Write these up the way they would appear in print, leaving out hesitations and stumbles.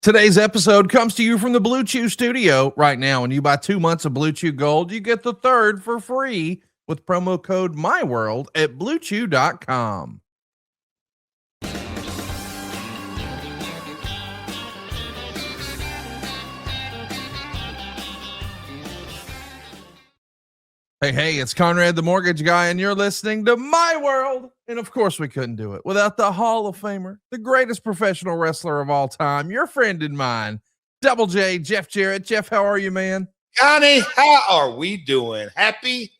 Today's episode comes to you from the Blue Chew studio. Right now, when you buy 2 months of Blue Chew Gold, you get the third for free with promo code MyWorld at BlueChew.com. Hey, it's Conrad the Mortgage Guy, and you're listening to My World. And of course, we couldn't do it without the Hall of Famer, the greatest professional wrestler of all time, your friend and mine, Double J, Jeff Jarrett. Jeff, how are you, man? Connie, how are we doing? Happy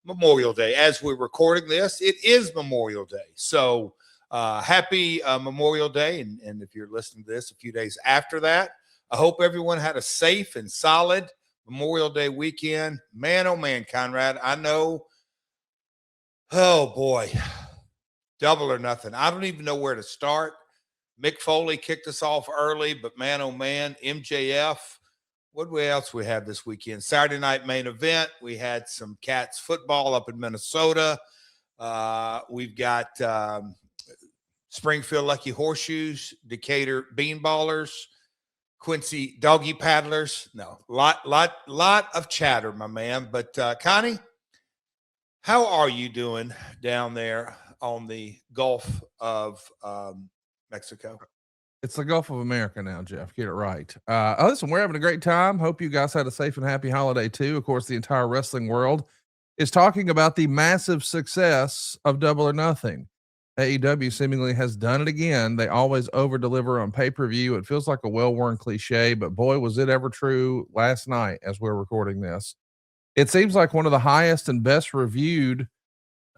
Memorial Day. As we're recording this, it is Memorial Day. So happy Memorial Day. And if you're listening to this a few days after that, I hope everyone had a safe and solid Memorial Day weekend. Man, oh man, Conrad, I know. Oh boy, double or nothing. I don't even know where to start. Mick Foley kicked us off early, but man, oh man, MJF. What else we had this weekend? Saturday night main event. We had some Cats football up in Minnesota. We've got Springfield Lucky Horseshoes, Decatur Beanballers, Quincy Doggy Paddlers. No, lot of chatter, my man. But Connie, how are you doing down there on the Gulf of Mexico? It's the Gulf of America now, Jeff. Get it right. Listen, we're having a great time. Hope you guys had a safe and happy holiday too. Of course, the entire wrestling world is talking about the massive success of Double or Nothing. AEW seemingly has done it again. They always over deliver on pay-per-view. It feels like a well-worn cliche, but boy, was it ever true last night as we're recording this. It seems like one of the highest and best reviewed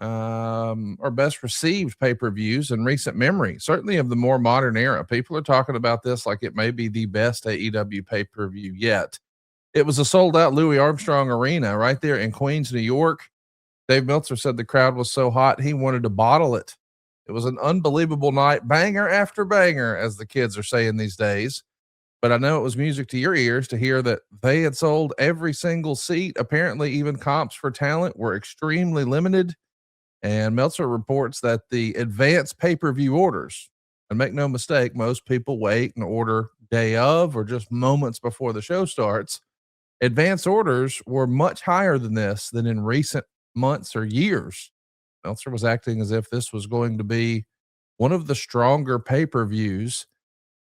or best received pay-per-views in recent memory, certainly of the more modern era. People are talking about this like it may be the best AEW pay-per-view yet. It was a sold-out Louis Armstrong Arena right there in Queens, New York. Dave Meltzer said the crowd was so hot he wanted to bottle it. It was an unbelievable night, banger after banger, as the kids are saying these days. But I know it was music to your ears to hear that they had sold every single seat. Apparently, even comps for talent were extremely limited. And Meltzer reports that the advanced pay-per-view orders, and make no mistake, most people wait and order day of or just moments before the show starts. Advanced orders were much higher than this than in recent months or years. Meltzer was acting as if this was going to be one of the stronger pay-per-views.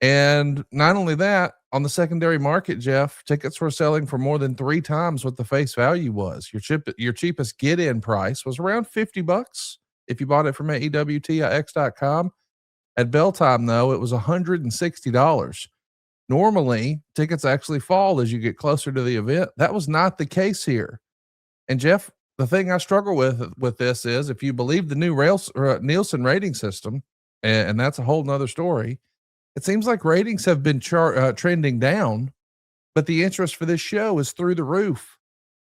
And not only that, on the secondary market, Jeff, tickets were selling for more than 3 times what the face value was. Your cheapest get-in price was around $50 if you bought it from AEWTIX.com. At bell time, though, it was $160. Normally, tickets actually fall as you get closer to the event. That was not the case here. And Jeff, the thing I struggle with this is if you believe the new Nielsen rating system, and that's a whole nother story, it seems like ratings have been trending down, but the interest for this show is through the roof.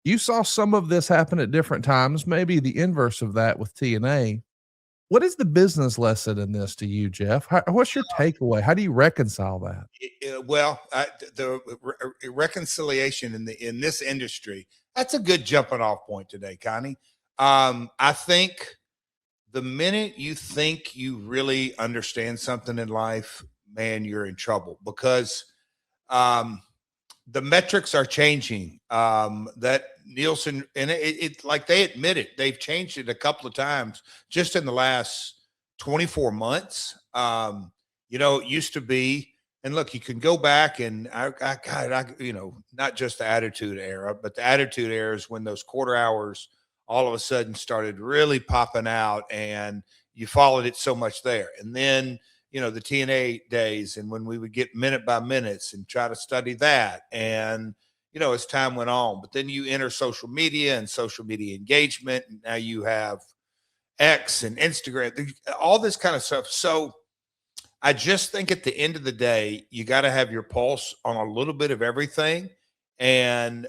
You saw some of this happen at different times, maybe the inverse of that with TNA. What is the business lesson in this to you, Jeff? What's your takeaway? How do you reconcile that? The reconciliation in this industry, that's a good jumping off point today, Connie. I think the minute you think you really understand something in life, man, you're in trouble because the metrics are changing. That Nielsen, and it like they admit it, they've changed it a couple of times just in the last 24 months. It used to be, and look, you can go back and not just the Attitude Era, but the Attitude Era is when those quarter hours all of a sudden started really popping out and you followed it so much there. And then, the TNA days and when we would get minute by minutes and try to study that. And, as time went on, but then you enter social media and social media engagement. And now you have X and Instagram, all this kind of stuff. So I just think at the end of the day, you got to have your pulse on a little bit of everything. And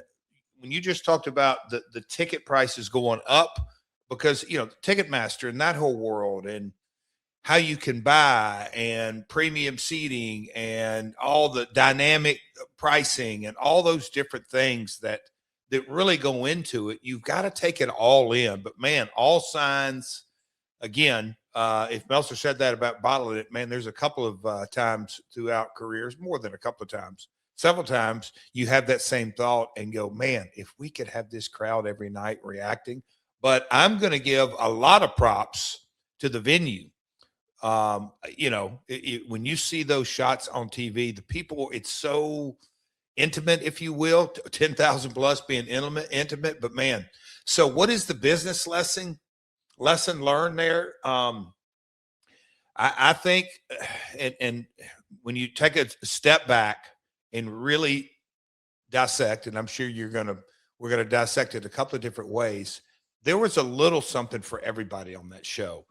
when you just talked about the ticket prices going up because, Ticketmaster and that whole world and how you can buy and premium seating and all the dynamic pricing and all those different things that really go into it, you've got to take it all in. But man, all signs again, if Meltzer said that about bottling it, man, there's a couple of times throughout careers, more than a couple of times, several times, you have that same thought and go, man, if we could have this crowd every night reacting. But I'm going to give a lot of props to the venue. When you see those shots on TV, the people, it's so intimate, if you will, 10,000 plus being intimate. But man, so what is the business lesson learned there? I think, and when you take a step back and really dissect, and I'm sure we're going to dissect it a couple of different ways. There was a little something for everybody on that show.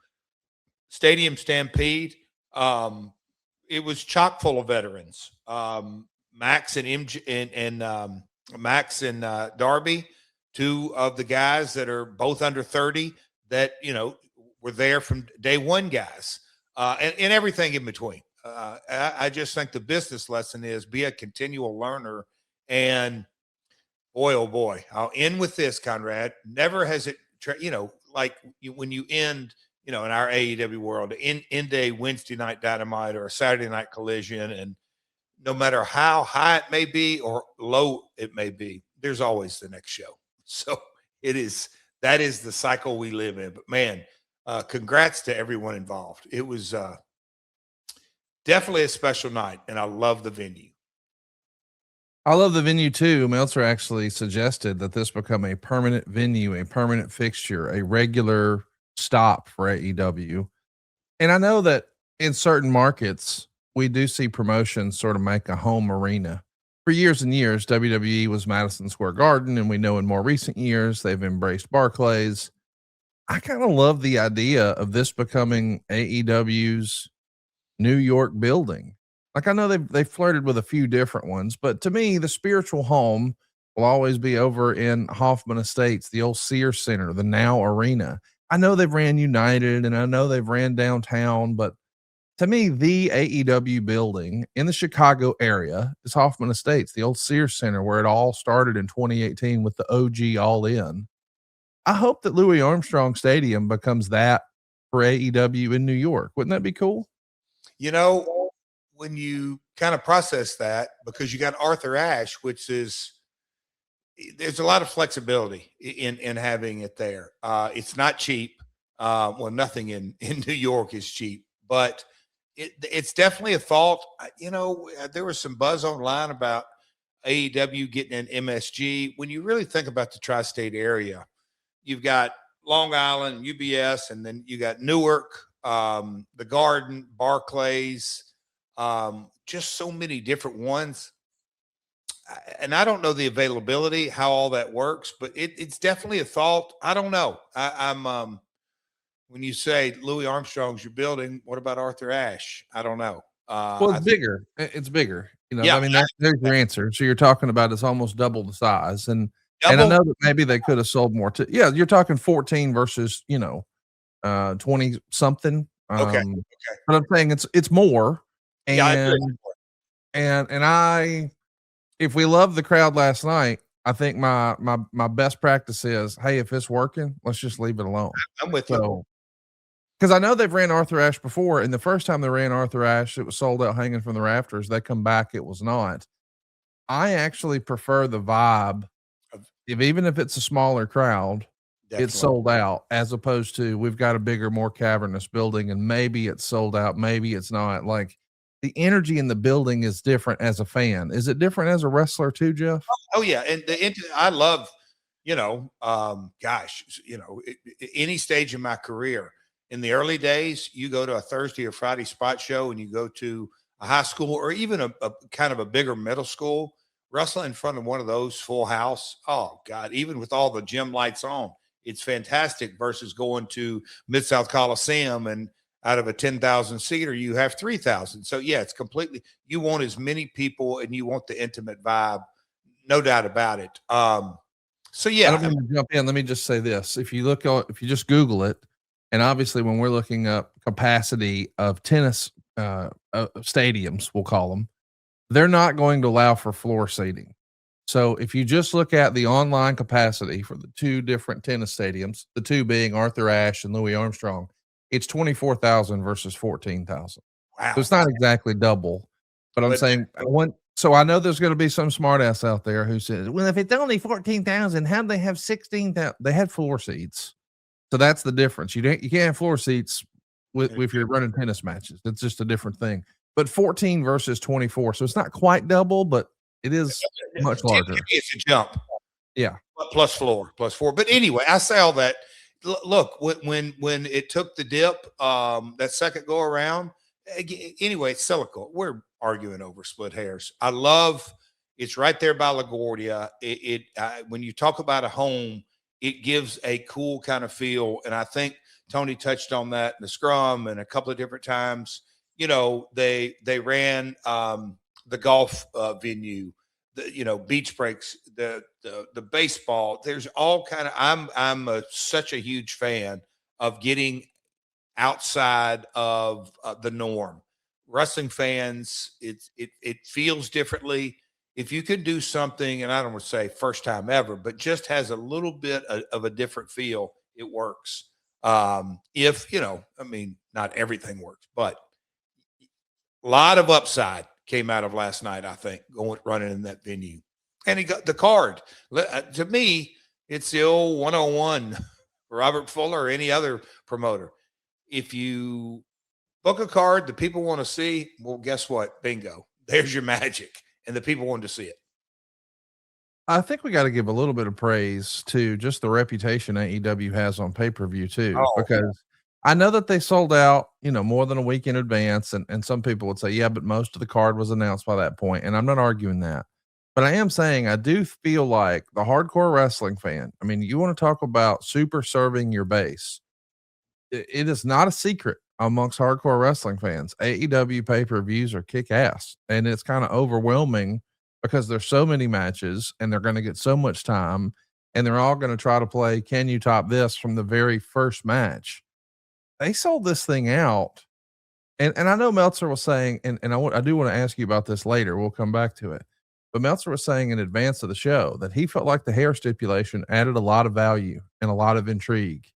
Stadium Stampede, it was chock full of veterans. Max and MJ Max and Darby, two of the guys that are both under 30 that, were there from day one guys, and everything in between. I just think the business lesson is be a continual learner. And boy, oh boy, I'll end with this, Conrad. Never has it, when you end, in our AEW world, end a Wednesday night Dynamite or a Saturday night Collision, and no matter how high it may be or low it may be, there's always the next show. So that is the cycle we live in. But man, congrats to everyone involved. It was definitely a special night, and I love the venue. I love the venue too. Meltzer actually suggested that this become a permanent venue, a permanent fixture, a regular stop for AEW. And I know that in certain markets, we do see promotions sort of make a home arena. For years and years, WWE was Madison Square Garden, and we know in more recent years, they've embraced Barclays. I kind of love the idea of this becoming AEW's New York building. Like, I know they've flirted with a few different ones, but to me, the spiritual home will always be over in Hoffman Estates, the old Sears Center, the now arena. I know they've ran United and I know they've ran downtown, but to me, the AEW building in the Chicago area is Hoffman Estates, the old Sears Center, where it all started in 2018 with the OG All In. I hope that Louis Armstrong Stadium becomes that for AEW in New York. Wouldn't that be cool? When you kind of process that, because you got Arthur Ashe, which is, there's a lot of flexibility in having it there. It's not cheap. Well, nothing in New York is cheap, but it's definitely a thought. There was some buzz online about AEW getting an MSG. When you really think about the tri-state area, you've got Long Island, UBS, and then you got Newark, the Garden, Barclays, just so many different ones. And I don't know the availability, how all that works, but it's definitely a thought. I don't know. I'm when you say Louis Armstrong's your building, what about Arthur Ashe? I don't know. Well, it's bigger. It's bigger. Yeah, I mean, there's your answer. So you're talking about it's almost double the size. And double? And I know that maybe they could have sold more to, you're talking 14 versus, 20 something. Okay. But I'm saying it's more. And, Yeah, I agree. and if we love the crowd last night, I think my best practice is, hey, if it's working, let's just leave it alone. I'm with you. Because I know they've ran Arthur Ashe before, and the first time they ran Arthur Ashe, it was sold out hanging from the rafters. They come back, it was not. I actually prefer the vibe, even if it's a smaller crowd, Definitely. It's sold out, as opposed to we've got a bigger, more cavernous building, and maybe it's sold out, maybe it's not. Like, the energy in the building is different as a fan. Is it different as a wrestler too, Jeff? Oh yeah, and I love, any stage in my career. In the early days, you go to a Thursday or Friday spot show, and you go to a high school or even a kind of a bigger middle school, wrestling in front of one of those full house. Oh God, even with all the gym lights on, it's fantastic versus going to Mid-South Coliseum and out of a 10,000 seater, you have 3,000. So yeah, it's completely, you want as many people and you want the intimate vibe, no doubt about it. So yeah. I don't mean to jump in. Let me just say this. If you just Google it, and obviously when we're looking up capacity of tennis stadiums, we'll call them, they're not going to allow for floor seating. So if you just look at the online capacity for the two different tennis stadiums, the two being Arthur Ashe and Louis Armstrong, it's 24,000 versus 14,000. Wow. So it's not exactly double, but I'm saying so I know there's going to be some smart ass out there who says, well, if it's only 14,000, how'd they have 16,000? They had floor seats. So that's the difference. You can't have floor seats if you're running tennis matches. It's just a different thing. But 14 versus 24. So it's not quite double, but it is much larger. It's a jump. Yeah. Plus floor, plus 4. But anyway, I say all that. Look, when it took the dip, that second go around, anyway, it's Silico. We're arguing over split hairs. I love it's right there by LaGuardia. When you talk about a home, it gives a cool kind of feel. And I think Tony touched on that in the scrum and a couple of different times. You know, they ran the golf venue, beach breaks, the baseball. There's all kind of. I'm such a huge fan of getting outside of the norm. Wrestling fans, it feels differently. If you could do something, and I don't want to say first time ever, but just has a little bit of a different feel, it works. If not everything works, but a lot of upside came out of last night, I think, running in that venue. And he got the card. To me, it's the old 101, Robert Fuller or any other promoter. If you book a card that people want to see, well, guess what? Bingo. There's your magic. And the people wanted to see it. I think we got to give a little bit of praise to just the reputation AEW has on pay-per-view too, because I know that they sold out, more than a week in advance. And some people would say, yeah, but most of the card was announced by that point. And I'm not arguing that, but I am saying, I do feel like the hardcore wrestling fan, I mean, you want to talk about super serving your base. It is not a secret amongst hardcore wrestling fans. AEW pay-per-views are kick ass, and it's kind of overwhelming because there's so many matches and they're going to get so much time, and they're all going to try to play, can you top this from the very first match? They sold this thing out. And I know Meltzer was saying, and I do want to ask you about this later. We'll come back to it. But Meltzer was saying in advance of the show that he felt like the hair stipulation added a lot of value and a lot of intrigue.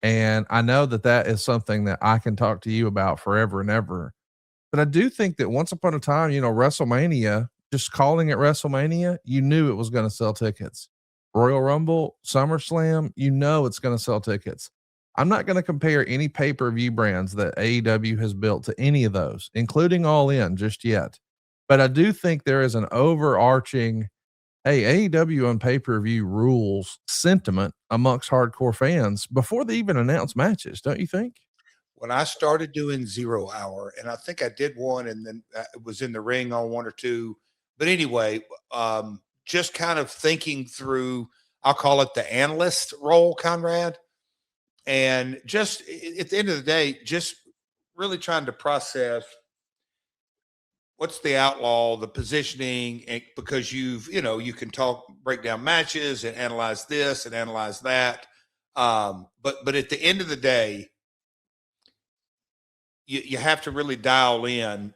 And I know that is something that I can talk to you about forever and ever. But I do think that once upon a time, WrestleMania, just calling it WrestleMania, you knew it was going to sell tickets. Royal Rumble, SummerSlam, it's going to sell tickets. I'm not going to compare any pay-per-view brands that AEW has built to any of those, including All In, just yet. But I do think there is an overarching, hey, AEW on pay-per-view rules sentiment amongst hardcore fans before they even announce matches, don't you think? When I started doing 0 Hour, and I think I did one, and then it was in the ring on one or two. But anyway, just kind of thinking through, I'll call it the analyst role, Conrad. And just at the end of the day, just really trying to process what's the outlaw, the positioning, and because you can break down matches and analyze this and analyze that. But at the end of the day, you have to really dial in,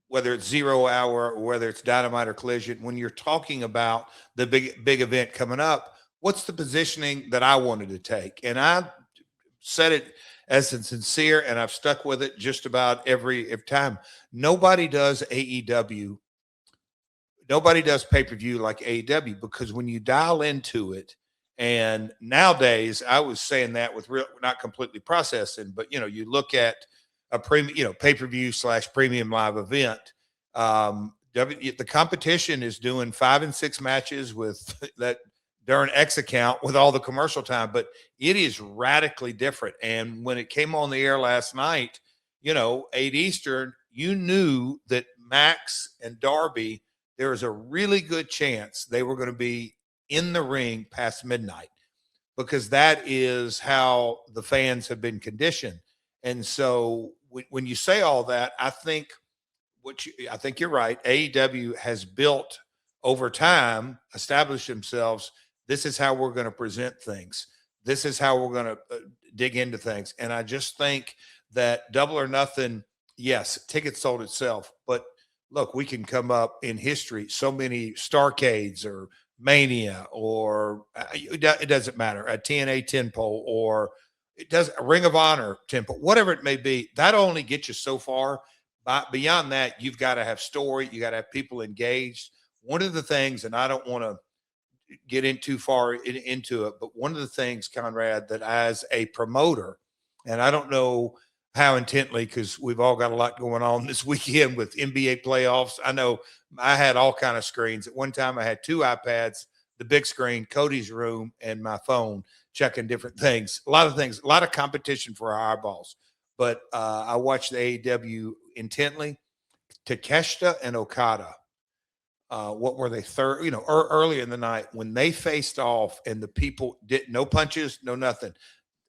whether it's 0 Hour or whether it's Dynamite or Collision, when you're talking about the big event coming up, what's the positioning that I wanted to take? And I said it as a sincere, and I've stuck with it just about every time. Nobody does AEW. Nobody does pay-per-view like AEW, because when you dial into it, and nowadays I was saying that with not completely processing, but you look at a premium, pay-per-view / premium live event. The competition is doing 5 and 6 matches with that darn X account with all the commercial time, but it is radically different. And when it came on the air last night, 8 Eastern, you knew that Max and Darby, there was a really good chance they were going to be in the ring past midnight, because that is how the fans have been conditioned. And so when you say all that, I think you're right. AEW has built over time, established themselves. This is how we're going to present things. This is how we're going to dig into things. And I just think that Double or Nothing, yes, tickets sold itself. But look, we can come up in history, so many Starcades or Mania, or it doesn't matter, a TNA 10 pole, or it does a Ring of Honor temple, whatever it may be. That only gets you so far. But beyond that, you've got to have story. You got to have people engaged. One of the things, and I don't want to get in too far into it, but one of the things, Conrad, that as a promoter, and I don't know how intently, because we've all got a lot going on this weekend with NBA playoffs. I know I had all kind of screens. At one time, I had 2 iPads, the big screen, Cody's room, and my phone, checking different things. A lot of things, a lot of competition for our eyeballs. But I watched the AEW intently. Takeshita and Okada. What were they third? Early in the night when they faced off, and the people did no punches, no nothing,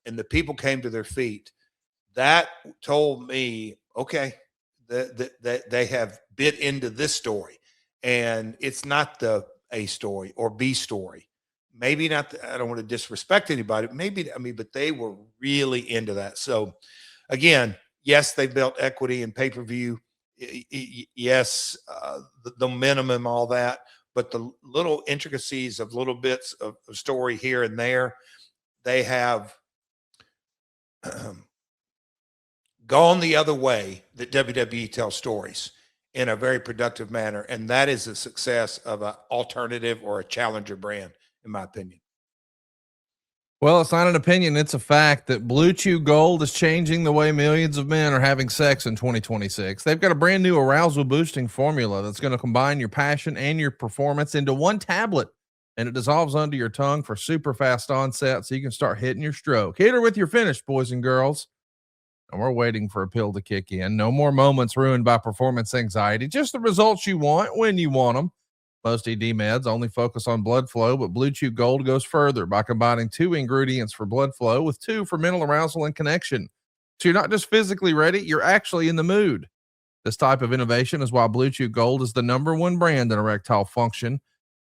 and the people came to their feet. That told me, okay, that they have bit into this story, and it's not the A story or B story. Maybe not. I don't want to disrespect anybody. Maybe, but they were really into that. So, again, yes, they built equity and pay-per-view. Yes, the minimum, all that, but the little intricacies of little bits of story here and there, they have gone the other way that WWE tells stories in a very productive manner. And that is the success of an alternative or a challenger brand, in my opinion. Well, it's not an opinion. It's a fact that Blue Chew Gold is changing the way millions of men are having sex in 2026. They've got a brand new arousal boosting formula that's going to combine your passion and your performance into one tablet, and it dissolves under your tongue for super fast onset so you can start hitting your stroke. Hit her with your finish, boys and girls. And we're waiting for a pill to kick in. No more moments ruined by performance anxiety, just the results you want when you want them. Most ED meds only focus on blood flow, but Blue Chew Gold goes further by combining 2 ingredients for blood flow with 2 for mental arousal and connection. So you're not just physically ready, you're actually in the mood. This type of innovation is why Blue Chew Gold is the #1 brand in erectile function.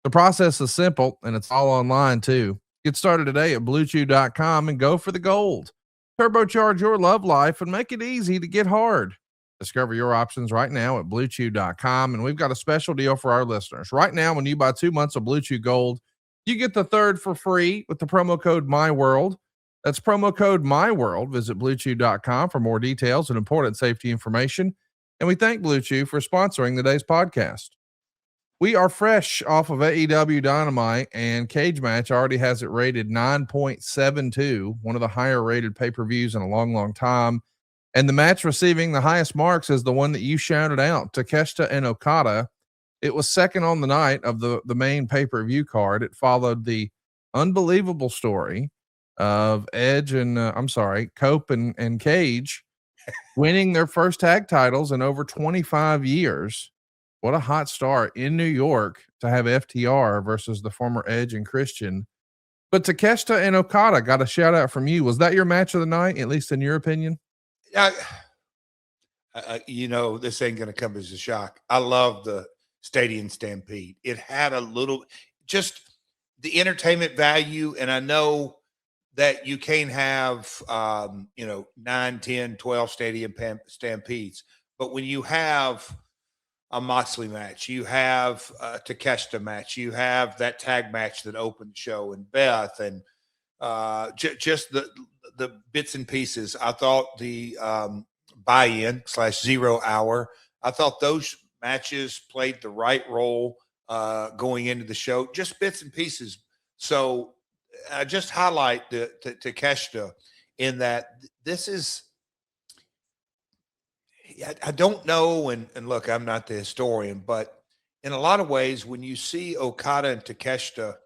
The process is simple, and it's all online too. Get started today at bluechew.com and go for the gold. Turbocharge your love life and make it easy to get hard. Discover your options right now at bluechew.com. And we've got a special deal for our listeners. Right now, when you buy 2 months of Blue Chew Gold, you get the 3rd for free with the promo code MyWorld. That's promo code MyWorld. Visit bluechew.com for more details and important safety information. And we thank Blue Chew for sponsoring today's podcast. We are fresh off of AEW Dynamite, and Cage Match already has it rated 9.72, one of the higher rated pay-per-views in a long, long time. And the match receiving the highest marks is the one that you shouted out, Takeshita and Okada. It was second on the night of the main pay-per-view card. It followed the unbelievable story of Edge and Cope and Cage winning their first tag titles in over 25 years. What a hot start in New York to have FTR versus the former Edge and Christian. But Takeshita and Okada got a shout out from you. Was that your match of the night, at least in your opinion? This ain't going to come as a shock. I love the Stadium Stampede. It had a little, just the entertainment value. And I know that you can't have, 9, 10, 12 Stadium Stampedes. But when you have a Moxley match, you have a Takeshita match, you have that tag match that opened the show, and Beth, and just the bits and pieces. I thought the buy-in /0 hour, I thought those matches played the right role going into the show, just bits and pieces. So I just highlight the Takeshita in that this is, I don't know, and look, I'm not the historian, but in a lot of ways, when you see Okada and Takeshita,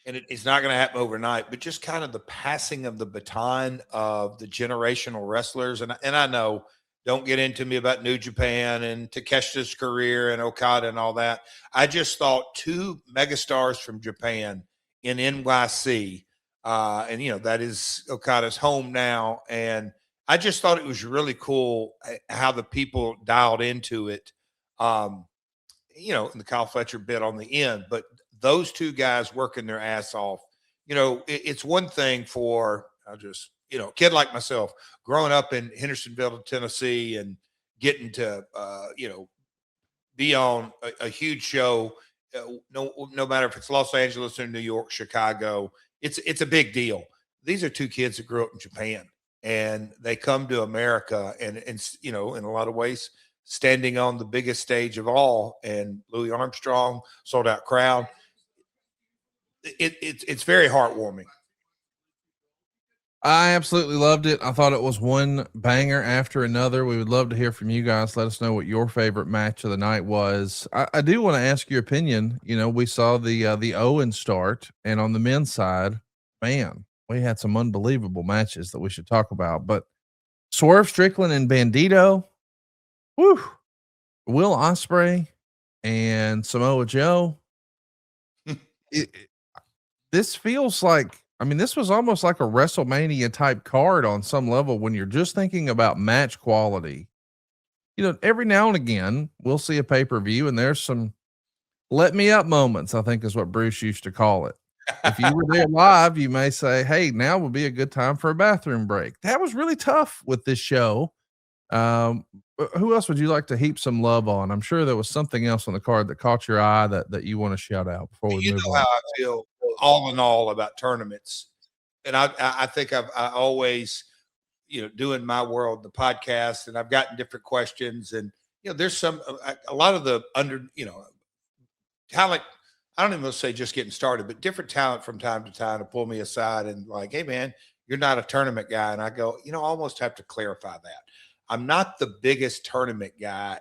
and it's not going to happen overnight, but just kind of the passing of the baton of the generational wrestlers. And I know, don't get into me about New Japan and Takeshita's career and Okada and all that. I just thought 2 megastars from Japan in NYC, and that is Okada's home now. And I just thought it was really cool how the people dialed into it, and the Kyle Fletcher bit on the end, but those 2 guys working their ass off. It's one thing for a kid like myself growing up in Hendersonville, Tennessee, and getting to, be on a huge show. No matter if it's Los Angeles or New York, Chicago, it's a big deal. these are two kids that grew up in Japan, and they come to America, and in a lot of ways, standing on the biggest stage of all, and Louis Armstrong, sold out crowd. It's very heartwarming. I absolutely loved it. I thought it was one banger after another. We would love to hear from you guys. Let us know what your favorite match of the night was. I do want to ask your opinion. We saw the Owen start, and on the men's side, man, we had some unbelievable matches that we should talk about. But Swerve Strickland and Bandito, whew, Will Ospreay and Samoa Joe. This feels like, this was almost like a WrestleMania type card on some level when you're just thinking about match quality. Every now and again, we'll see a pay-per-view and there's some let me up moments, I think is what Bruce used to call it. If you were there live, you may say, hey, now would be a good time for a bathroom break. That was really tough with this show. Who else would you like to heap some love on? I'm sure there was something else on the card that caught your eye that you want to shout out before we move on. How I feel all in all about tournaments. And I think I always, doing my world, the podcast, and I've gotten different questions, and, there's a lot of the talent. I don't even want to say just getting started, but different talent from time to time to pull me aside and like, hey man, you're not a tournament guy. And I go, I almost have to clarify that. I'm not the biggest tournament guy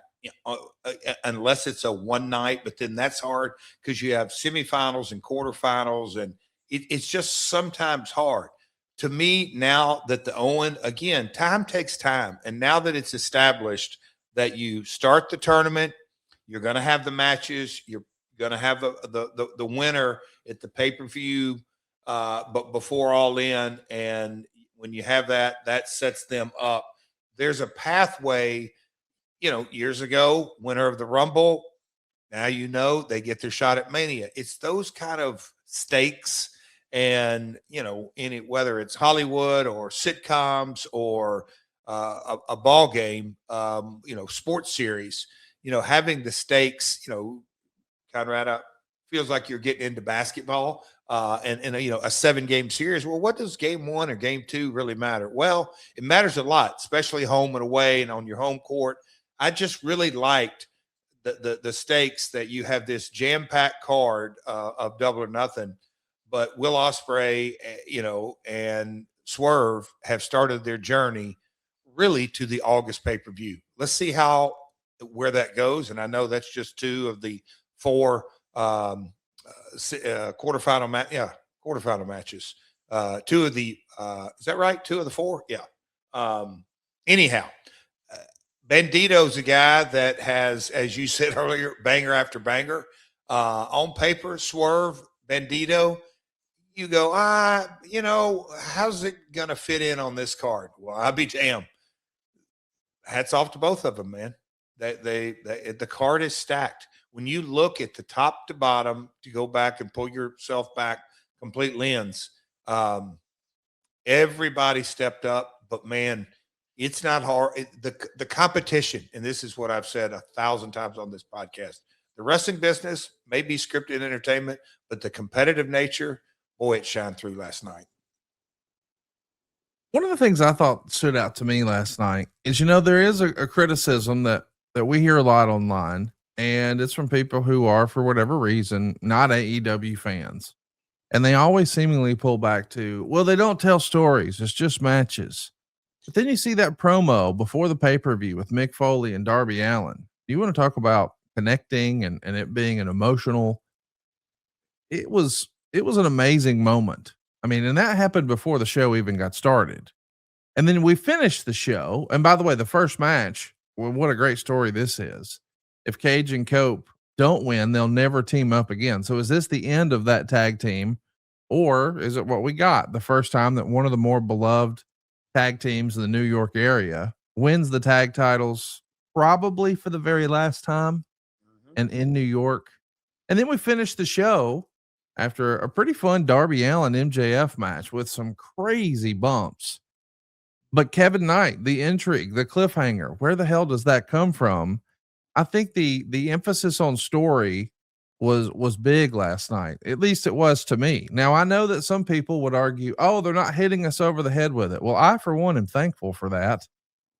unless it's a one night, but then that's hard because you have semifinals and quarterfinals, and it's just sometimes hard. To me, now that the Owen, again, time takes time. And now that it's established that you start the tournament, you're going to have the matches, you're going to have the winner at the pay-per-view, but before All In. And when you have that sets them up. There's a pathway, years ago, winner of the Rumble. Now, they get their shot at Mania. It's those kind of stakes. And, whether it's Hollywood or sitcoms or a ball game, sports series, having the stakes, Conrad, feels like you're getting into basketball and a 7-game series. Well, what does game 1 or game 2 really matter? Well, it matters a lot, especially home and away and on your home court. I just really liked the stakes that you have this jam-packed card of Double or Nothing, but Will Ospreay, and Swerve have started their journey really to the August pay-per-view. Let's see where that goes. And I know that's just 2 of the 4 quarterfinal matches. 2 of the is that right? 2 of the 4? Yeah. Anyhow, Bandito's a guy that has, as you said earlier, banger after banger. On paper, Swerve, Bandito, you go, how's it gonna fit in on this card? Well, I'll be damned. Hats off to both of them, man. The card is stacked. When you look at the top to bottom, to go back and pull yourself back, complete lens, everybody stepped up, but man, it's not hard. The competition, and this is what I've said 1,000 times on this podcast, the wrestling business may be scripted entertainment, but the competitive nature, boy, it shined through last night. One of the things I thought stood out to me last night is, there is a criticism that we hear a lot online, and it's from people who are, for whatever reason, not AEW fans. And they always seemingly pull back to, well, they don't tell stories. It's just matches. But then you see that promo before the pay-per-view with Mick Foley and Darby Allin. You want to talk about connecting and it being an emotional, it was an amazing moment. And that happened before the show even got started. And then we finished the show. And by the way, the first match, well, what a great story this is. If Cage and Cope don't win, they'll never team up again. So is this the end of that tag team, or is it what we got? The first time that one of the more beloved tag teams in the New York area wins the tag titles, probably for the very last time, and in New York. And then we finished the show after a pretty fun Darby Allin MJF match with some crazy bumps. But Kevin Knight, the intrigue, the cliffhanger, where the hell does that come from? I think the emphasis on story was big last night. At least it was to me. Now I know that some people would argue, oh, they're not hitting us over the head with it. Well, I for one am thankful for that.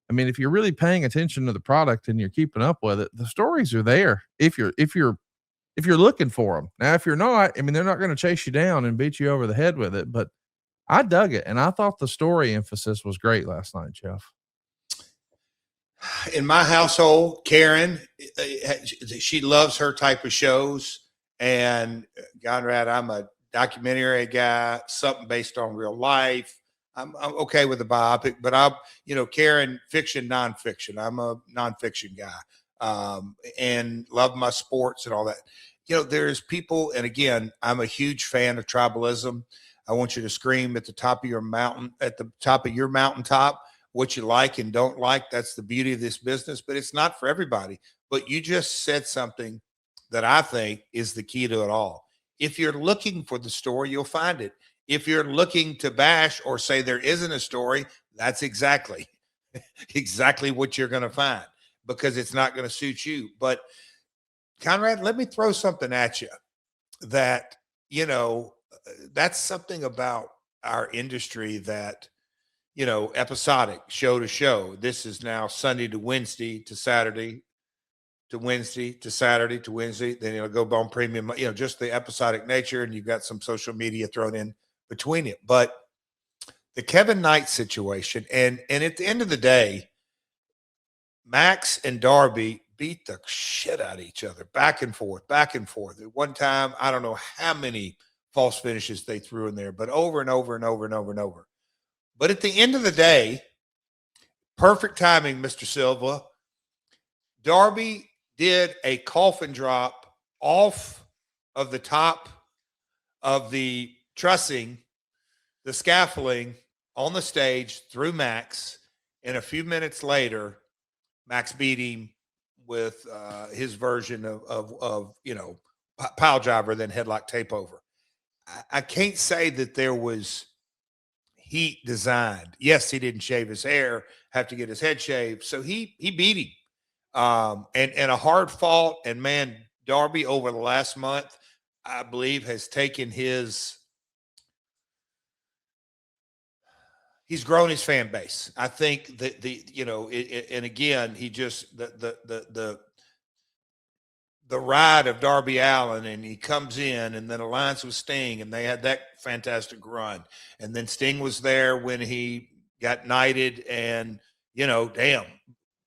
I mean, if you're really paying attention to the product and you're keeping up with it, the stories are there. If you're looking for them. Now, if you're not, I mean, they're not going to chase you down and beat you over the head with it. But I dug it, and I thought the story emphasis was great last night, Jeff. In my household, Karen, she loves her type of shows. And Conrad, I'm a documentary guy, something based on real life. I'm okay with the biopic, but Karen, fiction, nonfiction. I'm a nonfiction guy, and love my sports and all that. There's people, and again, I'm a huge fan of tribalism. I want you to scream at the top of your mountaintop, what you like and don't like. That's the beauty of this business, but it's not for everybody. But you just said something that I think is the key to it all. If you're looking for the story, you'll find it. If you're looking to bash or say there isn't a story, that's exactly what you're going to find, because it's not going to suit you. But Conrad, let me throw something at you that, that's something about our industry that, episodic, show to show. This is now Sunday to Wednesday to Saturday to Wednesday to Saturday to Wednesday. Then it'll go on premium, just the episodic nature. And you've got some social media thrown in between it. But the Kevin Knight situation, and at the end of the day, Max and Darby beat the shit out of each other, back and forth, back and forth. At one time, I don't know how many false finishes they threw in there, but over and over and over and over and over. But at the end of the day, perfect timing, Mr. Silva. Darby did a coffin drop off of the top of the trussing, the scaffolding on the stage through Max. And a few minutes later, Max beat him with his version of pile driver, then headlock tape over. I can't say that there was heat designed. Yes, he didn't shave his hair, have to get his head shaved. So he beat him. And a hard fought. And man, Darby over the last month, I believe, has taken he's grown his fan base. I think that and again, he just, the ride of Darby Allin, and he comes in and then alliance with Sting, and they had that fantastic run. And then Sting was there when he got knighted, and, damn,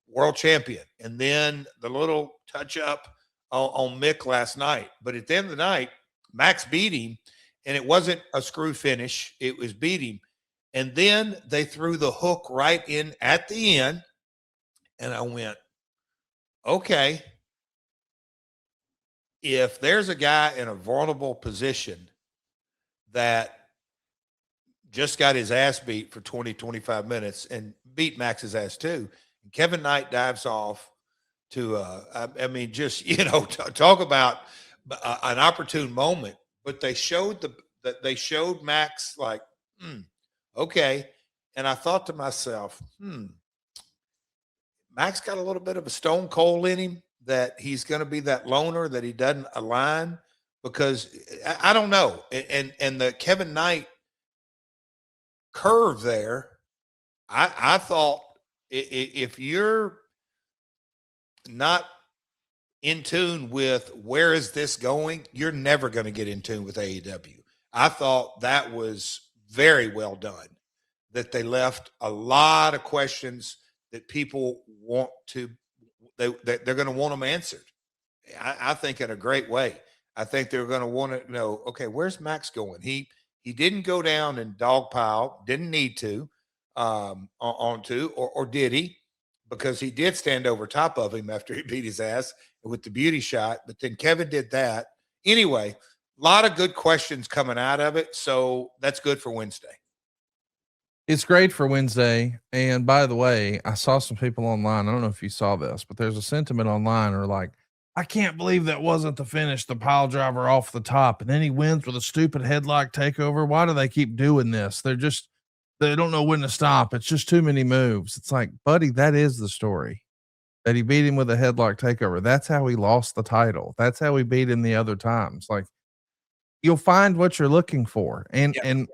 world champion. And then the little touch up on Mick last night. But at the end of the night, Max beat him, and it wasn't a screw finish. It was beat him. And then they threw the hook right in at the end. And I went, okay, if there's a guy in a vulnerable position that just got his ass beat for 20, 25 minutes and beat Max's ass too, and Kevin Knight dives off to, talk about an opportune moment. But they showed Max like, okay. And I thought to myself, Max got a little bit of a stone cold in him, that he's going to be that loner, that he doesn't align, because I don't know. And the Kevin Knight curve there, I thought, if you're not in tune with where is this going, you're never going to get in tune with AEW. I thought that was very well done, that they left a lot of questions that people want to, they're going to want them answered. I think in a great way. I think they're going to want to know, okay, where's Max going? He didn't go down and dogpile, didn't need to, or did he? Because he did stand over top of him after he beat his ass with the beauty shot. But then Kevin did that. Anyway, a lot of good questions coming out of it. So that's good for Wednesday. It's great for Wednesday. And by the way, I saw some people online. I don't know if you saw this, but there's a sentiment online or like, I can't believe that wasn't the finish, the pile driver off the top. And then he wins with a stupid headlock takeover. Why do they keep doing this? They don't know when to stop. It's just too many moves. It's like, buddy, that is the story. that he beat him with a headlock takeover. That's how he lost the title. That's how he beat him the other times. Like, you'll find what you're looking for. And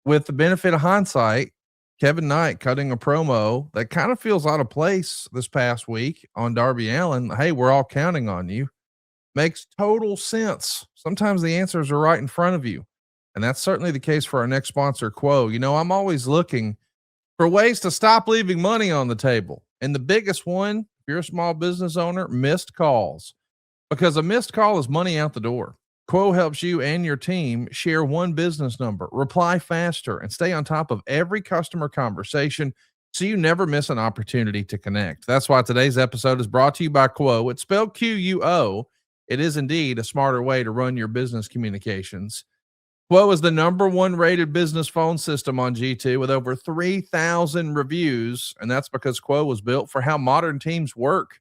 with the benefit of hindsight, Kevin Knight cutting a promo that kind of feels out of place this past week on Darby Allin. Hey, we're all counting on you. Makes total sense. Sometimes the answers are right in front of you. And that's certainly the case for our next sponsor, Quo. You know, I'm always looking for ways to stop leaving money on the table. And the biggest one, if you're a small business owner, missed calls. Because a missed call is money out the door. Quo helps you and your team share one business number, reply faster, and stay on top of every customer conversation so you never miss an opportunity to connect. That's why today's episode is brought to you by Quo. It's spelled Quo. It is indeed a smarter way to run your business communications. Quo is the #1 rated business phone system on G2 with over 3,000 reviews, and that's because Quo was built for how modern teams work.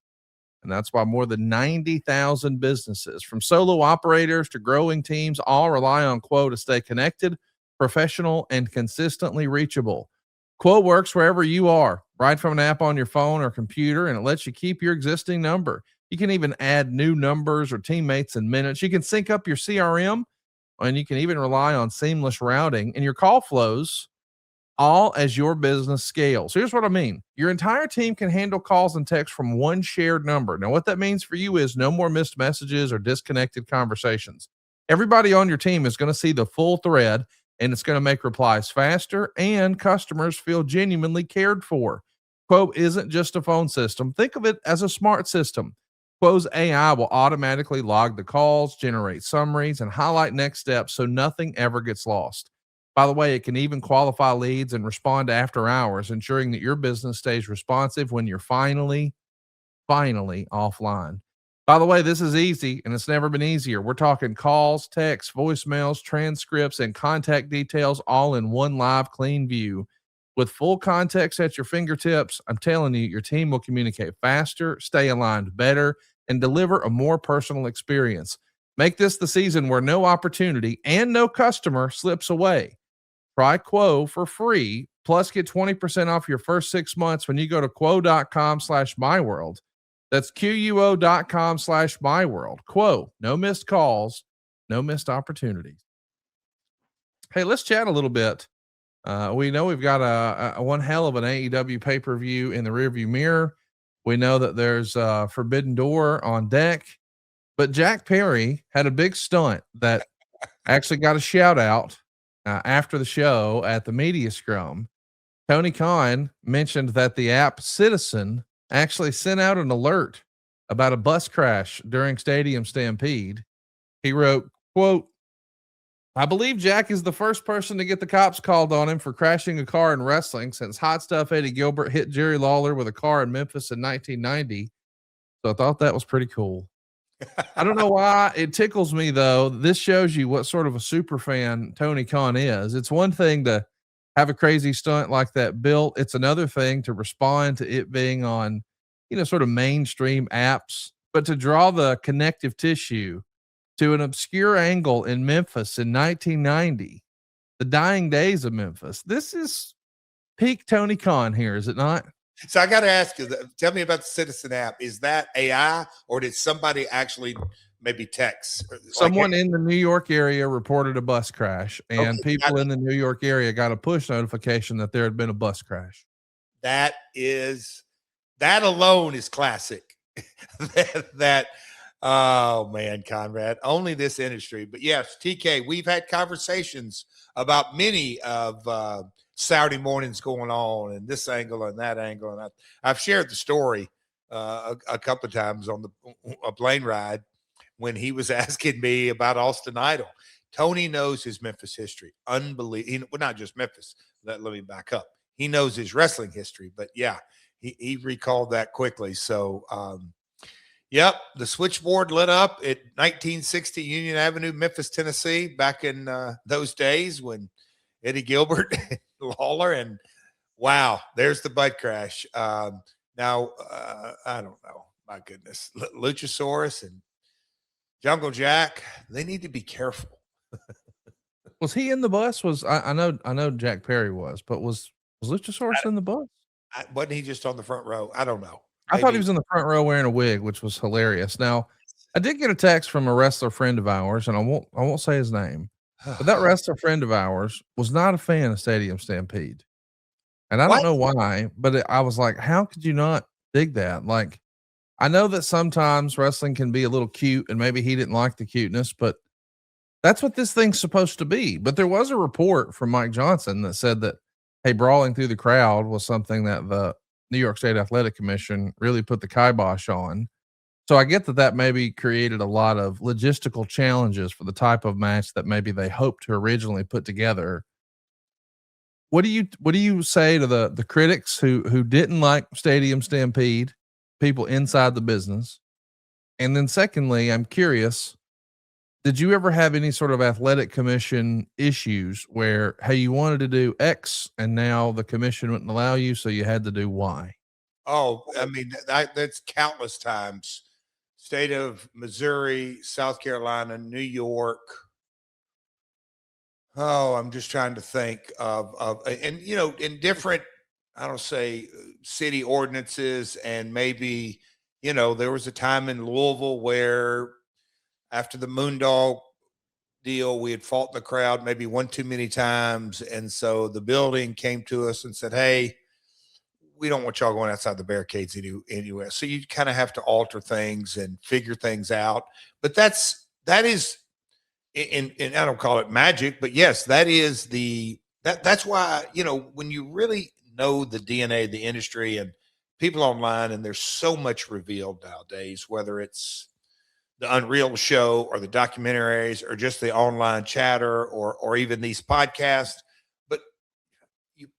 And that's why more than 90,000 businesses, from solo operators to growing teams, all rely on Quo to stay connected, professional, and consistently reachable. Quo works wherever you are, right from an app on your phone or computer, and it lets you keep your existing number. You can even add new numbers or teammates in minutes. You can sync up your CRM, and you can even rely on seamless routing and your call flows, all as your business scales. Here's what I mean. Your entire team can handle calls and texts from one shared number. Now, what that means for you is no more missed messages or disconnected conversations. Everybody on your team is going to see the full thread, and it's going to make replies faster, and customers feel genuinely cared for. Quo isn't just a phone system. Think of it as a smart system. Quo's AI will automatically log the calls, generate summaries, and highlight next steps so nothing ever gets lost. By the way, it can even qualify leads and respond after hours, ensuring that your business stays responsive when you're finally offline. By the way, this is easy, and it's never been easier. We're talking calls, texts, voicemails, transcripts, and contact details all in one live, clean view. With full context at your fingertips, I'm telling you, your team will communicate faster, stay aligned better, and deliver a more personal experience. Make this the season where no opportunity and no customer slips away. Try Quo for free, plus get 20% off your first 6 months when you go to quo.com/myworld. That's quo.com/myworld. Quo, no missed calls, no missed opportunities. Hey, let's chat a little bit. We know we've got a one hell of an AEW pay-per-view in the rearview mirror. We know that there's Forbidden Door on deck, but Jack Perry had a big stunt that actually got a shout out. After the show at the media scrum. Tony Khan mentioned that the app Citizen actually sent out an alert about a bus crash during Stadium Stampede. He wrote, quote, "I believe Jack is the first person to get the cops called on him for crashing a car in wrestling since Hot Stuff Eddie Gilbert hit Jerry Lawler with a car in Memphis in 1990. So I thought that was pretty cool. I don't know why it tickles me though. This shows you what sort of a super fan Tony Khan is. It's one thing to have a crazy stunt like that built. It's another thing to respond to it being on, sort of mainstream apps, but to draw the connective tissue to an obscure angle in Memphis in 1990, the dying days of Memphis. This is peak Tony Khan here, is it not? So I got to ask you, tell me about the Citizen app. Is that AI or did somebody actually maybe text? Someone in the New York area reported a bus crash, and people in the New York area got a push notification that there had been a bus crash. That alone is classic. Oh man, Conrad, only this industry. But yes, TK, we've had conversations about many of Saturday mornings going on and this angle and that angle. And I've shared the story a couple of times on a plane ride when he was asking me about Austin Idol. Tony knows his Memphis history. Unbelievable. Well, not just Memphis. Let me back up. He knows his wrestling history, but yeah, he recalled that quickly. So, yep, the switchboard lit up at 1960 Union Avenue, Memphis, Tennessee, back in those days when Eddie Gilbert and Lawler, and wow, there's the butt crash. Now, I don't know. My goodness. Luchasaurus and Jungle Jack, they need to be careful. Was he in the bus? I know Jack Perry was, but was Luchasaurus in the bus? Wasn't he just on the front row? I don't know. I thought he was in the front row wearing a wig, which was hilarious. Now, I did get a text from a wrestler friend of ours, and I won't say his name, but that wrestler friend of ours was not a fan of Stadium Stampede. And I don't What? know why, but I was like, how could you not dig that? Like, I know that sometimes wrestling can be a little cute, and maybe he didn't like the cuteness, but that's what this thing's supposed to be. But there was a report from Mike Johnson that said that, hey, brawling through the crowd was something that the New York State Athletic Commission really put the kibosh on. So I get that that maybe created a lot of logistical challenges for the type of match that maybe they hoped to originally put together. What do you say to the critics who didn't like Stadium Stampede, people inside the business? And then secondly, I'm curious, did you ever have any sort of athletic commission issues where, hey, you wanted to do X and now the commission wouldn't allow you, so you had to do Y? Oh, I mean, that's countless times. State of Missouri, South Carolina, New York. Oh, I'm just trying to think of and in different, I don't say city ordinances, and maybe, there was a time in Louisville where after the Moondog deal, we had fought the crowd maybe one too many times. And so the building came to us and said, hey, we don't want y'all going outside the barricades anywhere. So you kind of have to alter things and figure things out. But that is, and I don't call it magic, but yes, that's why, when you really know the DNA of the industry and people online, and there's so much revealed nowadays, whether it's the Unreal show or the documentaries or just the online chatter or even these podcasts. But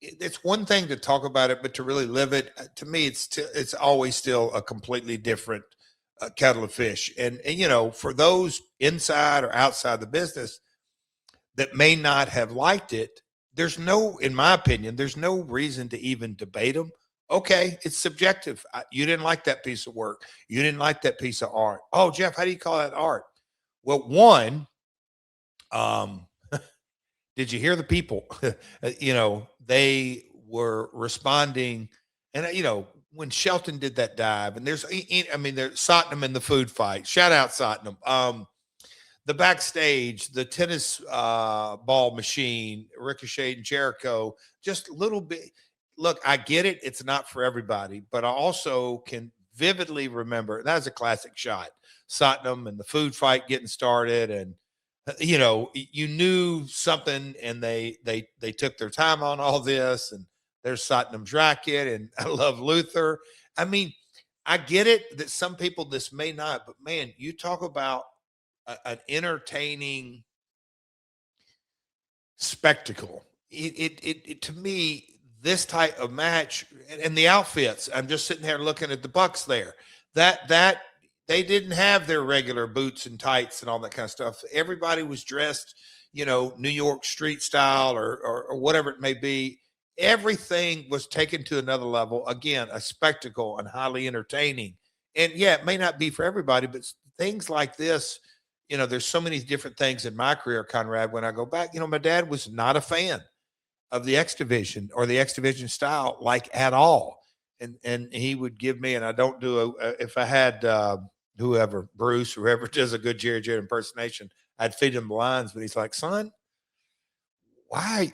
it's one thing to talk about it, but to really live it, to me, it's always still a completely different kettle of fish. And for those inside or outside the business that may not have liked it, in my opinion, there's no reason to even debate them. Okay, it's subjective. You didn't like that piece of work. You didn't like that piece of art. Oh, Jeff, how do you call that art? Well, one, did you hear the people? They were responding, and when Shelton did that dive, and there's Sottenham in the food fight. Shout out Sottenham. The backstage, the tennis ball machine, Ricochet and Jericho, just a little bit. Look, I get it. It's not for everybody, but I also can vividly remember that was a classic shot. Sottenham and the food fight getting started, and you knew something, and they took their time on all this. And there's Sottenham's racket, and I love Luther. I mean, I get it that some people this may not, but man, you talk about an entertaining spectacle. It to me, this type of match and the outfits. I'm just sitting there looking at the Bucks there. That they didn't have their regular boots and tights and all that kind of stuff. Everybody was dressed, New York street style or whatever it may be. Everything was taken to another level. Again, a spectacle and highly entertaining. And yeah, it may not be for everybody, but things like this, there's so many different things in my career, Conrad. When I go back, my dad was not a fan of the X Division or the X Division style, like at all. And he would give me, and I don't do if I had whoever, Bruce, whoever does a good Jerry Jarrett impersonation, I'd feed him the lines. But he's like, son, why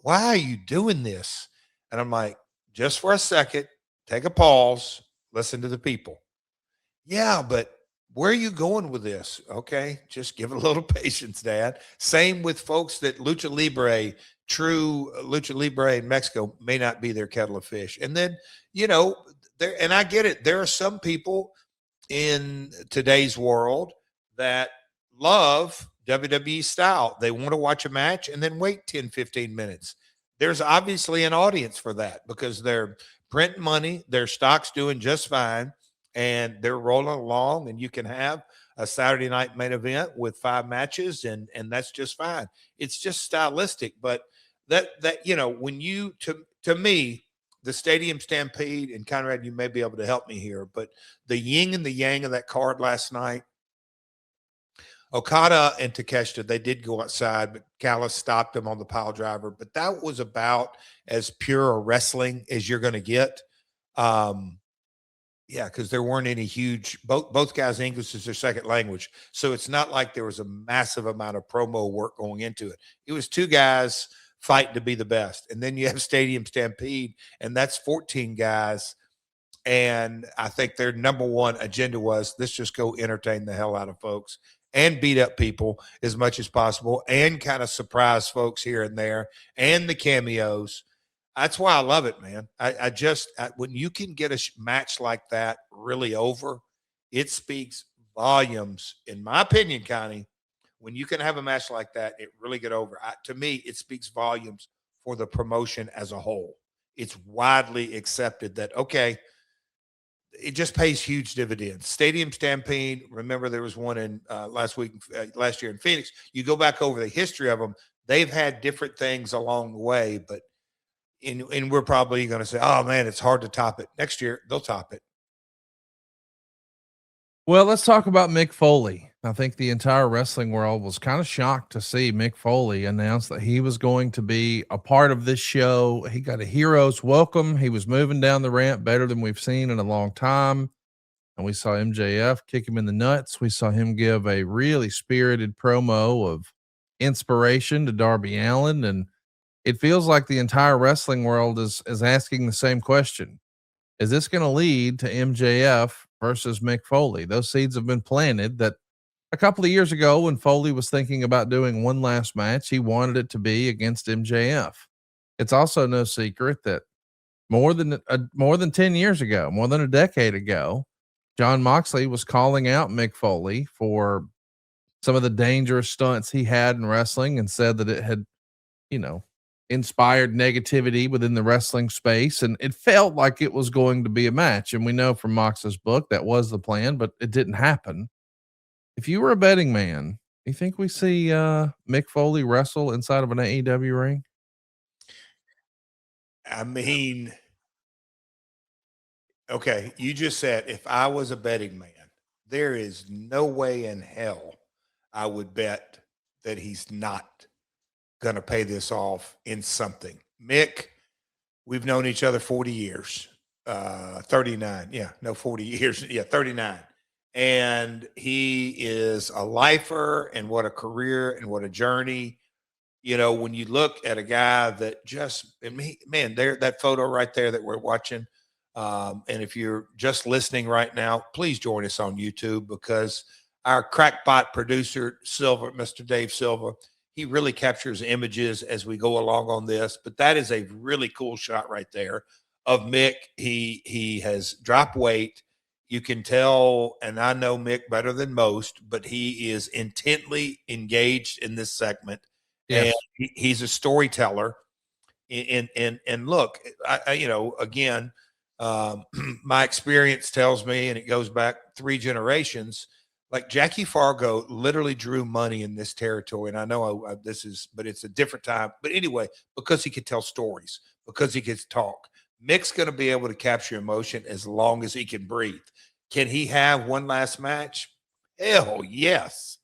are you doing this? And I'm like, just for a second, take a pause, listen to the people. Yeah, but where are you going with this? Okay, just give it a little patience, Dad. Same with folks that true Lucha Libre in Mexico may not be their kettle of fish. And then, there, and I get it. There are some people in today's world that love WWE style. They want to watch a match and then wait 10, 15 minutes. There's obviously an audience for that because they're printing money, their stock's doing just fine, and they're rolling along, and you can have a Saturday night main event with 5 matches, and that's just fine. It's just stylistic. But that when you, to me, the Stadium Stampede, and Conrad, you may be able to help me here, but the yin and the yang of that card last night, Okada and Takeshita, they did go outside, but Callis stopped them on the pile driver. But that was about as pure a wrestling as you're going to get. Yeah, because there weren't any huge. Both guys' English is their second language, so it's not like there was a massive amount of promo work going into it. It was two guys fighting to be the best, and then you have Stadium Stampede, and that's 14 guys. And I think their number one agenda was let's just go entertain the hell out of folks and beat up people as much as possible, and kind of surprise folks here and there, and the cameos. That's why I love it, man. When you can get a match like that really over, it speaks volumes, in my opinion, Connie. When you can have a match like that, it really get over. To me, it speaks volumes for the promotion as a whole. It's widely accepted that, okay, it just pays huge dividends. Stadium Stampede. Remember, there was one in last year in Phoenix. You go back over the history of them; they've had different things along the way, but and we're probably going to say, "Oh man, it's hard to top it." Next year, they'll top it. Well, let's talk about Mick Foley. I think the entire wrestling world was kind of shocked to see Mick Foley announce that he was going to be a part of this show. He got a hero's welcome. He was moving down the ramp better than we've seen in a long time. And we saw MJF kick him in the nuts. We saw him give a really spirited promo of inspiration to Darby Allin. And it feels like the entire wrestling world is asking the same question. Is this going to lead to MJF versus Mick Foley? Those seeds have been planted that a couple of years ago when Foley was thinking about doing one last match, he wanted it to be against MJF. It's also no secret that more than 10 years ago, more than a decade ago, John Moxley was calling out Mick Foley for some of the dangerous stunts he had in wrestling and said that it had, you know, inspired negativity within the wrestling space. And it felt like it was going to be a match. And we know from Mox's book that was the plan, but it didn't happen. If you were a betting man, you think we see Mick Foley wrestle inside of an AEW ring? I mean, okay, you just said if I was a betting man, there is no way in hell I would bet that he's not going to pay this off in something. Mick, we've known each other 40 years, 39. Yeah, no, 40 years. Yeah, 39. And he is a lifer, and what a career and what a journey. You know, when you look at a guy that just, man, there, that photo right there that we're watching. And if you're just listening right now, please join us on YouTube, because our crackpot producer, Silver, Mr. Dave Silver, he really captures images as we go along on this. But that is a really cool shot right there of Mick. He has dropped weight. You can tell, and I know Mick better than most, but he is intently engaged in this segment. Yes. And he's a storyteller. And look, you know, again, my experience tells me, and it goes back 3 generations, like Jackie Fargo literally drew money in this territory. And I know but it's a different time. But anyway, because he could tell stories, because he could talk, Mick's going to be able to capture emotion as long as he can breathe. Can he have one last match? Hell yes.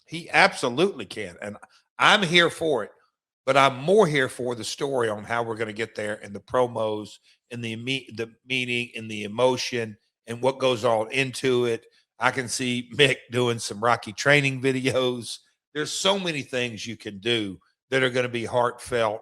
He absolutely can. And I'm here for it, but I'm more here for the story on how we're going to get there, and the promos and the meaning and the emotion and what goes on into it. I can see Mick doing some Rocky training videos. There's so many things you can do that are going to be heartfelt.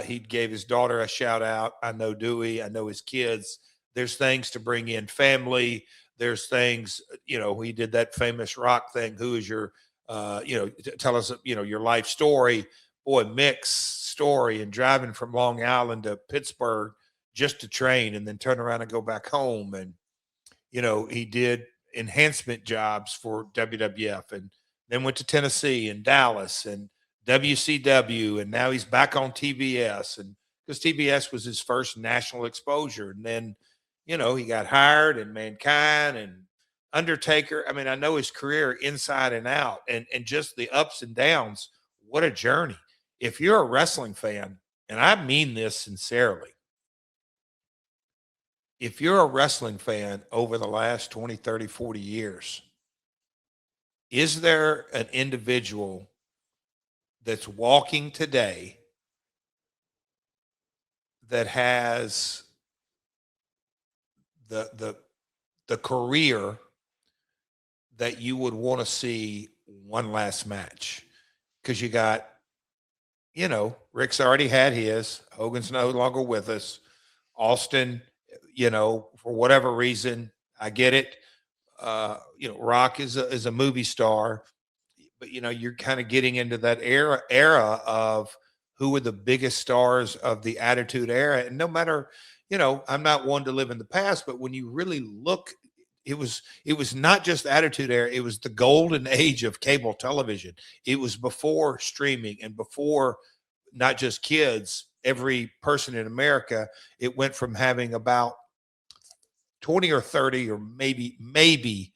He gave his daughter a shout out. I know Dewey. I know his kids. There's things to bring in family. There's things, you know, he did that famous rock thing. Who is your, you know, tell us, you know, your life story. Boy, Mick's story, and driving from Long Island to Pittsburgh just to train and then turn around and go back home. And, you know, he did enhancement jobs for WWF, and then went to Tennessee and Dallas and WCW. And now he's back on TBS, and because TBS was his first national exposure. And then, you know, he got hired in Mankind and Undertaker. I mean, I know his career inside and out, and just the ups and downs. What a journey. If you're a wrestling fan, and I mean this sincerely, if you're a wrestling fan over the last 20, 30, 40 years, is there an individual that's walking today that has the the career that you would want to see one last match, because you got, Rick's already had his. Hogan's no longer with us. Austin, for whatever reason, I get it. Rock is a movie star, but you're kind of getting into that era of who were the biggest stars of the Attitude Era. And no matter, I'm not one to live in the past, but when you really look, it was not just Attitude Era. It was the golden age of cable television. It was before streaming and before not just kids, every person in America. It went from having about 20 or 30 or maybe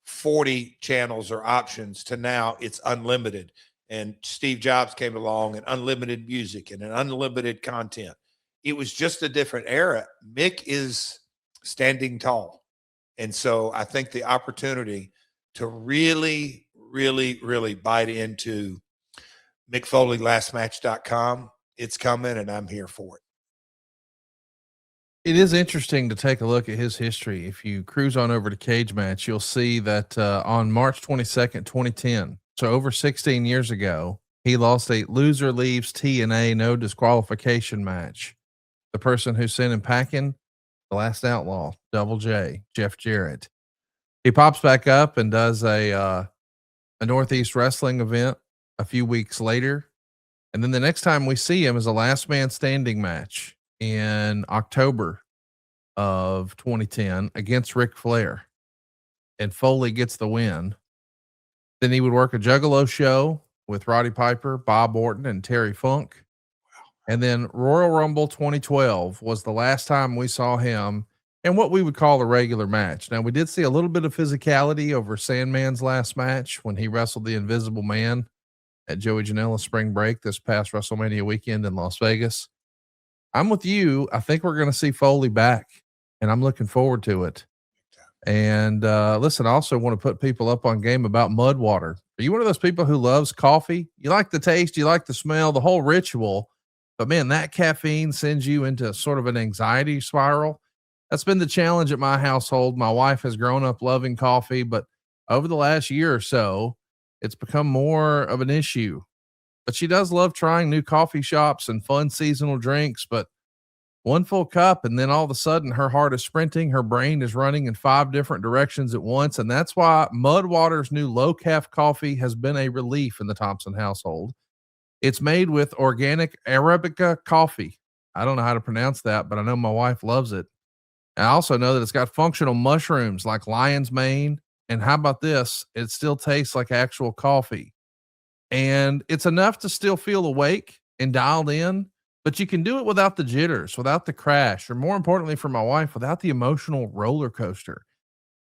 40 channels or options to now it's unlimited. And Steve Jobs came along and unlimited music and an unlimited content. It was just a different era. Mick is standing tall. And so I think the opportunity to really, really, really bite into MickFoleyLastMatch.com, it's coming, and I'm here for it. It is interesting to take a look at his history. If you cruise on over to Cage Match, you'll see that on March 22nd, 2010, so over 16 years ago, he lost a loser leaves TNA no disqualification match. The person who sent him packing, the Last Outlaw, Double J, Jeff Jarrett. He pops back up and does a Northeast Wrestling event a few weeks later. And then the next time we see him is a last man standing match in October of 2010 against Ric Flair, and Foley gets the win. Then he would work a Juggalo show with Roddy Piper, Bob Orton, and Terry Funk. And then Royal Rumble 2012 was the last time we saw him in what we would call a regular match. Now, we did see a little bit of physicality over Sandman's last match when he wrestled the Invisible Man at Joey Janela's spring break this past WrestleMania weekend in Las Vegas. I'm with you. I think we're going to see Foley back, and I'm looking forward to it. And listen, I also want to put people up on game about mud water. Are you one of those people who loves coffee? You like the taste, you like the smell, the whole ritual, but man, that caffeine sends you into sort of an anxiety spiral. That's been the challenge at my household. My wife has grown up loving coffee, but over the last year or so, it's become more of an issue. But she does love trying new coffee shops and fun seasonal drinks, but one full cup, and then all of a sudden her heart is sprinting. Her brain is running in 5 different directions at once. And that's why Mudwater's new low calf coffee has been a relief in the Thompson household. It's made with organic Arabica coffee. I don't know how to pronounce that, but I know my wife loves it. I also know that it's got functional mushrooms like lion's mane. And how about this? It still tastes like actual coffee. And it's enough to still feel awake and dialed in, but you can do it without the jitters, without the crash, or more importantly for my wife, without the emotional roller coaster.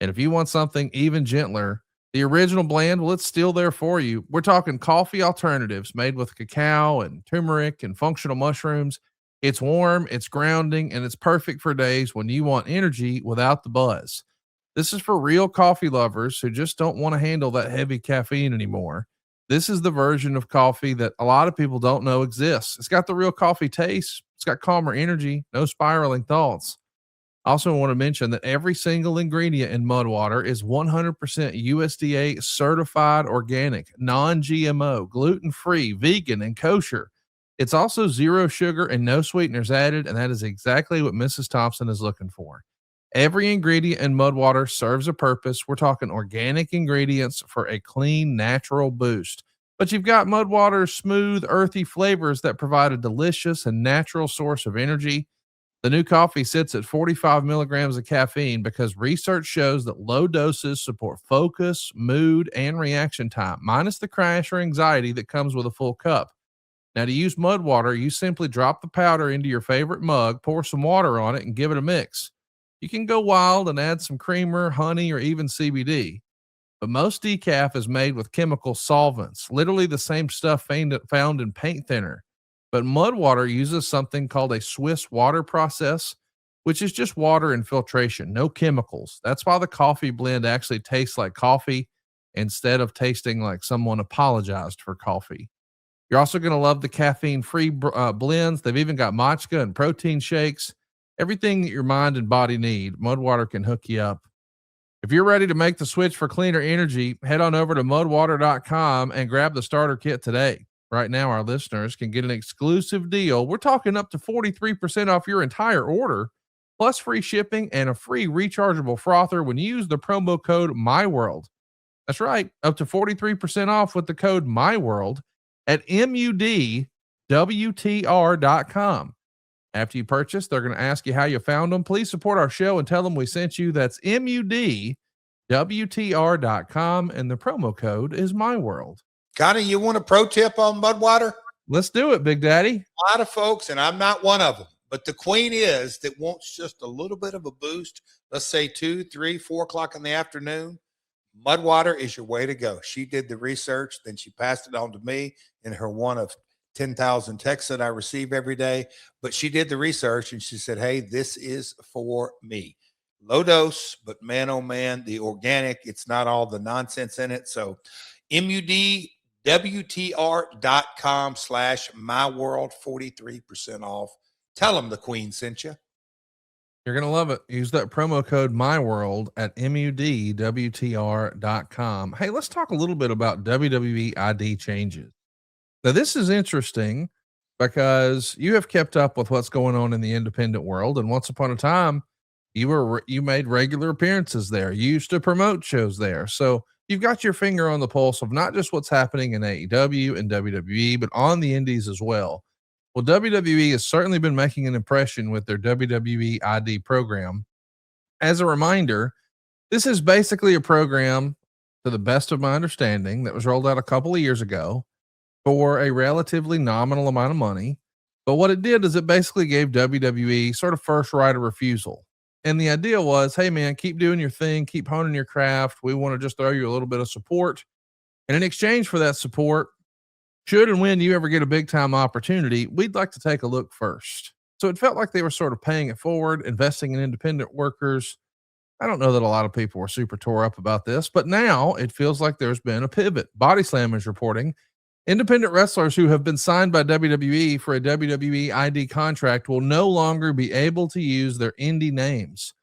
And if you want something even gentler, the original blend, well, it's still there for you. We're talking coffee alternatives made with cacao and turmeric and functional mushrooms. It's warm, it's grounding, and it's perfect for days when you want energy without the buzz. This is for real coffee lovers who just don't want to handle that heavy caffeine anymore. This is the version of coffee that a lot of people don't know exists. It's got the real coffee taste. It's got calmer energy, no spiraling thoughts. I also want to mention that every single ingredient in Mudwater is 100% USDA certified organic, non-GMO, gluten-free, vegan, and kosher. It's also 0 sugar and no sweeteners added, and that is exactly what Mrs. Thompson is looking for. Every ingredient in Mudwater serves a purpose. We're talking organic ingredients for a clean, natural boost. But you've got Mudwater's smooth, earthy flavors that provide a delicious and natural source of energy. The new coffee sits at 45 milligrams of caffeine because research shows that low doses support focus, mood, and reaction time, minus the crash or anxiety that comes with a full cup. Now, to use Mudwater, you simply drop the powder into your favorite mug, pour some water on it, and give it a mix. You can go wild and add some creamer, honey, or even CBD. But most decaf is made with chemical solvents, literally the same stuff found in paint thinner. But Mudwater uses something called a Swiss water process, which is just water and filtration, no chemicals. That's why the coffee blend actually tastes like coffee instead of tasting like someone apologized for coffee. You're also going to love the caffeine-free blends. They've even got matcha and protein shakes. Everything that your mind and body need, Mudwater can hook you up. If you're ready to make the switch for cleaner energy, head on over to mudwater.com and grab the starter kit today. Right now, our listeners can get an exclusive deal. We're talking up to 43% off your entire order, plus free shipping and a free rechargeable frother when you use the promo code MyWorld. That's right, up to 43% off with the code MyWorld at MUDWTR.com. After you purchase, they're going to ask you how you found them. Please support our show and tell them we sent you. That's MUDWTR.com, and the promo code is MyWorld. Connie, you want a pro tip on Mudwater? Let's do it, Big Daddy. A lot of folks, and I'm not one of them, but the queen is that wants just a little bit of a boost. Let's say 2, 3, 4 o'clock in the afternoon. Mudwater is your way to go. She did the research, then she passed it on to me in her one of 10,000 texts that I receive every day. But she did the research and she said, hey, this is for me. Low dose, but man, oh man, the organic, it's not all the nonsense in it. So MUDWTR.com/myworld, 43% off. Tell them the queen sent you. You're going to love it. Use that promo code MyWorld at MUDWTR.com. Hey, let's talk a little bit about WWEID changes. Now, this is interesting because you have kept up with what's going on in the independent world. And once upon a time, you made regular appearances there. You used to promote shows there. So you've got your finger on the pulse of not just what's happening in AEW and WWE, but on the indies as well. Well, WWE has certainly been making an impression with their WWE ID program. As a reminder, this is basically a program, to the best of my understanding, that was rolled out a couple of years ago for a relatively nominal amount of money. But what it did is it basically gave WWE sort of first right of refusal. And the idea was, hey man, keep doing your thing, keep honing your craft. We want to just throw you a little bit of support. And in exchange for that support, should and when you ever get a big time opportunity, we'd like to take a look first. So it felt like they were sort of paying it forward, investing in independent workers. I don't know that a lot of people were super tore up about this, but now it feels like there's been a pivot. Body Slam is reporting independent wrestlers who have been signed by WWE for a WWE ID contract will no longer be able to use their indie names.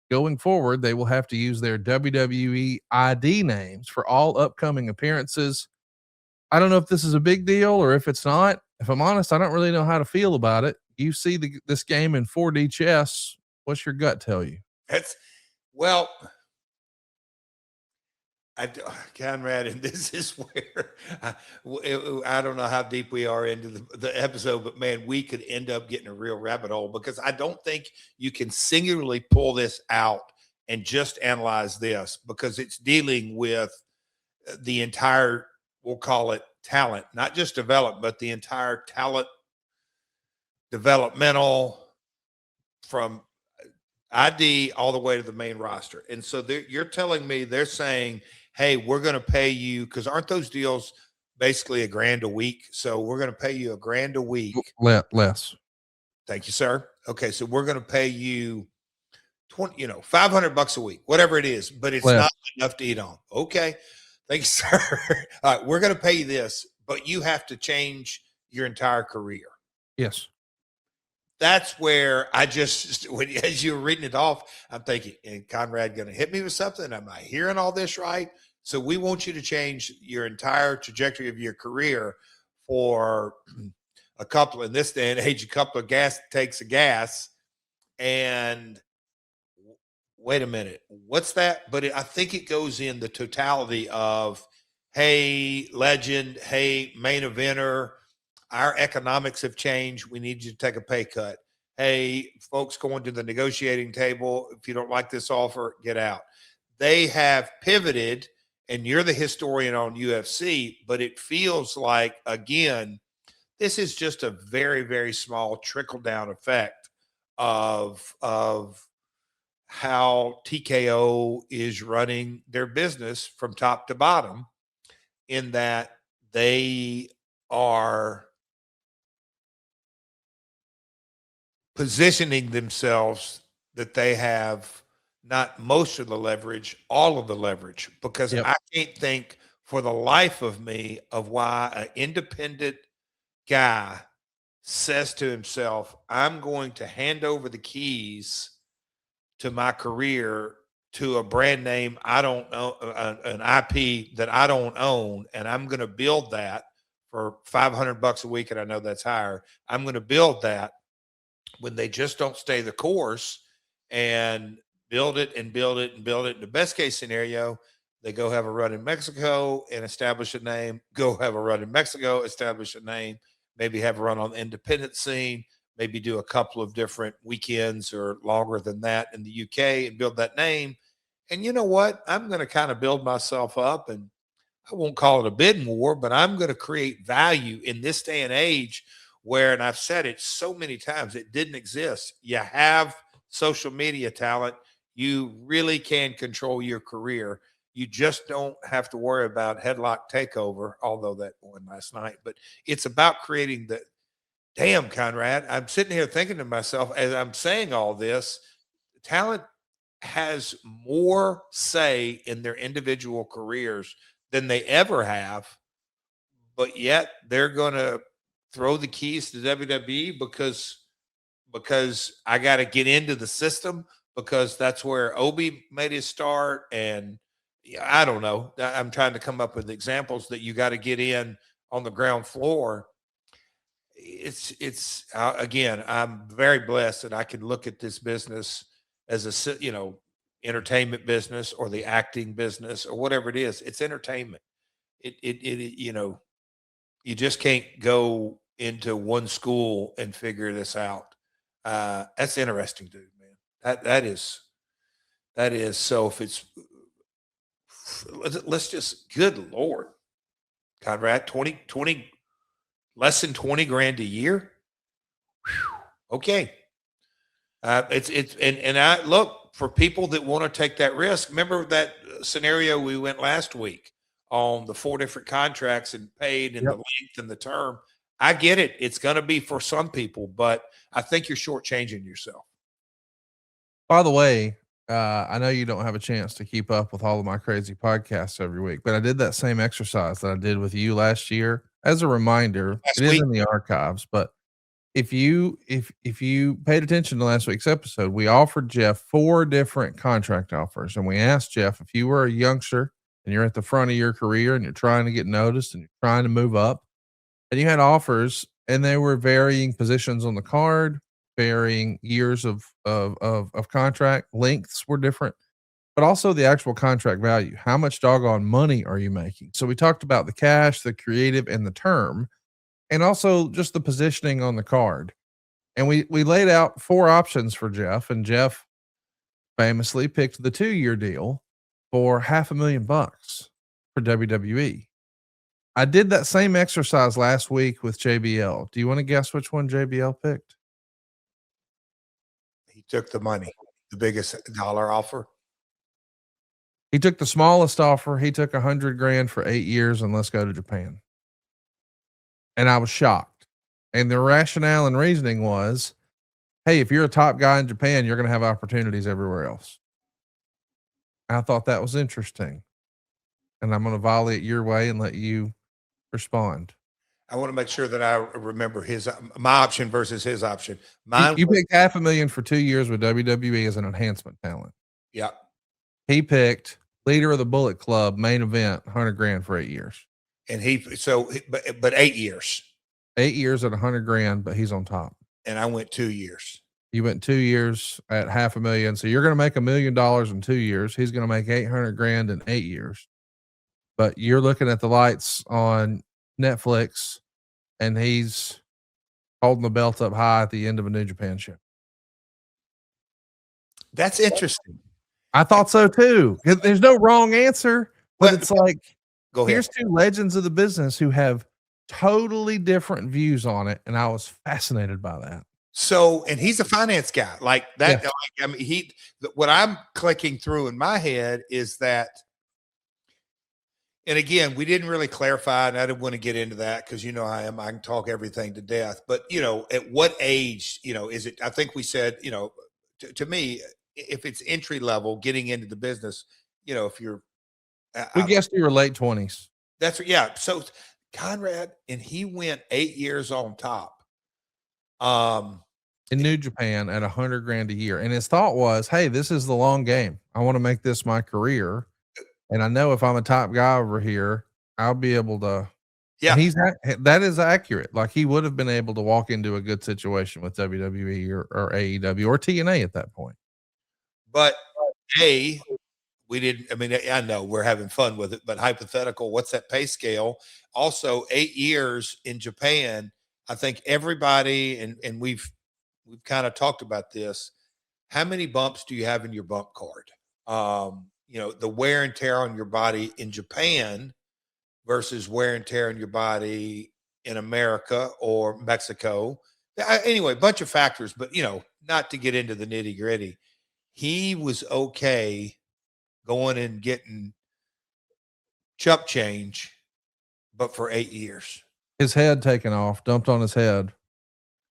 Going forward, they will have to use their WWE ID names for all upcoming appearances. I don't know if this is a big deal or if it's not. If I'm honest, I don't really know how to feel about it. You see this game in 4D chess. What's your gut tell you? Well, Conrad, and this is where I don't know how deep we are into the episode, but man, we could end up getting a real rabbit hole because I don't think you can singularly pull this out and just analyze this because it's dealing with the entire, we'll call it talent, not just development, but the entire talent developmental from ID all the way to the main roster. And so you're telling me they're saying, hey, we're going to pay you, because aren't those deals basically $1,000 a week? So we're going to pay you $1,000 a week. Less. Thank you, sir. Okay. So we're going to pay you $500 a week, whatever it is, but it's not enough to eat on. Okay. Thank you, sir. All right. We're going to pay you this, but you have to change your entire career. Yes. That's where as you were reading it off, I'm thinking, and Conrad going to hit me with something? Am I hearing all this right? So we want you to change your entire trajectory of your career for a couple, in this day and age, a couple of gas takes of gas. And wait a minute, what's that? But I think it goes in the totality of, hey, legend, hey, main eventer, our economics have changed. We need you to take a pay cut. Hey, folks going to the negotiating table, if you don't like this offer, get out. They have pivoted, and you're the historian on UFC, but it feels like, again, this is just a very, very small trickle-down effect of how TKO is running their business from top to bottom, in that they are positioning themselves that they have not most of the leverage, all of the leverage, because I can't think for the life of me of why an independent guy says to himself, I'm going to hand over the keys to my career to a brand name I don't know, an IP that I don't own, and I'm going to build that for $500 a week, and I know that's higher. I'm going to build that when they just don't stay the course and build it and build it and build it. In the best case scenario, they go have a run in Mexico and establish a name, go have a run in Mexico, establish a name, maybe have a run on the independent scene, maybe do a couple of different weekends or longer than that in the UK and build that name. And you know what? I'm going to kind of build myself up, and I won't call it a bidding war, but I'm going to create value in this day and age where, and I've said it so many times, it didn't exist. You have social media talent. You really can control your career. You just don't have to worry about headlock takeover, although that won last night. But it's about creating the damn, Conrad. I'm sitting here thinking to myself as I'm saying all this, talent has more say in their individual careers than they ever have, but yet they're going to throw the keys to WWE because I got to get into the system, because that's where Obi made his start. And I don't know. I'm trying to come up with examples that you got to get in on the ground floor. It's again, I'm very blessed that I can look at this business as a, entertainment business or the acting business or whatever it is. It's entertainment. You just can't go into one school and figure this out. That's interesting, dude, man. That is. So if it's, let's just, good Lord, Conrad, 20, less than 20 grand a year. Whew. Okay. And I look for people that want to take that risk. Remember that scenario we went last week on the 4 different contracts and paid and the length and the term. I get it. It's going to be for some people, but I think you're shortchanging yourself. By the way, I know you don't have a chance to keep up with all of my crazy podcasts every week, but I did that same exercise that I did with you last year. As a reminder, it is in the archives, but if you paid attention to last week's episode, we offered Jeff 4 different contract offers, and we asked Jeff, if you were a youngster and you're at the front of your career and you're trying to get noticed and you're trying to move up, and you had offers, and they were varying positions on the card, varying years of contract lengths were different, but also the actual contract value. How much doggone money are you making? So we talked about the cash, the creative, and the term, and also just the positioning on the card. And we laid out 4 options for Jeff, and Jeff famously picked the 2-year deal for $500,000 for WWE. I did that same exercise last week with JBL. Do you want to guess which one JBL picked? He took the money, the biggest dollar offer. He took the smallest offer. He took $100 grand for 8 years and let's go to Japan. And I was shocked. And the rationale and reasoning was, hey, if you're a top guy in Japan, you're going to have opportunities everywhere else. I thought that was interesting. And I'm going to volley it your way and let you respond. I want to make sure that I remember my option versus his option. You picked $500,000 for 2 years with WWE as an enhancement talent. Yeah. He picked leader of the Bullet Club, main event, $100 grand for 8 years. And but 8 years. 8 years at $100 grand, but he's on top. And I went 2 years. You went 2 years at $500,000. So you're going to make $1 million in 2 years. He's going to make 800 grand in 8 years. But you're looking at the lights on Netflix, and he's holding the belt up high at the end of a New Japan show. That's interesting. I thought so too. There's no wrong answer, but it's like, go ahead. Here's 2 legends of the business who have totally different views on it, and I was fascinated by that. So, and he's a finance guy like that. Yeah. I mean, what I'm clicking through in my head is that, and again, we didn't really clarify, and I didn't want to get into that because I can talk everything to death. But at what age, is it? I think we said, to me, if it's entry level, getting into the business, if you're, we guessed you were late 20s. That's So Conrad, and he went 8 years on top. in New Japan at 100 grand a year. And his thought was, hey, this is the long game. I want to make this my career. And I know if I'm a top guy over here, I'll be able to. And Yeah. that is accurate. Like he would have been able to walk into a good situation with WWE or AEW or TNA at that point. But we didn't. I mean, I know we're having fun with it, but hypothetical, what's that pay scale? Also, 8 years in Japan. I think everybody, and we've kind of talked about this. How many bumps do you have in your bump card? The wear and tear on your body in Japan versus wear and tear on your body in America or Mexico. Anyway, a bunch of factors, but not to get into the nitty gritty. He was okay going and getting chump change, but for 8 years. His head taken off, dumped on his head,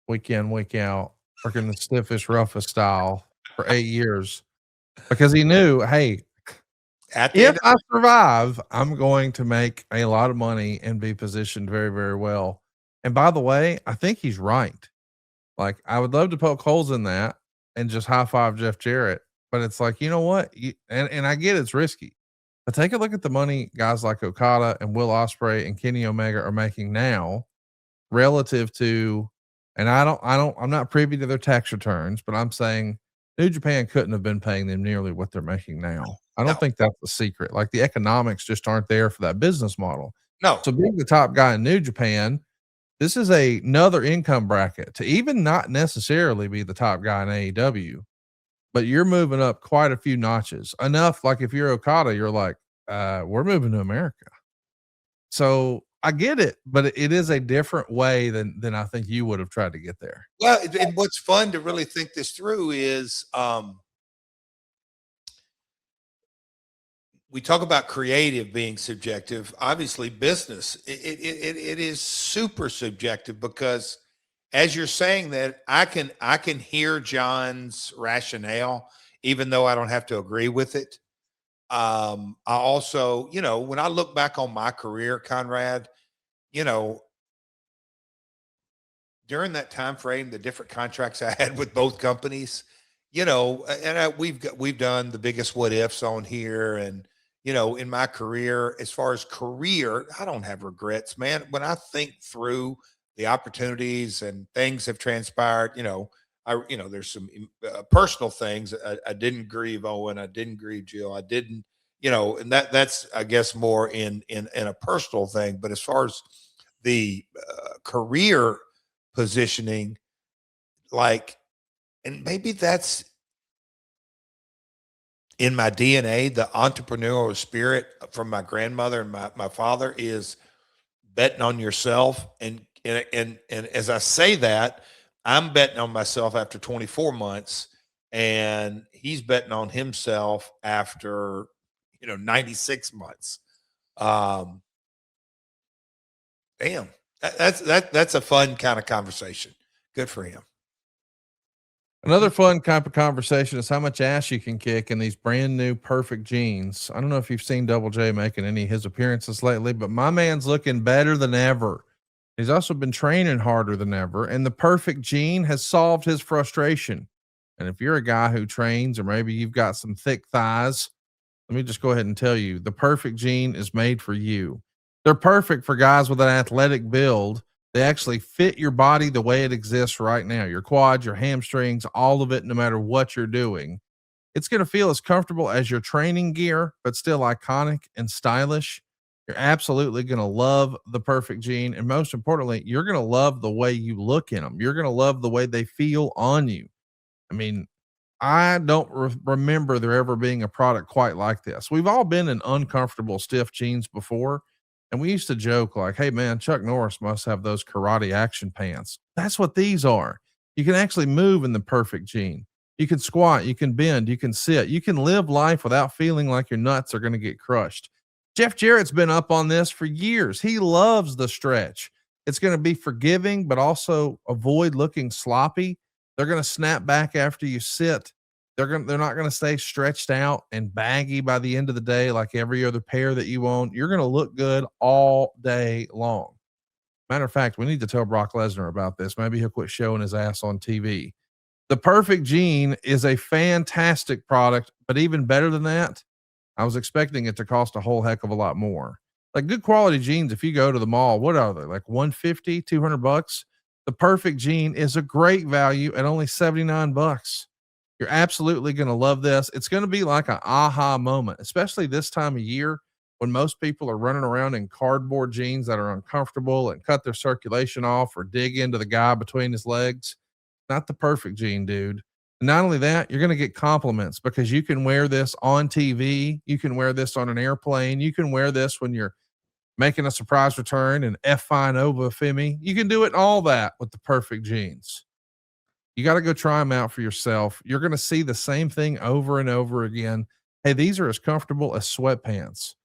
week in, week out, working the stiffest, roughest style for 8 years because he knew, hey, if I survive, I'm going to make a lot of money and be positioned very, very well. And by the way, I think he's right. Like, I would love to poke holes in that and just high five Jeff Jarrett, but it's like, you know what? And I get it's risky, but take a look at the money guys like Okada and Will Ospreay and Kenny Omega are making now relative to, and I'm not privy to their tax returns, but I'm saying New Japan couldn't have been paying them nearly what they're making now. I don't think that's the secret. Like the economics just aren't there for that business model. No. So being the top guy in New Japan, this is another income bracket to even not necessarily be the top guy in AEW, but you're moving up quite a few notches enough. Like if you're Okada, you're like, we're moving to America. So I get it, but it is a different way than I think you would have tried to get there. Well, and what's fun to really think this through is, we talk about creative being subjective. Obviously, business it is super subjective because, as you're saying that, I can hear John's rationale, even though I don't have to agree with it. I also, when I look back on my career, Conrad, during that time frame, the different contracts I had with both companies, and we've done the biggest what ifs on here, and in my career, as far as career, I don't have regrets, man. When I think through the opportunities and things have transpired, there's some personal things. I didn't grieve Owen. I didn't grieve Jill. I didn't, and that's, I guess, more in a personal thing. But as far as the career positioning, and maybe that's in my DNA, the entrepreneurial spirit from my grandmother and my father is betting on yourself. And as I say that, I'm betting on myself after 24 months, and he's betting on himself after 96 months. Damn, that's a fun kind of conversation. Good for him. Another fun type of conversation is how much ass you can kick in these brand new perfect jeans. I don't know if you've seen Double J making any of his appearances lately, but my man's looking better than ever. He's also been training harder than ever, and the perfect jean has solved his frustration. And if you're a guy who trains, or maybe you've got some thick thighs, let me just go ahead and tell you, the perfect jean is made for you. They're perfect for guys with an athletic build. They actually fit your body the way it exists right now. Your quads, your hamstrings, all of it, no matter what you're doing. It's going to feel as comfortable as your training gear, but still iconic and stylish. You're absolutely going to love the perfect jean. And most importantly, you're going to love the way you look in them. You're going to love the way they feel on you. I mean, I don't remember there ever being a product quite like this. We've all been in uncomfortable, stiff jeans before. And we used to joke like, hey man, Chuck Norris must have those karate action pants. That's what these are. You can actually move in the perfect jean. You can squat, you can bend, you can sit, you can live life without feeling like your nuts are going to get crushed. Jeff Jarrett's been up on this for years. He loves the stretch. It's going to be forgiving, but also avoid looking sloppy. They're going to snap back after you sit. They're not going to stay stretched out and baggy by the end of the day like every other pair that you own. You're going to look good all day long. Matter of fact, we need to tell Brock Lesnar about this. Maybe he'll quit showing his ass on TV. The Perfect Jean is a fantastic product, but even better than that, I was expecting it to cost a whole heck of a lot more. Like good quality jeans, if you go to the mall, what are they? Like 150, $200? The Perfect Jean is a great value at only $79. You're absolutely going to love this. It's going to be like an aha moment, especially this time of year when most people are running around in cardboard jeans that are uncomfortable and cut their circulation off or dig into the guy between his legs. Not the Perfect Jean, dude. And not only that, you're going to get compliments because you can wear this on TV. You can wear this on an airplane. You can wear this when you're making a surprise return and F fine over Femi. You can do it all that with the Perfect Jeans. You got to go try them out for yourself. You're going to see the same thing over and over again. Hey, these are as comfortable as sweatpants.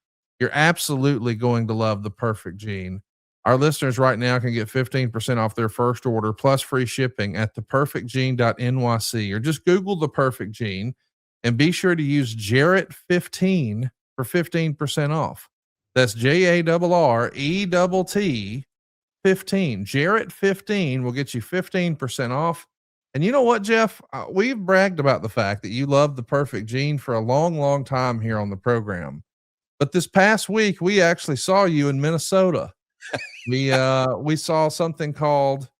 You're absolutely going to love the Perfect Jean. Our listeners right now can get 15% off their first order plus free shipping at theperfectjean.nyc, or just Google the Perfect Jean and be sure to use Jarrett 15 for 15% off. That's JARRETT 15. Jarrett 15 will get you 15% off. And you know what, Jeff? We've bragged about the fact that you love the Perfect Jean for a long, long time here on the program. But this past week, we actually saw you in Minnesota. We saw something called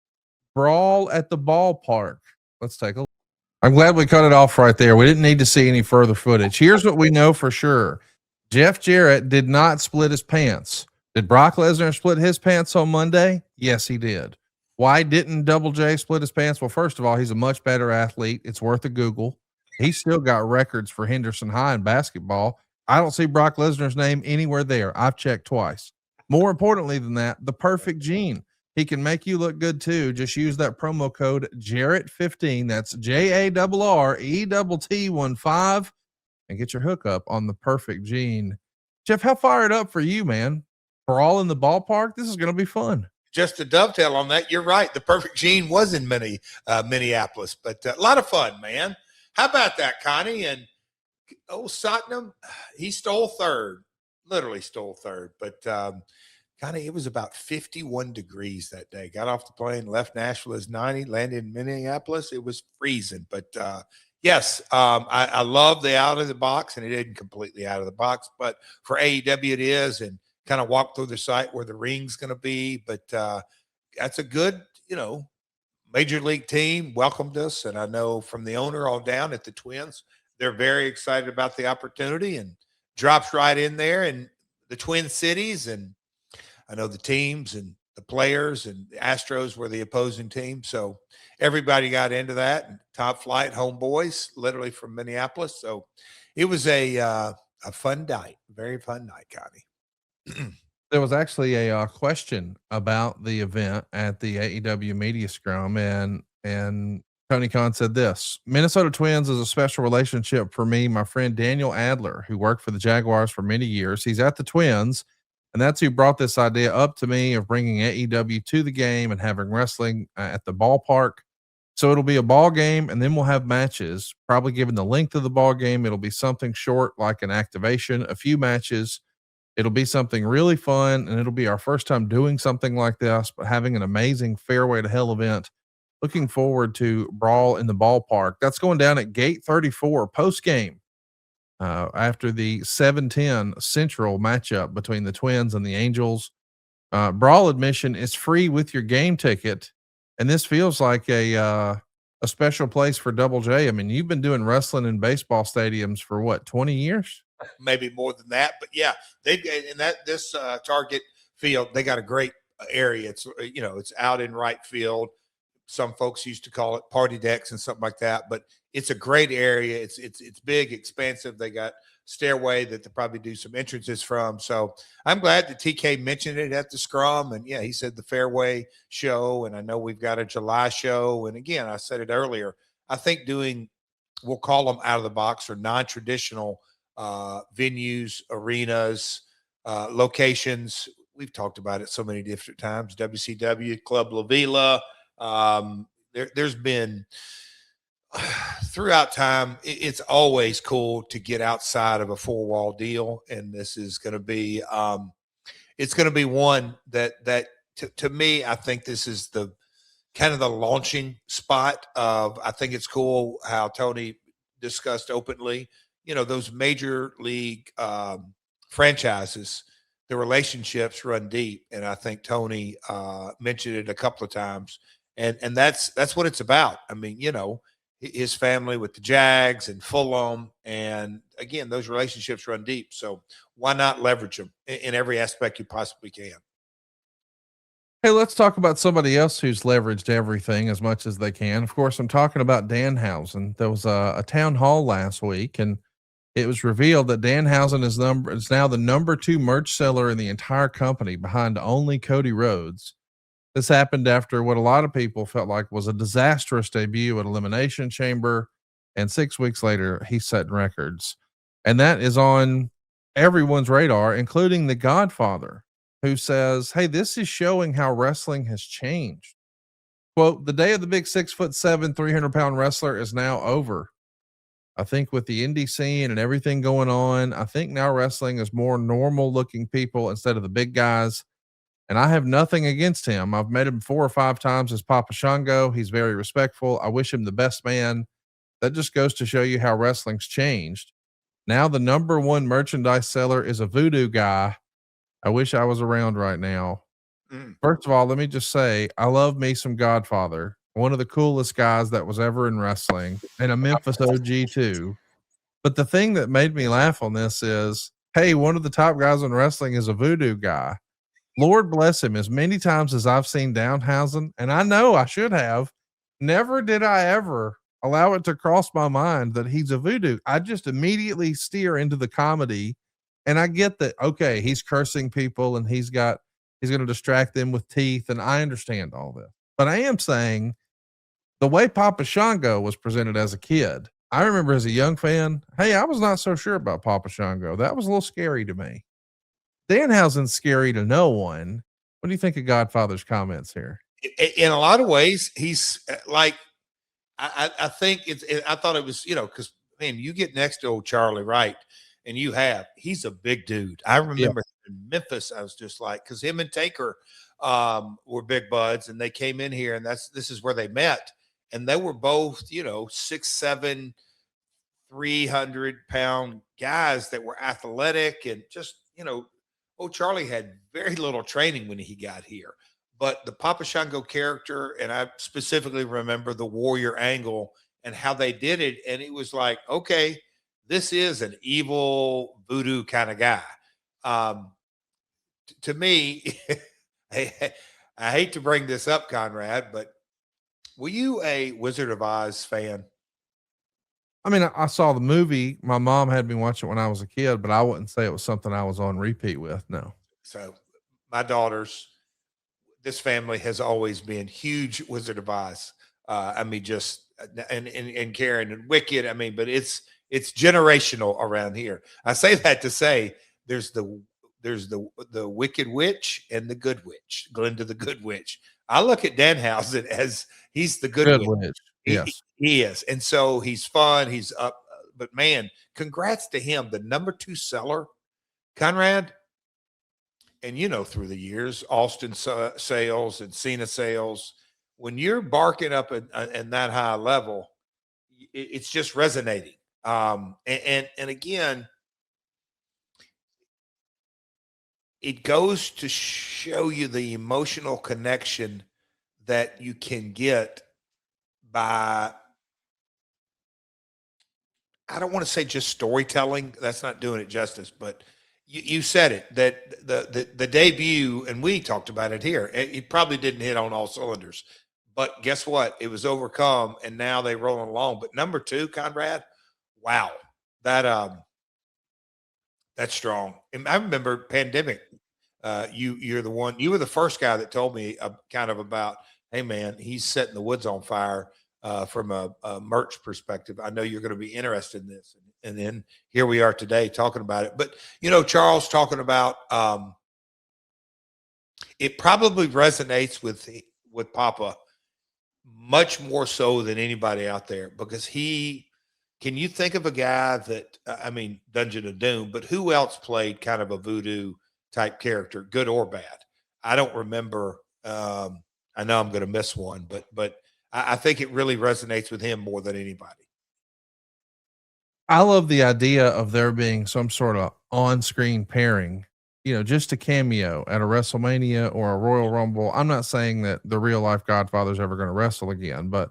Brawl at the Ballpark. Let's take a look. I'm glad we cut it off right there. We didn't need to see any further footage. Here's what we know for sure. Jeff Jarrett did not split his pants. Did Brock Lesnar split his pants on Monday? Yes, he did. Why didn't Double J split his pants? Well, first of all, he's a much better athlete. It's worth a Google. He's still got records for Henderson High in basketball. I don't see Brock Lesnar's name anywhere there. I've checked twice. More importantly than that, the Perfect Jean. He can make you look good too. Just use that promo code Jarrett15. That's JARRETT15 and get your hookup on the Perfect Jean. Jeff, how fired up for you, man? Brawl in the Ballpark. This is going to be fun. Just to dovetail on that, you're right. The Perfect Jean was in Minneapolis, but a lot of fun, man. How about that, Connie? And old Sotnam, he stole third. Literally stole third, but Connie, it was about 51 degrees that day. Got off the plane, left Nashville as 90, landed in Minneapolis. It was freezing, but yes, I love the out of the box, and it isn't completely out of the box, but for AEW it is, and kind of walk through the site where the ring's going to be. But that's a good, major league team welcomed us, and I know from the owner on down at the Twins, they're very excited about the opportunity, and drops right in there in the Twin Cities. And I know the teams and the players and the Astros were the opposing team. So everybody got into that, and top flight homeboys, literally from Minneapolis. So it was a fun night, very fun night, Connie. There was actually a question about the event at the AEW Media Scrum, and Tony Khan said this: Minnesota Twins is a special relationship for me. My friend Daniel Adler, who worked for the Jaguars for many years, he's at the Twins, and that's who brought this idea up to me of bringing AEW to the game and having wrestling at the ballpark. So it'll be a ball game, and then we'll have matches. Probably given the length of the ball game, it'll be something short like an activation, a few matches. It'll be something really fun, and it'll be our first time doing something like this, but having an amazing Fairway to Hell event. Looking forward to Brawl in the Ballpark. That's going down at Gate 34 post game after the 7:10 Central matchup between the Twins and the Angels. Brawl admission is free with your game ticket, and this feels like a special place for Double J. I mean, you've been doing wrestling in baseball stadiums for what, 20 years? Maybe more than that, but yeah, they've in this Target field, they got a great area. It's it's out in right field. Some folks used to call it party decks and something like that, but it's a great area. It's big, expansive. They got stairway that they probably do some entrances from. So I'm glad that TK mentioned it at the scrum. And yeah, he said the Fairway show, and I know we've got a July show. And again, I said it earlier, I think we'll call them out of the box or non-traditional venues, arenas, locations. We've talked about it so many different times. WCW, Club La Vila. There's been throughout time, it's always cool to get outside of a four-wall deal, and this is going to be it's going to be one that to me, I think this is the kind of the launching spot of, I think it's cool how Tony discussed openly, those major league franchises, the relationships run deep. And I think Tony mentioned it a couple of times. And that's what it's about. I mean, his family with the Jags and Fulham. And again, those relationships run deep. So why not leverage them in every aspect you possibly can? Hey, let's talk about somebody else who's leveraged everything as much as they can. Of course, I'm talking about Danhausen. There was a town hall last week, and it was revealed that Danhausen is now the number 2 merch seller in the entire company, behind only Cody Rhodes. This happened after what a lot of people felt like was a disastrous debut at Elimination Chamber, and 6 weeks later, he's setting records. And that is on everyone's radar, including The Godfather, who says, "Hey, this is showing how wrestling has changed." Quote, "The day of the big 6'7", 300-pound wrestler is now over. I think with the indie scene and everything going on, I think now wrestling is more normal looking people instead of the big guys. And I have nothing against him. I've met him 4 or 5 times as Papa Shango. He's very respectful. I wish him the best, man." That just goes to show you how wrestling's changed. Now the number 1 merchandise seller is a voodoo guy. I wish I was around right now. First of all, let me just say, I love me some Godfather, one of the coolest guys that was ever in wrestling, and a Memphis OG too. But the thing that made me laugh on this is, hey, one of the top guys in wrestling is a voodoo guy. Lord bless him. As many times as I've seen Danhausen, and I know I should have, never did I ever allow it to cross my mind that he's a voodoo. I just immediately steer into the comedy. And I get that, okay, he's cursing people and he's going to distract them with teeth. And I understand all this, but I am saying the way Papa Shango was presented as a kid, I remember as a young fan, hey, I was not so sure about Papa Shango. That was a little scary to me. Danhausen's scary to no one. What do you think of Godfather's comments here? In a lot of ways, he's like, I think I thought it was, because man, you get next to old Charlie Wright, and he's a big dude. I remember in Memphis, I was just like, because him and Taker were big buds, and they came in here, and this is where they met, and they were both 6'7", 300-pound guys that were athletic, and just old Charlie had very little training when he got here. But the Papa Shango character, and I specifically remember the warrior angle and how they did it. And it was like, okay, this is an evil voodoo kind of guy. To me, I hate to bring this up, Conrad, but were you a Wizard of Oz fan? I mean, I saw the movie. My mom had me watch it when I was a kid, but I wouldn't say it was something I was on repeat with. No. So my daughters, this family has always been huge Wizard of Oz. I mean, just and Karen and Wicked. I mean, but it's generational around here. I say that to say there's the Wicked Witch and the Good Witch, Glinda the Good Witch. I look at Danhausen as he's the good witch. Yes, he is, and so he's fun. He's up, but man, congrats to him, the number 2 seller, Conrad. And through the years, Austin sales and Cena sales, when you're barking up in that high level, it's just resonating. And again, it goes to show you the emotional connection that you can get by, I don't want to say just storytelling. That's not doing it justice, but you said it, that the debut, and we talked about it here, it probably didn't hit on all cylinders, but guess what? It was overcome, and now they rolling along. But number 2, Conrad, wow, that's strong. And I remember pandemic. You were the first guy that told me kind of about, hey man, he's setting the woods on fire from a merch perspective. I know you're going to be interested in this. And then here we are today talking about it. But, Charles talking about it probably resonates with Papa much more so than anybody out there, because can you think of a guy that, Dungeon of Doom, but who else played kind of a voodoo type character, good or bad? I don't remember. I know I'm going to miss one, but I think it really resonates with him more than anybody. I love the idea of there being some sort of on-screen pairing, just a cameo at a WrestleMania or a Royal Rumble. I'm not saying that the real life Godfather's ever going to wrestle again, but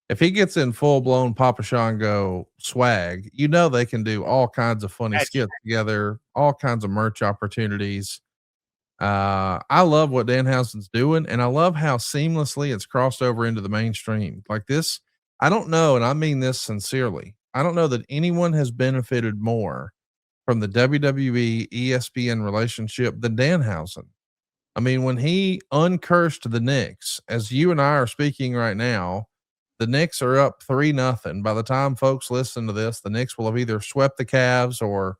if he gets in full blown Papa Shango swag, they can do all kinds of funny skits together, all kinds of merch opportunities. I love what Danhausen's doing, and I love how seamlessly it's crossed over into the mainstream. Like this, I don't know, and I mean this sincerely. I don't know that anyone has benefited more from the WWE ESPN relationship than Danhausen. I mean, when he uncursed the Knicks, as you and I are speaking right now, the Knicks are up 3-0. By the time folks listen to this, the Knicks will have either swept the Cavs or,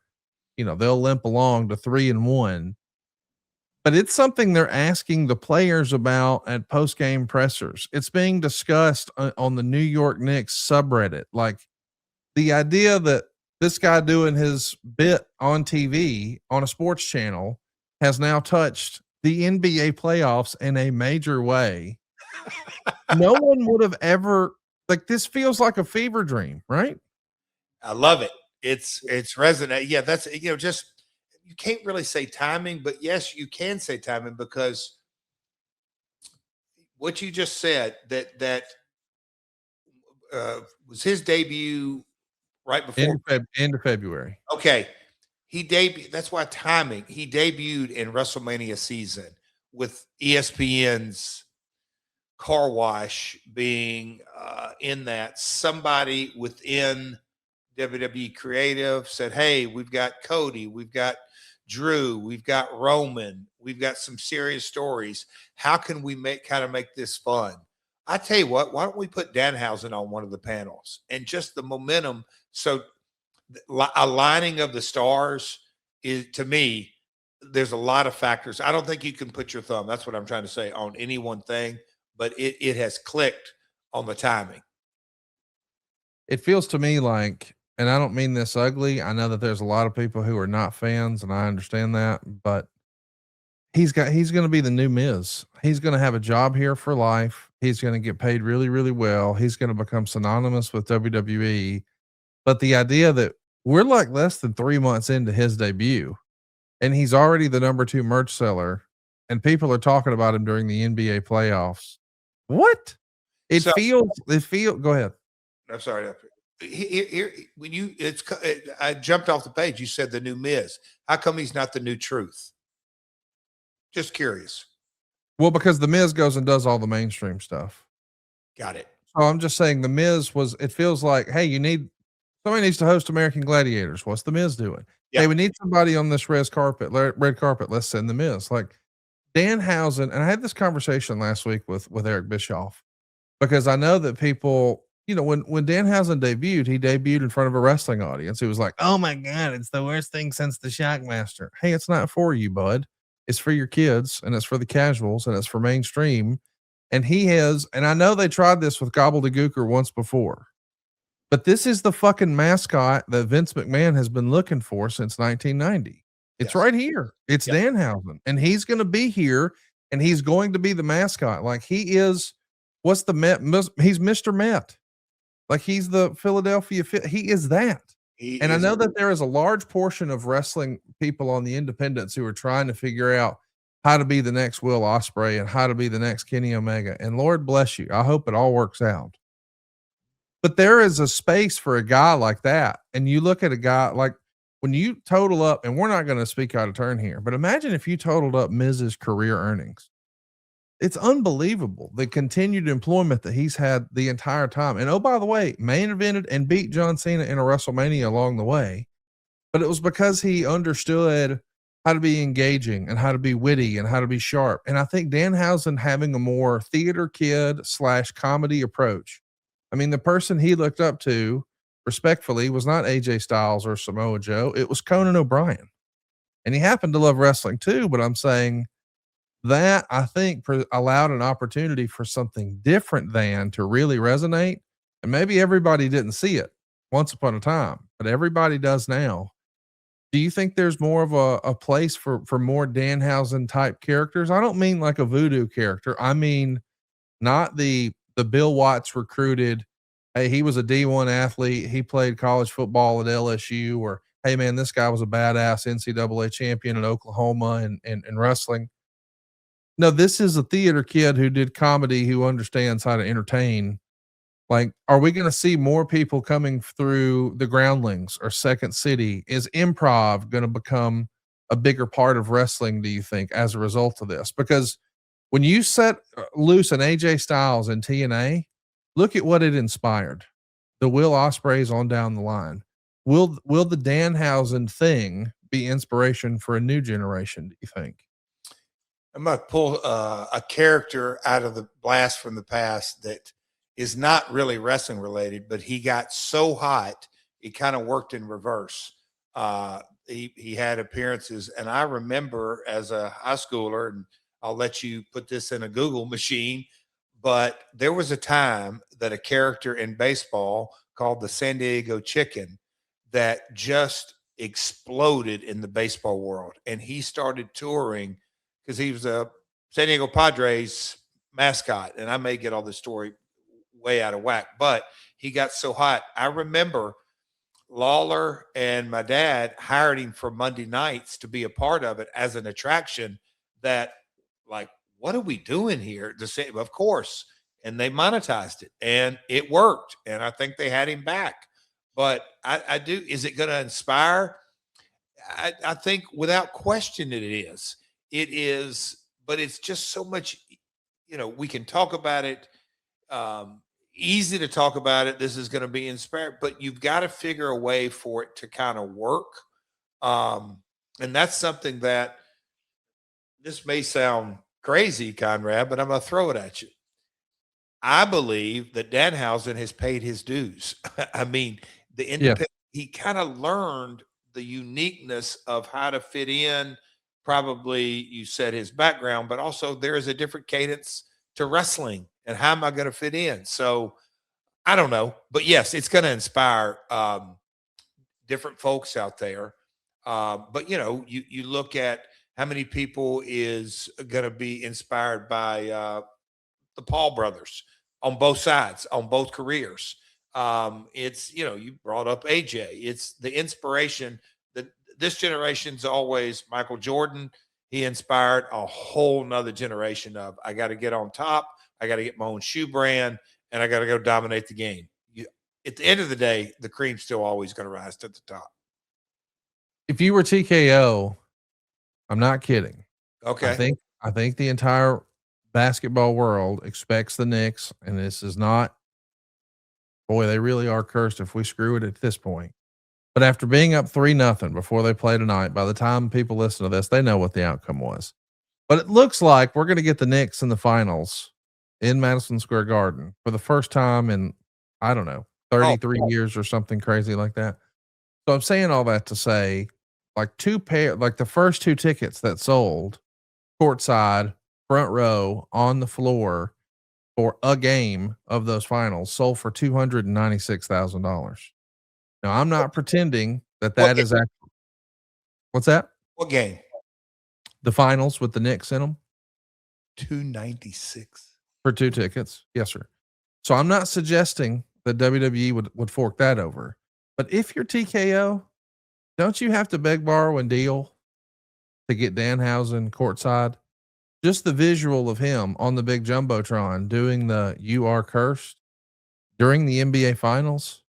they'll limp along to 3-1. But it's something they're asking the players about at post-game pressers. It's being discussed on the New York Knicks subreddit. Like the idea that this guy doing his bit on TV on a sports channel has now touched the NBA playoffs in a major way. No one would have ever, like, this feels like a fever dream, right? I love it. It's resonant. Yeah, that's, just, you can't really say timing, but yes, you can say timing, because what you just said, that was his debut right before end of February. Okay. He debuted. That's why timing. He debuted in WrestleMania season with ESPN's car wash being in that. Somebody within WWE Creative said, "Hey, we've got Cody, we've got Drew, we've got Roman, we've got some serious stories. How can we make this fun?" I tell you what, why don't we put Danhausen on one of the panels, and just the momentum. So aligning of the stars is, to me, there's a lot of factors. I don't think you can put your thumb, that's what I'm trying to say, on any one thing, but it has clicked on the timing. It feels to me like, and I don't mean this ugly, I know that there's a lot of people who are not fans, and I understand that, but he's going to be the new Miz. He's going to have a job here for life. He's going to get paid really, really well. He's going to become synonymous with WWE. But the idea that we're like less than 3 months into his debut and he's already the number 2 merch seller and people are talking about him during the NBA playoffs. What? Go ahead. I'm sorry. Here, I jumped off the page. You said the new Miz. How come he's not the new Truth? Just curious. Well, because the Miz goes and does all the mainstream stuff. Got it. So I'm just saying the Miz it feels like, hey, somebody needs to host American Gladiators. What's the Miz doing? Yeah. Hey, we need somebody on this red carpet. Let's send the Miz. Like Danhausen. And I had this conversation last week with Eric Bischoff, because I know that people, when Danhausen debuted, he debuted in front of a wrestling audience. It was like, oh my God, it's the worst thing since the Shockmaster. Hey, it's not for you, bud. It's for your kids, and it's for the casuals, and it's for mainstream. And and I know they tried this with Gobbledygooker once before, but this is the fucking mascot that Vince McMahon has been looking for since 1990. It's right here. It's Danhausen, and he's going to be here, and he's going to be the mascot. Like he is, he's Mr. Met. Like he's the Philadelphia. He is that. And I know that there is a large portion of wrestling people on the independents who are trying to figure out how to be the next Will Ospreay and how to be the next Kenny Omega. And Lord bless you. I hope it all works out. But there is a space for a guy like that. And you look at a guy like, when you total up, and we're not going to speak out of turn here, but imagine if you totaled up Miz's career earnings. It's unbelievable, the continued employment that he's had the entire time. And oh, by the way, main evented and beat John Cena in a WrestleMania along the way. But it was because he understood how to be engaging and how to be witty and how to be sharp. And I think Danhausen having a more theater kid / comedy approach. I mean, the person he looked up to respectfully was not AJ Styles or Samoa Joe. It was Conan O'Brien. And he happened to love wrestling too, but I'm saying that I think allowed an opportunity for something different than to really resonate. And maybe everybody didn't see it once upon a time, but everybody does now. Do you think there's more of a place for more Danhausen type characters? I don't mean like a voodoo character. I mean not the Bill Watts recruited. Hey, he was a D1 athlete. He played college football at LSU, or hey man, this guy was a badass NCAA champion in Oklahoma and wrestling. No, this is a theater kid who did comedy, who understands how to entertain. Like, are we going to see more people coming through the Groundlings or Second City? Is improv going to become a bigger part of wrestling, do you think, as a result of this? Because when you set loose an AJ Styles in TNA, look at what it inspired. The Will Ospreys on down the line. Will the Danhausen thing be inspiration for a new generation, do you think? I'm going to pull a character out of the blast from the past that is not really wrestling related, but he got so hot, it kind of worked in reverse. He had appearances, and I remember as a high schooler, and I'll let you put this in a Google machine, but there was a time that a character in baseball called the San Diego Chicken that just exploded in the baseball world. And he started touring because he was a San Diego Padres mascot. And I may get all this story way out of whack, but he got so hot. I remember Lawler and my dad hired him for Monday nights to be a part of it as an attraction that, like, what are we doing here? To say, of course. And they monetized it and it worked. And I think they had him back. But I do, is it going to inspire? I think without question it is. It is, but it's just so much, we can talk about it. Easy to talk about it. This is going to be inspired, but you've got to figure a way for it to kind of work. And that's something that this may sound crazy, Conrad, but I'm going to throw it at you. I believe that Danhausen has paid his dues. I mean, the independent, he kind of learned the uniqueness of how to fit in. Probably you said his background, but also there is a different cadence to wrestling and how am I going to fit in? So I don't know, but yes, it's going to inspire different folks out there. But you look at how many people is going to be inspired by the Paul brothers on both sides, on both careers. It's, you brought up AJ. It's the inspiration that this generation's always Michael Jordan. He inspired a whole nother generation of, I got to get on top. I got to get my own shoe brand and I got to go dominate the game. At the end of the day, the cream's still always going to rise to the top. If you were TKO, I'm not kidding. Okay. I think the entire basketball world expects the Knicks, and this is not, boy, they really are cursed if we screw it at this point. But after being up 3-0 before they play tonight, by the time people listen to this, they know what the outcome was. But it looks like we're going to get the Knicks in the finals in Madison Square Garden for the first time in, I don't know, 33 years or something crazy like that. So I'm saying all that to say, like the first two tickets that sold courtside, front row, on the floor for a game of those finals sold for $296,000. Now I'm not pretending that is actually, what's that? What game? The finals with the Knicks in them. 296 for 2 tickets. Yes, sir. So I'm not suggesting that WWE would fork that over, but if you're TKO, don't you have to beg, borrow, and deal to get Danhausen courtside? Just the visual of him on the big jumbotron doing the "You Are Cursed" during the NBA finals,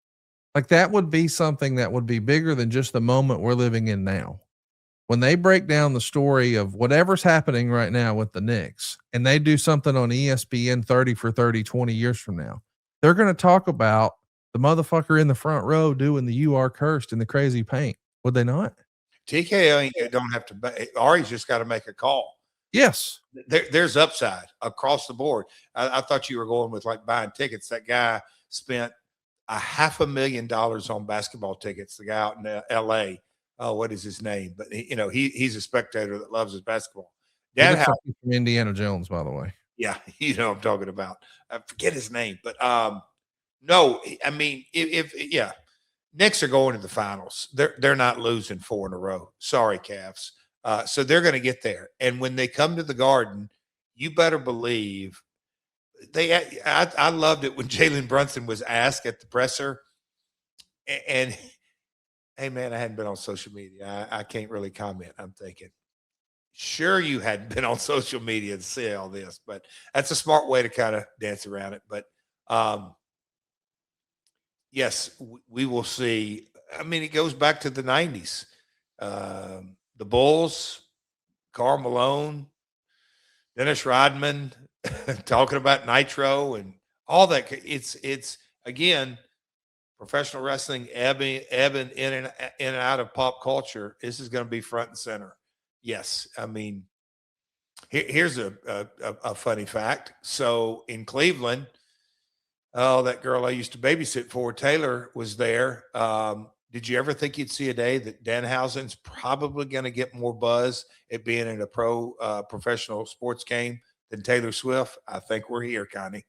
like that would be something that would be bigger than just the moment we're living in now. When they break down the story of whatever's happening right now with the Knicks and they do something on ESPN 30 for 30, 20 years from now, they're going to talk about the motherfucker in the front row doing the "You Are Cursed" in the crazy paint. Would they not? TKO don't have to, Ari's just got to make a call. Yes. There's upside across the board. I thought you were going with like buying tickets. That guy spent $500,000 on basketball tickets. The guy out in LA. Oh, what is his name? But he's a spectator that loves his basketball. Dad from Indiana Jones, by the way. Yeah, I'm talking about. I forget his name, but no, I mean, if Knicks are going to the finals. They're not losing 4 in a row. Sorry, Cavs. So they're going to get there. And when they come to the Garden, you better believe I loved it when Jalen Brunson was asked at the presser, and hey man, I hadn't been on social media. I can't really comment. I'm thinking, sure, you hadn't been on social media to see all this, but that's a smart way to kind of dance around it. But yes, we will see. I mean, it goes back to the 90s. The Bulls, Karl Malone, Dennis Rodman talking about Nitro and all that. It's again, professional wrestling ebbing in and out of pop culture. This is going to be front and center. Yes, I mean, here's a funny fact. So in Cleveland, oh, that girl I used to babysit for, Taylor, was there. Did you ever think you'd see a day that Danhausen's probably going to get more buzz at being in a professional sports game than Taylor Swift? I think we're here, Connie.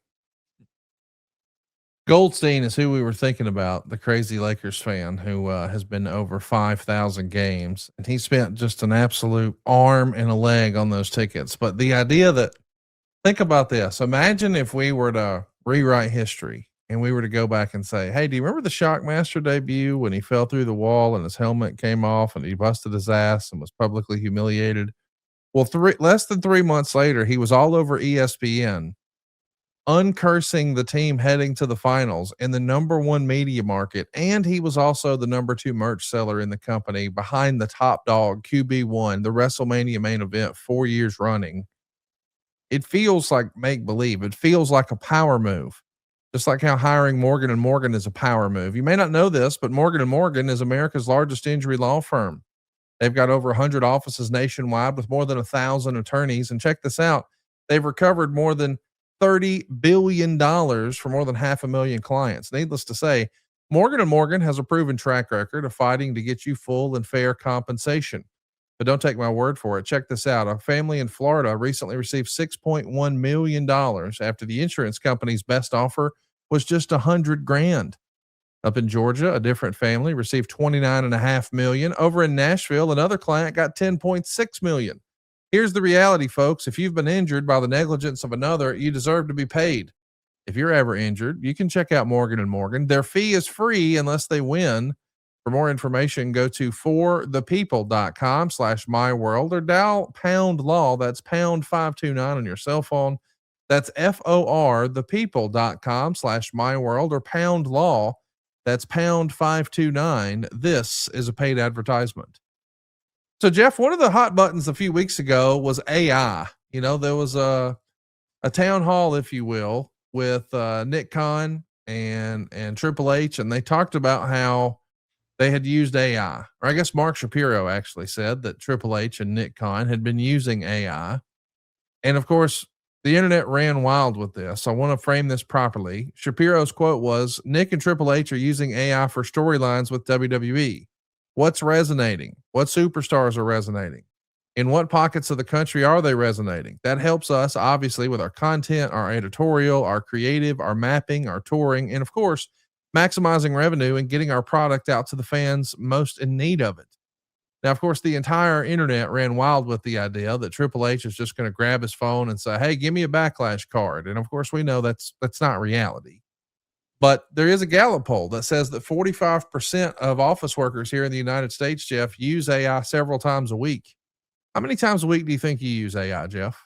Goldstein is who we were thinking about, the crazy Lakers fan who has been to over 5,000 games, and he spent just an absolute arm and a leg on those tickets. But the idea that, think about this, imagine if we were to rewrite history and we were to go back and say, hey, do you remember the Shockmaster debut when he fell through the wall and his helmet came off and he busted his ass and was publicly humiliated? Well, less than 3 months later, he was all over ESPN uncursing the team heading to the finals in the #1 media market. And he was also the #2 merch seller in the company behind the top dog QB1, the WrestleMania main event 4 years running. It feels like make believe. It feels like a power move, just like how hiring Morgan and Morgan is a power move. You may not know this, but Morgan and Morgan is America's largest injury law firm. They've got over 100 offices nationwide with more than 1,000 attorneys. And check this out. They've recovered more than $30 billion for more than 500,000 clients. Needless to say, Morgan & Morgan has a proven track record of fighting to get you full and fair compensation. But don't take my word for it. Check this out. A family in Florida recently received $6.1 million after the insurance company's best offer was just $100,000. Up in Georgia, a different family received $29.5 million. Over in Nashville, another client got $10.6 million. Here's the reality, folks. If you've been injured by the negligence of another, you deserve to be paid. If you're ever injured, you can check out Morgan & Morgan. Their fee is free unless they win. For more information, go to forthepeople.com/myworld or dial pound law. That's pound 529 on your cell phone. That's forthepeople.com/myworld or pound law. That's pound 529. This is a paid advertisement. So Jeff, one of the hot buttons a few weeks ago was AI. You know, there was a town hall, if you will, with Nick Khan and Triple H, and they talked about how they had used AI, or I guess Mark Shapiro actually said that Triple H and Nick Khan had been using AI. And of course, the internet ran wild with this. I want to frame this properly. Shapiro's quote was, Nick and Triple H are using AI for storylines with WWE. What's resonating? What superstars are resonating? In what pockets of the country are they resonating? That helps us, obviously, with our content, our editorial, our creative, our mapping, our touring, and of course, maximizing revenue and getting our product out to the fans most in need of it. Now, of course, the entire internet ran wild with the idea that Triple H is just going to grab his phone and say, hey, give me a Backlash card. And of course, we know that's not reality. But there is a Gallup poll that says that 45% of office workers here in the United States, Jeff, use AI several times a week. How many times a week do you think you use AI, Jeff?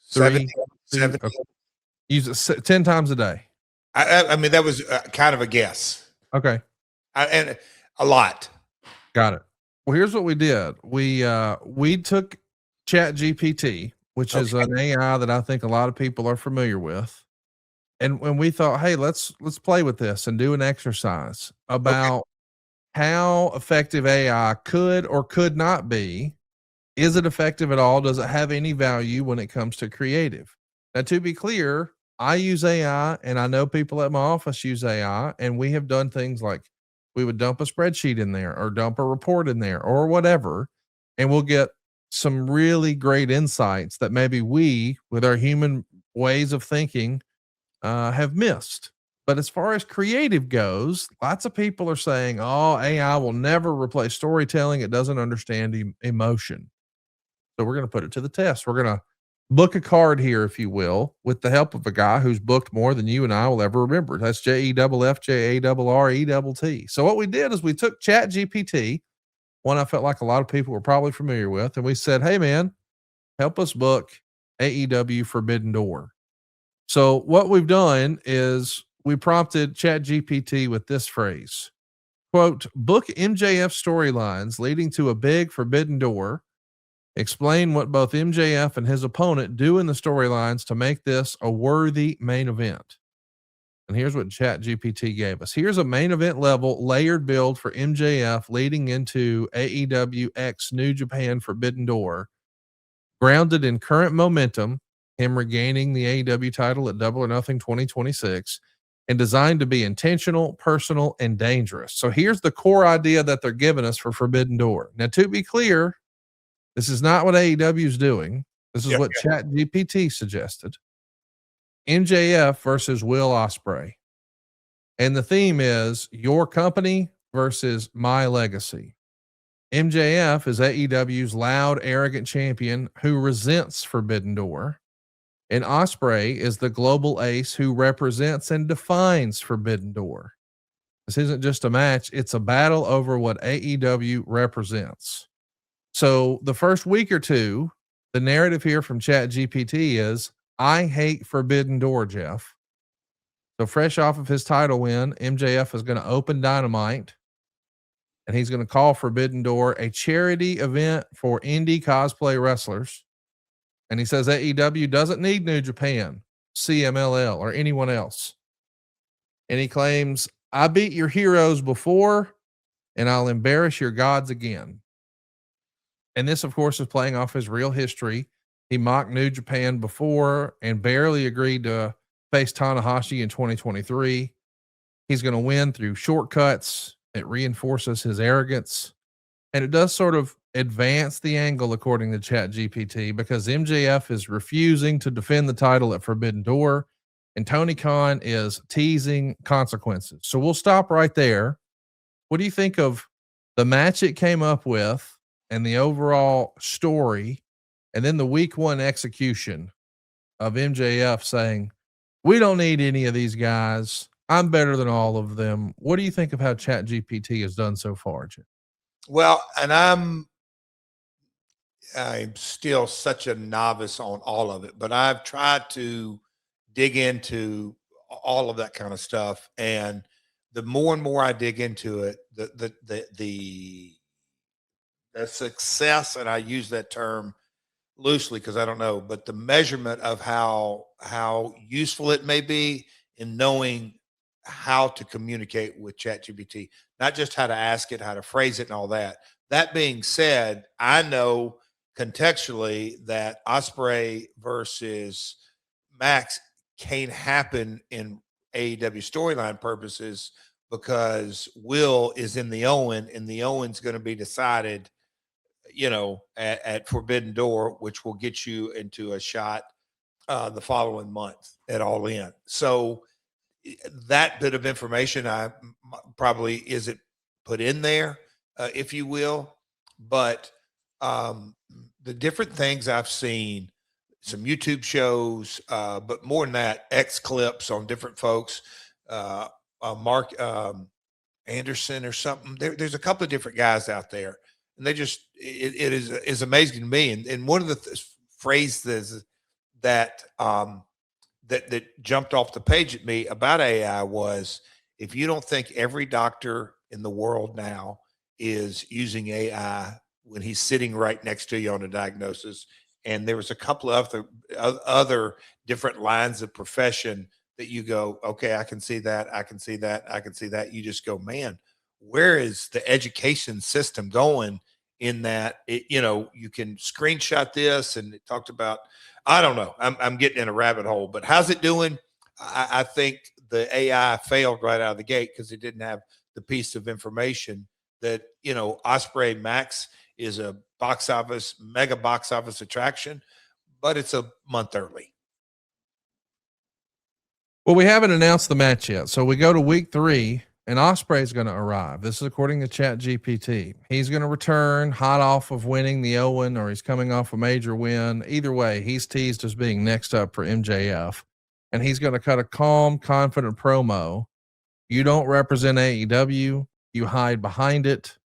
7. Okay. Use it 10 times a day. I mean, that was kind of a guess. Okay. And a lot. Got it. Well, here's what we did. We took Chat GPT, which is an AI that I think a lot of people are familiar with. And when we thought, hey, let's play with this and do an exercise about how effective AI could or could not be. Is it effective at all? Does it have any value when it comes to creative? Now, to be clear, I use AI and I know people at my office use AI, and we have done things like we would dump a spreadsheet in there or dump a report in there or whatever, and we'll get some really great insights that maybe we, with our human ways of thinking, have missed. But as far as creative goes, lots of people are saying, oh, AI will never replace storytelling. It doesn't understand emotion. So we're going to put it to the test. We're going to book a card here, if you will, with the help of a guy who's booked more than you and I will ever remember. That's JEFFJARRETT. So what we did is we took Chat GPT, one I felt like a lot of people were probably familiar with, and we said, hey man, help us book AEW Forbidden Door. So what we've done is we prompted Chat GPT with this phrase, quote, book MJF storylines leading to a big Forbidden Door. Explain what both MJF and his opponent do in the storylines to make this a worthy main event. And here's what Chat GPT gave us. Here's a main event level layered build for MJF leading into AEW X New Japan Forbidden Door, grounded in current momentum, him regaining the AEW title at Double or Nothing 2026, and designed to be intentional, personal, and dangerous. So here's the core idea that they're giving us for Forbidden Door. Now, to be clear, this is not what AEW is doing. This is what Chat GPT suggested. MJF versus Will Ospreay. And the theme is your company versus my legacy. MJF is AEW's loud, arrogant champion who resents Forbidden Door. And Ospreay is the global ace who represents and defines Forbidden Door. This isn't just a match. It's a battle over what AEW represents. So the first week or two, the narrative here from Chat GPT is, I hate Forbidden Door, Jeff. So fresh off of his title win, MJF is going to open Dynamite, and he's going to call Forbidden Door a charity event for indie cosplay wrestlers. And he says AEW doesn't need New Japan, CMLL, or anyone else. And he claims, I beat your heroes before, and I'll embarrass your gods again. And this, of course, is playing off his real history. He mocked New Japan before and barely agreed to face Tanahashi in 2023. He's going to win through shortcuts. It reinforces his arrogance. And it does sort of advance the angle, according to Chat GPT, because MJF is refusing to defend the title at Forbidden Door, and Tony Khan is teasing consequences. So we'll stop right there. What do you think of the match it came up with and the overall story, and then the week one execution of MJF saying, we don't need any of these guys. I'm better than all of them. What do you think of how Chat GPT has done so far, Jim? Well, and I'm still such a novice on all of it, but I've tried to dig into all of that kind of stuff. And the more and more I dig into it, the success, and I use that term loosely because I don't know, but the measurement of how useful it may be in knowing how to communicate with ChatGPT, not just how to ask it, how to phrase it, and all that. That being said, I know contextually that Ospreay versus Max can't happen in AEW storyline purposes because Will is in the Owen, and the Owen's going to be decided, at Forbidden Door, which will get you into a shot the following month at All In. So that bit of information I probably isn't put in there, if you will, but the different things I've seen, some YouTube shows, but more than that, X clips on different folks, Mark Anderson or something. There's a couple of different guys out there, and they just it is amazing to me. And one of the phrases that that jumped off the page at me about AI was, if you don't think every doctor in the world now is using AI when he's sitting right next to you on a diagnosis, and there was a couple of other different lines of profession that you go, okay, I can see that, I can see that, I can see that. You just go, man, where is the education system going in that? You can screenshot this, and it talked about, I don't know, I'm getting in a rabbit hole, but how's it doing? I think the AI failed right out of the gate because it didn't have the piece of information that, Ospreay Max is a mega box office attraction, but it's a month early. Well, we haven't announced the match yet. So we go to week 3, and Ospreay is going to arrive. This is according to ChatGPT. He's going to return hot off of winning the Owen, or he's coming off a major win. Either way, he's teased as being next up for MJF, and he's going to cut a calm, confident promo. You don't represent AEW. You hide behind it.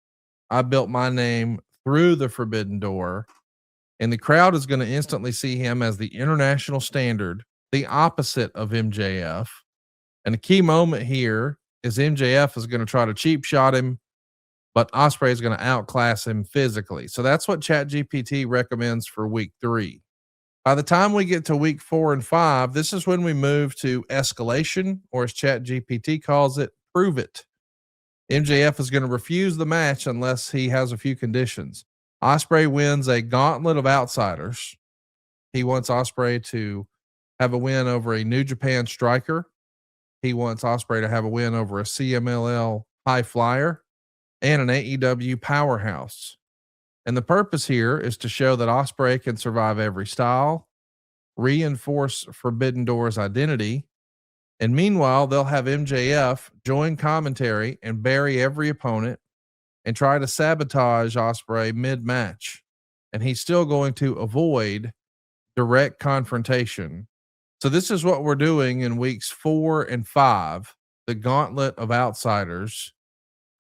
I built my name through the forbidden door, and the crowd is going to instantly see him as the international standard, the opposite of MJF. And the key moment here is MJF is going to try to cheap shot him, but Ospreay is going to outclass him physically. So that's what ChatGPT recommends for week 3. By the time we get to week 4 and 5, this is when we move to escalation, or as ChatGPT calls it, prove it. MJF is going to refuse the match unless he has a few conditions. Ospreay wins a gauntlet of outsiders. He wants Ospreay to have a win over a New Japan striker. He wants Ospreay to have a win over a CMLL high flyer and an AEW powerhouse. And the purpose here is to show that Ospreay can survive every style, reinforce Forbidden Door's identity, and meanwhile, they'll have MJF join commentary and bury every opponent and try to sabotage Ospreay mid-match. And he's still going to avoid direct confrontation. So this is what we're doing in weeks 4 and 5, the gauntlet of outsiders.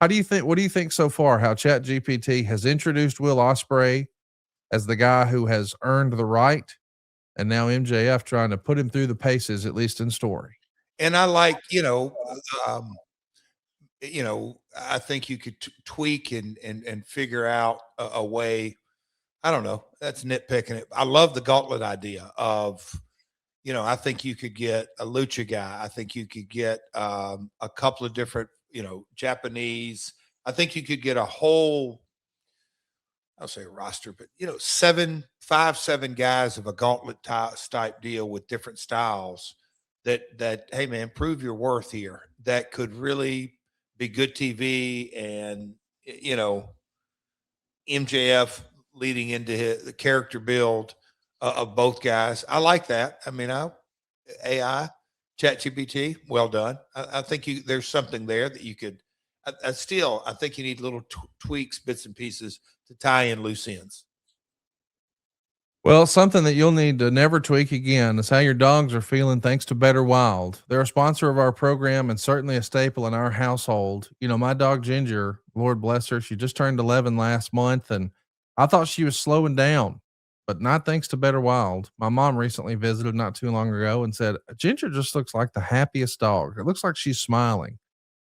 What do you think so far, how ChatGPT has introduced Will Ospreay as the guy who has earned the right, and now MJF trying to put him through the paces, at least in story? And I like, I think you could tweak and figure out a way. I don't know. That's nitpicking it. I love the gauntlet idea of, I think you could get a lucha guy. I think you could get a couple of different, Japanese. I think you could get a whole, I'll say roster, but 7 guys of a gauntlet type deal with different styles that, hey man, prove your worth here. That could really be good TV, and, MJF leading into the character build of both guys. I like that. I mean, AI, ChatGPT, well done. I think there's something there that you could. I think you need little tweaks, bits and pieces to tie in loose ends. Well, something that you'll need to never tweak again is how your dogs are feeling thanks to Better Wild. They're a sponsor of our program and certainly a staple in our household. My dog Ginger, Lord bless her, she just turned 11 last month, and I thought she was slowing down, but not thanks to Better Wild. My mom recently visited not too long ago and said, Ginger just looks like the happiest dog. It looks like she's smiling.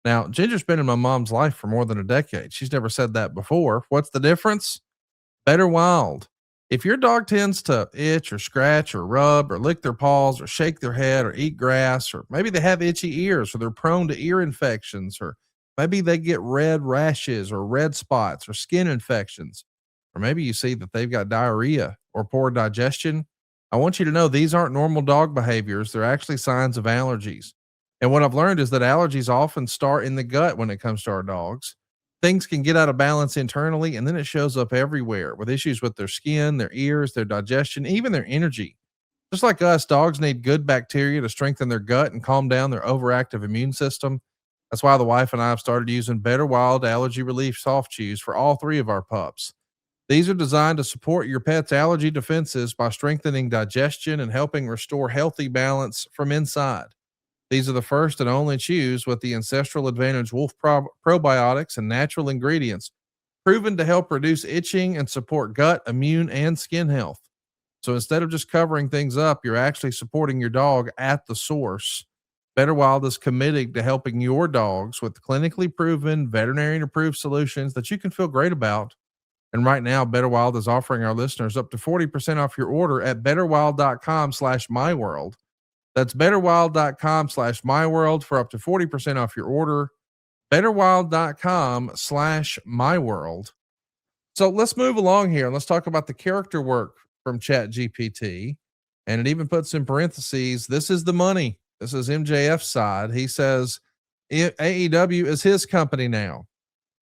Now, Ginger's been in my mom's life for more than a decade. She's never said that before. What's the difference? Better Wild. If your dog tends to itch or scratch or rub or lick their paws or shake their head or eat grass, or maybe they have itchy ears or they're prone to ear infections, or maybe they get red rashes or red spots or skin infections, or maybe you see that they've got diarrhea or poor digestion, I want you to know these aren't normal dog behaviors. They're actually signs of allergies. And what I've learned is that allergies often start in the gut when it comes to our dogs. Things can get out of balance internally, and then it shows up everywhere with issues with their skin, their ears, their digestion, even their energy. Just like us, dogs need good bacteria to strengthen their gut and calm down their overactive immune system. That's why the wife and I have started using Better Wild Allergy Relief Soft Chews for all 3 of our pups. These are designed to support your pet's allergy defenses by strengthening digestion and helping restore healthy balance from inside. These are the first and only chews with the Ancestral Advantage Wolf probiotics and natural ingredients, proven to help reduce itching and support gut, immune, and skin health. So instead of just covering things up, you're actually supporting your dog at the source. Better Wild is committed to helping your dogs with clinically proven, veterinarian-approved solutions that you can feel great about. And right now, Better Wild is offering our listeners up to 40% off your order at betterwild.com/myworld. That's betterwild.com/myworld for up to 40% off your order. Betterwild.com/myworld. So let's move along here and let's talk about the character work from ChatGPT. And it even puts in parentheses, this is the money. This is MJF's side. He says AEW is his company now.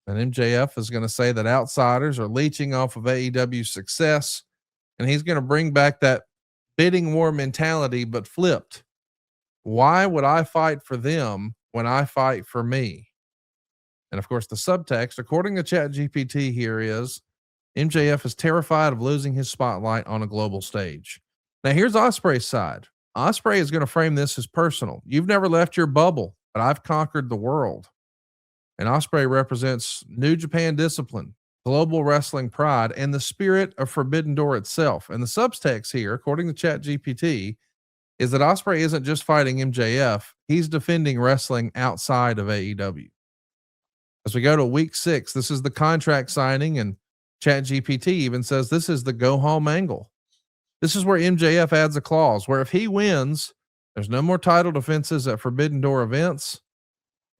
And MJF is going to say that outsiders are leeching off of AEW's success. And he's going to bring back that bidding war mentality, but flipped. Why would I fight for them when I fight for me? And of course, the subtext, according to ChatGPT, here is MJF is terrified of losing his spotlight on a global stage. Now, here's Ospreay's side. Ospreay is going to frame this as personal. You've never left your bubble, but I've conquered the world. And Ospreay represents New Japan discipline, global wrestling pride, and the spirit of Forbidden Door itself. And the subtext here, according to ChatGPT, is that Ospreay isn't just fighting MJF, he's defending wrestling outside of AEW. As we go to week 6, this is the contract signing, and ChatGPT even says this is the go home angle. This is where MJF adds a clause where if he wins, there's no more title defenses at Forbidden Door events,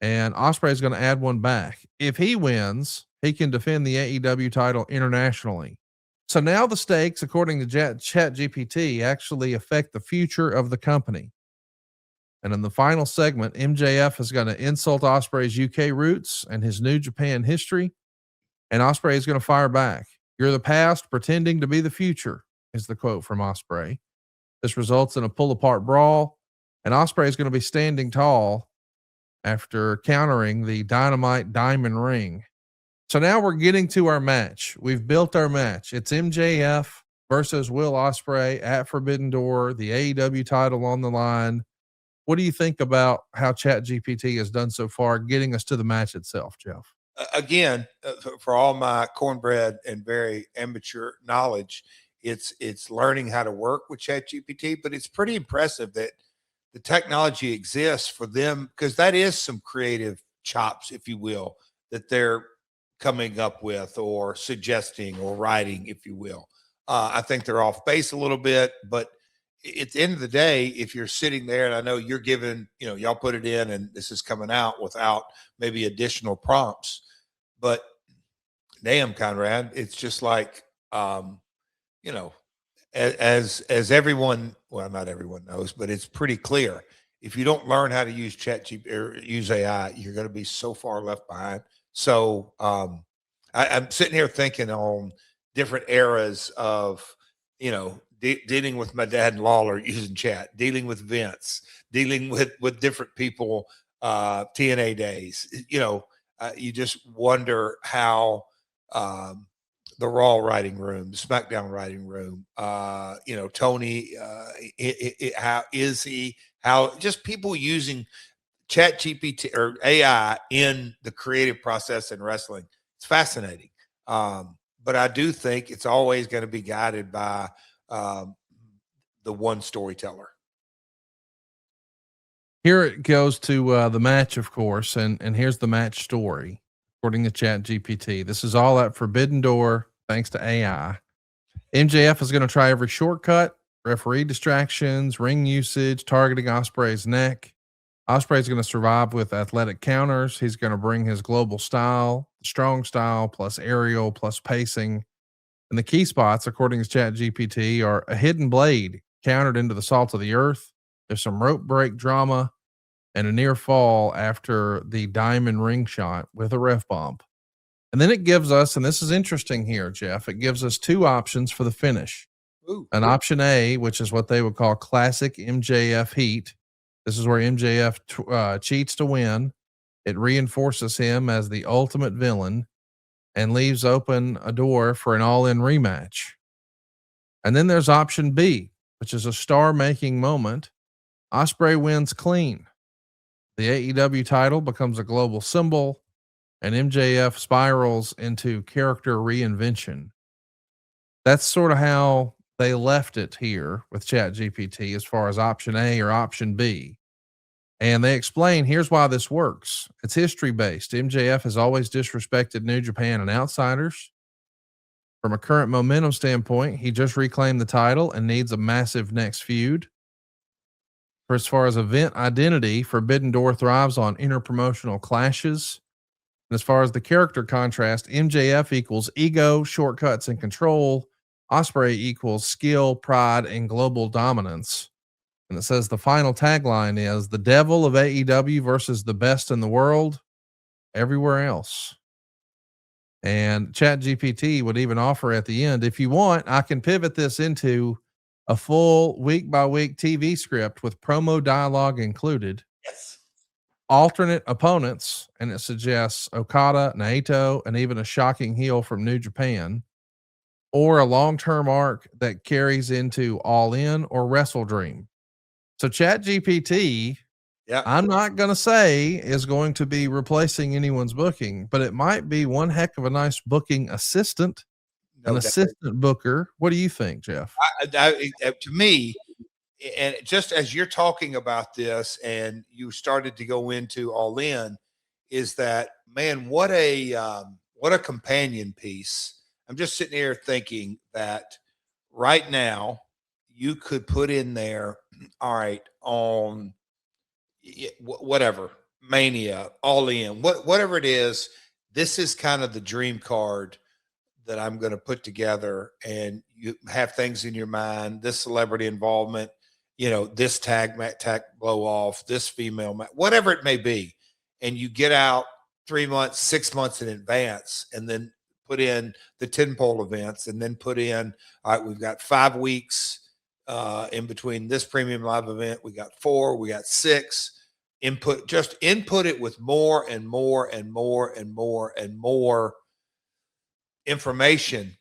and Ospreay is going to add one back. If he wins, he can defend the AEW title internationally. So now the stakes, according to ChatGPT, actually affect the future of the company. And in the final segment, MJF is going to insult Ospreay's UK roots and his New Japan history, and Ospreay is going to fire back. You're the past pretending to be the future, is the quote from Ospreay. This results in a pull-apart brawl, and Ospreay is going to be standing tall after countering the Dynamite Diamond Ring. So now we're getting to our match. We've built our match. It's MJF versus Will Ospreay at Forbidden Door, the AEW title on the line. What do you think about how ChatGPT has done so far, getting us to the match itself, Jeff? Again, for all my cornbread and very amateur knowledge, it's learning how to work with ChatGPT, but it's pretty impressive that the technology exists for them, because that is some creative chops, if you will, that they're coming up with or suggesting or writing, if you will. I think they're off base a little bit, but at the end of the day, if you're sitting there, and I know you're given, y'all put it in and this is coming out without maybe additional prompts, but damn, Conrad, it's just like, as everyone, well, not everyone knows, but it's pretty clear. If you don't learn how to use ChatGPT or use AI, you're going to be so far left behind. So I'm sitting here thinking on different eras of, dealing with my dad and Lawler using chat, dealing with Vince, dealing with different people, TNA days. You just wonder how the Raw writing room, the SmackDown writing room, Tony, how is he? How just people using ChatGPT or AI in the creative process in wrestling. It's fascinating. But I do think it's always going to be guided by the one storyteller. Here it goes to the match, of course, and here's the match story, according to ChatGPT. This is all at Forbidden Door, thanks to AI. MJF is going to try every shortcut, referee distractions, ring usage, targeting Ospreay's neck. Ospreay's going to survive with athletic counters. He's going to bring his global style, strong style, plus aerial, plus pacing. And the key spots, according to ChatGPT, are a hidden blade countered into the salt of the earth. There's some rope break drama and a near fall after the diamond ring shot with a ref bump. And then it gives us, and this is interesting here, Jeff, it gives us two options for the finish. An option A, which is what they would call classic MJF heat. This is where MJF cheats to win. It reinforces him as the ultimate villain and leaves open a door for an all-in rematch. And then there's option B, which is a star-making moment. Ospreay wins clean. The AEW title becomes a global symbol, and MJF spirals into character reinvention. That's sort of how they left it here with ChatGPT as far as option A or option B. And they explain, here's why this works. It's history based. MJF has always disrespected New Japan and outsiders. From a current momentum standpoint, he just reclaimed the title and needs a massive next feud. For as far as event identity, Forbidden Door thrives on interpromotional clashes. And as far as the character contrast, MJF equals ego, shortcuts, and control. Ospreay equals skill, pride, and global dominance. And it says the final tagline is the devil of AEW versus the best in the world everywhere else. And ChatGPT would even offer at the end, if you want, I can pivot this into a full week by week TV script with promo dialogue included. Yes. alternate opponents, and it suggests Okada, Naito, and even a shocking heel from New Japan, or a long-term arc that carries into All In or Wrestle Dream. So Chat GPT, Yeah. I'm not going to say is going to be replacing anyone's booking, but it might be one heck of a nice booking assistant, No an doubt. assistant booker. What do you think, Jeff? To me, and just as you're talking about this and you started to go into All In, is that, man, what a companion piece. I'm just sitting here thinking that right now you could put in there, all right, on whatever, Mania, All In, whatever it is, this is kind of the dream card that I'm going to put together, and you have things in your mind, this celebrity involvement, this tag blow off, this female, whatever it may be. And you get out 3 months, 6 months in advance, and then put in the 10-pole events, and then put in, all right, we've got 5 weeks in between this premium live event. We got 4, we got 6. Input it with more and more and more and more and more information,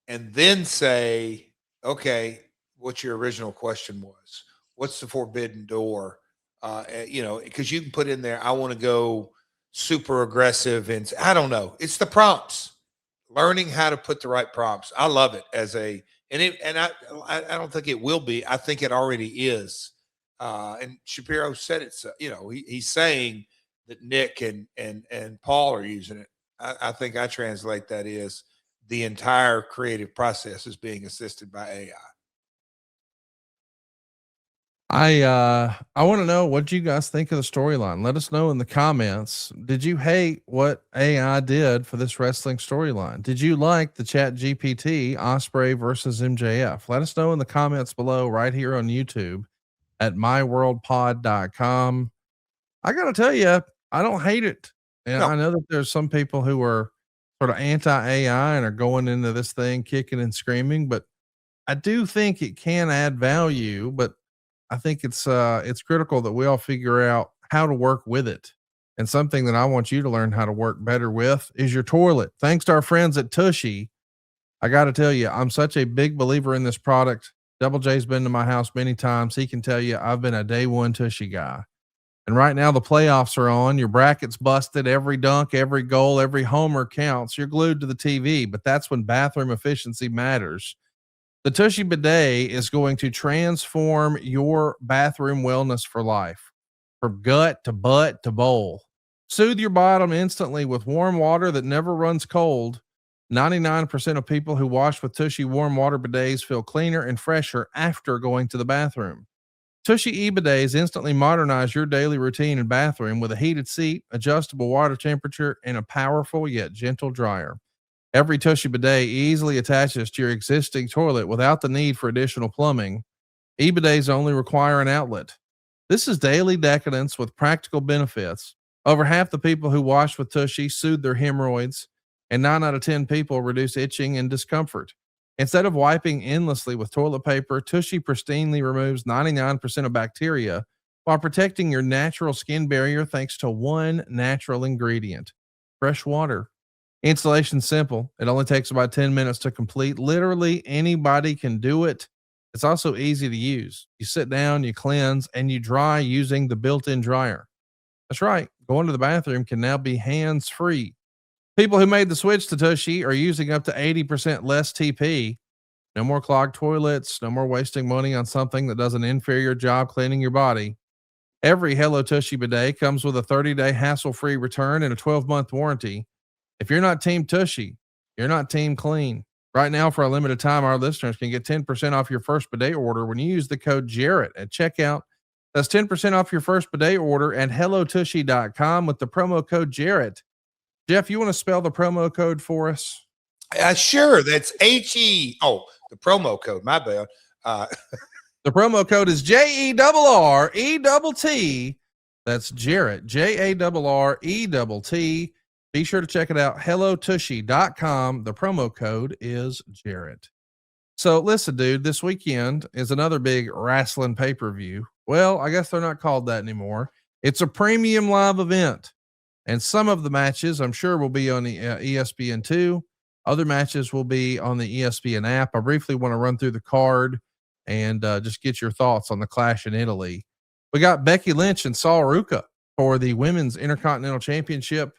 and then say, okay, what your original question was, what's the forbidden door? Because you can put in there, I want to go super aggressive, and I don't know. It's the prompts, learning how to put the right prompts. I love it and I don't think it will be. I think it already is. And Shapiro said it. So, he's saying that Nick and Paul are using it. I think I translate that is the entire creative process is being assisted by AI. I want to know what you guys think of the storyline. Let us know in the comments. Did you hate what AI did for this wrestling storyline? Did you like the Chat GPT Osprey versus MJF? Let us know in the comments below right here on YouTube at myworldpod.com. I got to tell you, I don't hate it. And No. I know that there's some people who are sort of anti-AI and are going into this thing kicking and screaming, but I do think it can add value, but I think it's critical that we all figure out how to work with it. And something that I want you to learn how to work better with is your toilet. Thanks to our friends at Tushy. I got to tell you, I'm such a big believer in this product. Double J's been to my house many times. He can tell you I've been a day one Tushy guy. And right now the playoffs are on. Your bracket's busted. Every dunk, every goal, every homer counts. You're glued to the TV, but that's when bathroom efficiency matters. The Tushy bidet is going to transform your bathroom wellness for life, from gut to butt to bowl. Soothe your bottom instantly with warm water that never runs cold. 99% of people who wash with Tushy warm water bidets feel cleaner and fresher after going to the bathroom. Tushy e-bidets instantly modernize your daily routine and bathroom with a heated seat, adjustable water temperature, and a powerful yet gentle dryer. Every Tushy bidet easily attaches to your existing toilet without the need for additional plumbing. E-bidets only require an outlet. This is daily decadence with practical benefits. Over half the people who wash with Tushy soothe their hemorrhoids, and 9 out of 10 people reduce itching and discomfort. Instead of wiping endlessly with toilet paper, Tushy pristinely removes 99% of bacteria while protecting your natural skin barrier thanks to one natural ingredient: fresh water. Installation simple. It only takes about 10 minutes to complete. Literally anybody can do it. It's also easy to use. You sit down, you cleanse, and you dry using the built-in dryer. That's right. Going to the bathroom can now be hands-free. People who made the switch to Tushy are using up to 80% less TP. No more clogged toilets. No more wasting money on something that does an inferior job cleaning your body. Every Hello Tushy bidet comes with a 30-day hassle-free return and a 12-month warranty. If you're not Team Tushy, you're not Team Clean. Right now, for a limited time, our listeners can get 10% off your first bidet order when you use the code Jarrett at checkout. That's 10% off your first bidet order at hellotushy.com with the promo code Jarrett. Jeff, you want to spell the promo code for us? Sure. That's HE. Oh, the promo code. My bad. The promo code is JERRETT. That's Jarrett, JARRETT. Be sure to check it out. HelloTushy.com. The promo code is Jarrett. So listen, dude, this weekend is another big wrestling pay-per-view. Well, I guess they're not called that anymore. It's a premium live event, and some of the matches I'm sure will be on the ESPN2. Other matches will be on the ESPN app. I briefly want to run through the card and just get your thoughts on the clash in Italy. We got Becky Lynch and Saul Ruka for the Women's Intercontinental Championship.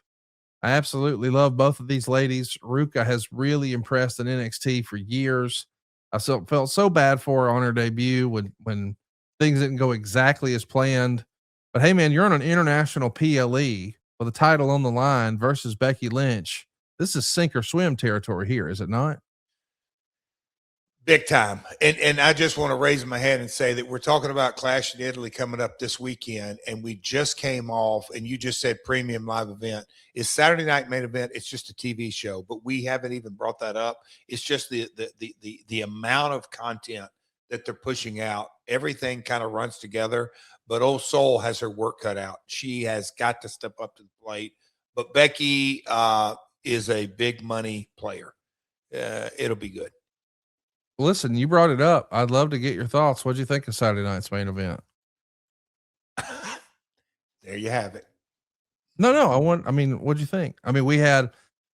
I absolutely love both of these ladies. Ruka has really impressed in NXT for years. I felt so bad for her on her debut when things didn't go exactly as planned. But hey, man, you're on an international PLE with a title on the line versus Becky Lynch. This is sink or swim territory here, is it not? Big time. And I just want to raise my hand and say that we're talking about Clash in Italy coming up this weekend, and we just came off, and you just said premium live event. It's Saturday night main event. It's just a TV show, but we haven't even brought that up. It's just the amount of content that they're pushing out. Everything kind of runs together, but old Soul has her work cut out. She has got to step up to the plate. But Becky is a big money player. It'll be good. Listen, you brought it up. I'd love to get your thoughts. What'd you think of Saturday night's main event? There you have it. No, what'd you think? I mean, we had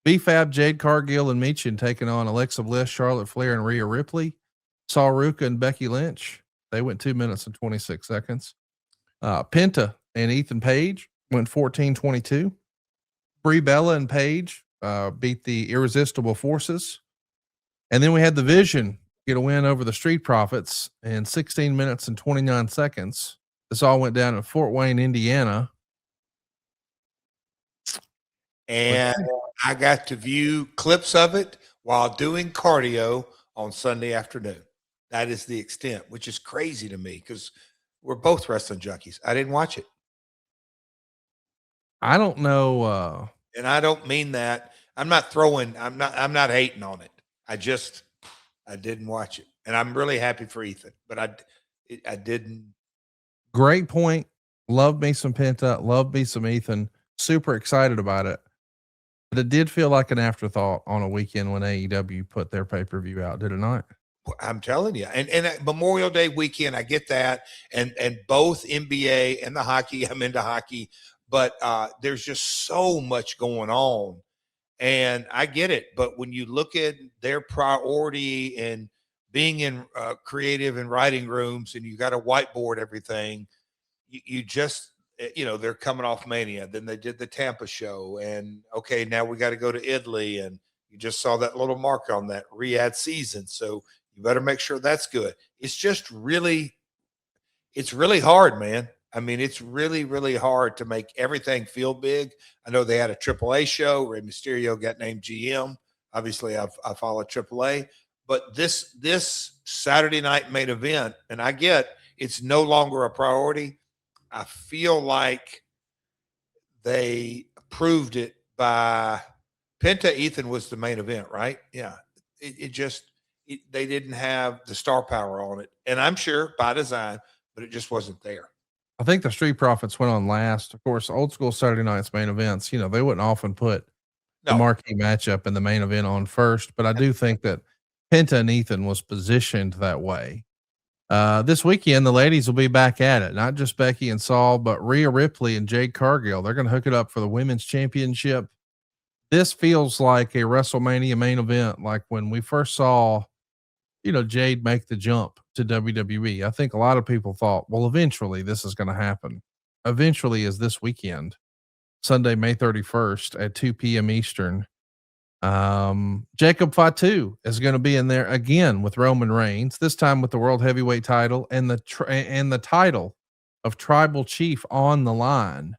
BFAB, Jade Cargill, and Michin taking on Alexa Bliss, Charlotte Flair, and Rhea Ripley. Saul Ruka and Becky Lynch. They went 2 minutes and 26 seconds. Penta and Ethan Page went 14:22. Brie Bella and Page beat the Irresistible Forces. And then we had the Vision get a win over the Street Profits in 16 minutes and 29 seconds. This all went down in Fort Wayne, Indiana. And I got to view clips of it while doing cardio on Sunday afternoon. That is the extent, which is crazy to me because we're both wrestling junkies. I didn't watch it. I don't know. And I don't mean that. I'm not hating on it. I didn't watch it, and I'm really happy for Ethan, but I didn't. Great point. Love me some Penta. Love me some Ethan. Super excited about it, but it did feel like an afterthought on a weekend when AEW put their pay-per-view out. Did it not? I'm telling you, and Memorial Day weekend, I get that, and both NBA and the hockey. I'm into hockey, but there's just so much going on. And I get it, but when you look at their priority and being in creative and writing rooms, and you got to whiteboard everything, you just, they're coming off Mania. Then they did the Tampa show, and okay, now we got to go to Italy, and you just saw that little mark on that Riyadh season, so you better make sure that's good. It's just it's really hard, man. I mean, it's really, really hard to make everything feel big. I know they had a AAA show. Rey Mysterio got named GM. Obviously, I follow AAA. But this Saturday night main event, and I get it's no longer a priority. I feel like they proved it by Penta Ethan was the main event, right? Yeah. They didn't have the star power on it. And I'm sure by design, but it just wasn't there. I think the Street Profits went on last. Of course, old school Saturday night's main events, they wouldn't often put the marquee matchup in the main event on first, but I do think that Penta and Ethan was positioned that way. This weekend, the ladies will be back at it. Not just Becky and Saul, but Rhea Ripley and Jade Cargill. They're going to hook it up for the women's championship. This feels like a WrestleMania main event, like when we first saw, Jade make the jump to WWE. I think a lot of people thought, well, eventually this is going to happen. Eventually is this weekend, Sunday, May 31st at 2 p.m. Eastern. Jacob Fatu is going to be in there again with Roman Reigns, this time with the world heavyweight title and the title of tribal chief on the line.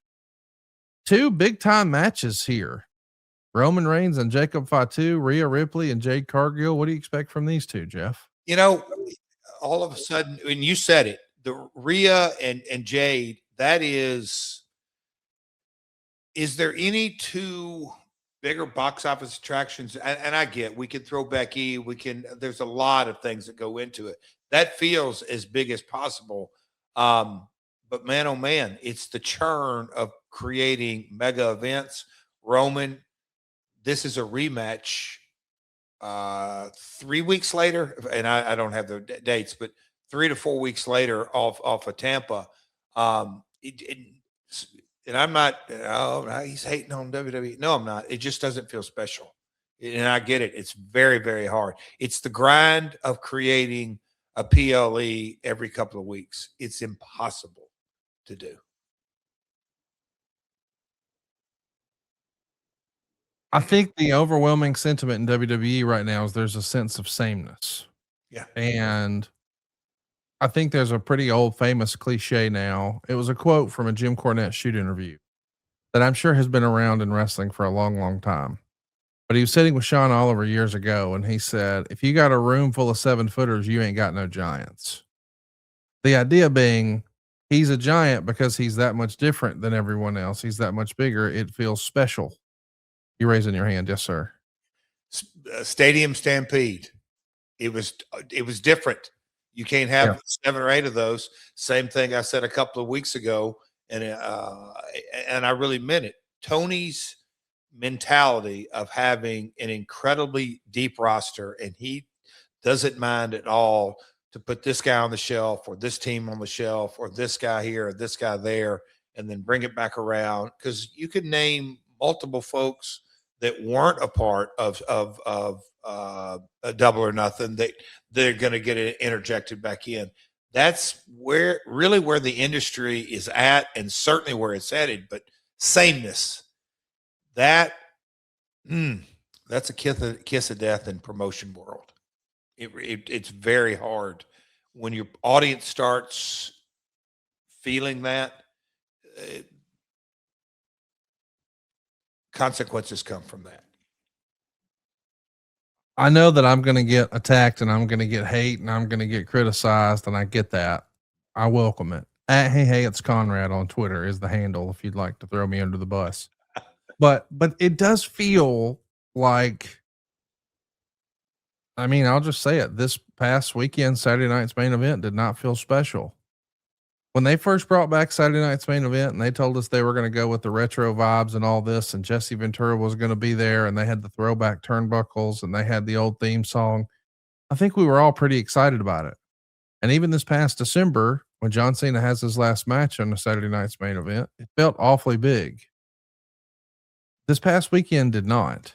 Two big time matches here. Roman Reigns and Jacob Fatu, Rhea Ripley and Jade Cargill. What do you expect from these two, Jeff? All of a sudden, when you said it, the Rhea and Jade, that is there any two bigger box office attractions? And I get, we can throw Becky, there's a lot of things that go into it. That feels as big as possible. But man, oh man, it's the churn of creating mega events. Roman, this is a rematch 3 weeks later, and I don't have the dates, but 3 to 4 weeks later off of Tampa. And I'm not, oh, he's hating on WWE. No, I'm not. It just doesn't feel special. And I get it. It's very, very hard. It's the grind of creating a PLE every couple of weeks. It's impossible to do. I think the overwhelming sentiment in WWE right now is there's a sense of sameness. Yeah. And I think there's a pretty old famous cliche now. It was a quote from a Jim Cornette shoot interview that I'm sure has been around in wrestling for a long, long time. But he was sitting with Sean Oliver years ago and he said, if you got a room full of 7-footers, you ain't got no giants. The idea being he's a giant because he's that much different than everyone else. He's that much bigger. It feels special. You raising your hand. Yes, sir. Stadium Stampede. It was different. You can't have 7 or 8 of those. Same thing I said a couple of weeks ago, and I really meant it. Tony's mentality of having an incredibly deep roster, and he doesn't mind at all to put this guy on the shelf or this team on the shelf or this guy here or this guy there, and then bring it back around, because you could name multiple folks that weren't a part of a Double or Nothing that they're going to get it interjected back in. That's where the industry is at, and certainly where it's headed. But sameness, that's a kiss of death in promotion world. It's very hard when your audience starts feeling that. Consequences come from that. I know that I'm going to get attacked and I'm going to get hate and I'm going to get criticized, and I get that. I welcome it. At Hey, it's Conrad on Twitter is the handle if you'd like to throw me under the bus. But it does feel like, I mean, I'll just say it. This past weekend, Saturday night's main event did not feel special. When they first brought back Saturday night's main event and they told us they were going to go with the retro vibes and all this, and Jesse Ventura was going to be there, and they had the throwback turnbuckles and they had the old theme song, I think we were all pretty excited about it. And even this past December, when John Cena has his last match on the Saturday night's main event, it felt awfully big. This past weekend did not.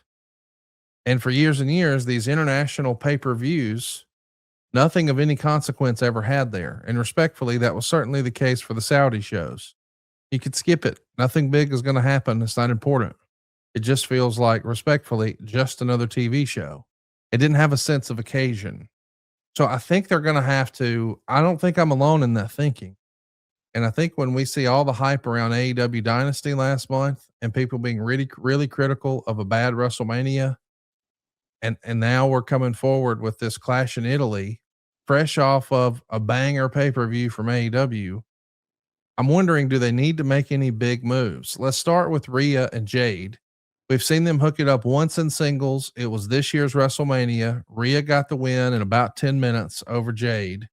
And for years and years, these international pay-per-views, nothing of any consequence ever had there. And respectfully, that was certainly the case for the Saudi shows. You could skip it. Nothing big is going to happen. It's not important. It just feels like, respectfully, just another TV show. It didn't have a sense of occasion. So I think they're going to have to, I don't think I'm alone in that thinking. And I think when we see all the hype around AEW Dynasty last month and people being really, really critical of a bad WrestleMania, and now we're coming forward with this Clash in Italy, fresh off of a banger pay-per-view from AEW. I'm wondering, do they need to make any big moves? Let's start with Rhea and Jade. We've seen them hook it up once in singles. It was this year's WrestleMania. Rhea got the win in about 10 minutes over Jade.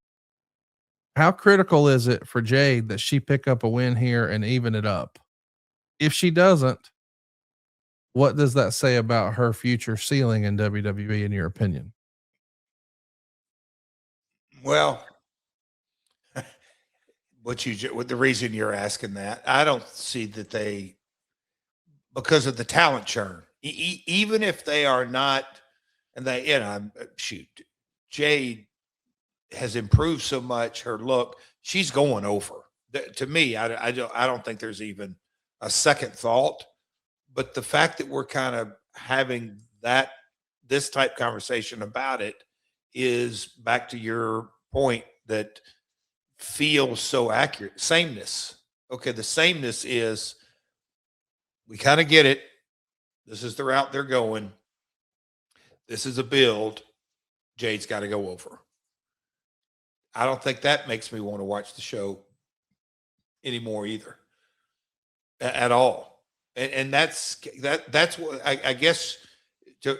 How critical is it for Jade that she pick up a win here and even it up? If she doesn't, what does that say about her future ceiling in WWE, in your opinion? Well, what the reason you're asking that, I don't see that they, because of the talent churn, even if they are not, and they, Jade has improved so much, her look, she's going over. To me, I don't think there's even a second thought. But the fact that we're kind of having this type conversation about it is back to your point that feels so accurate. Sameness. Okay, the sameness is, we kind of get it. This is the route they're going. This is a build. Jade's got to go over. I don't think that makes me want to watch the show anymore either, at all. And that's what I guess,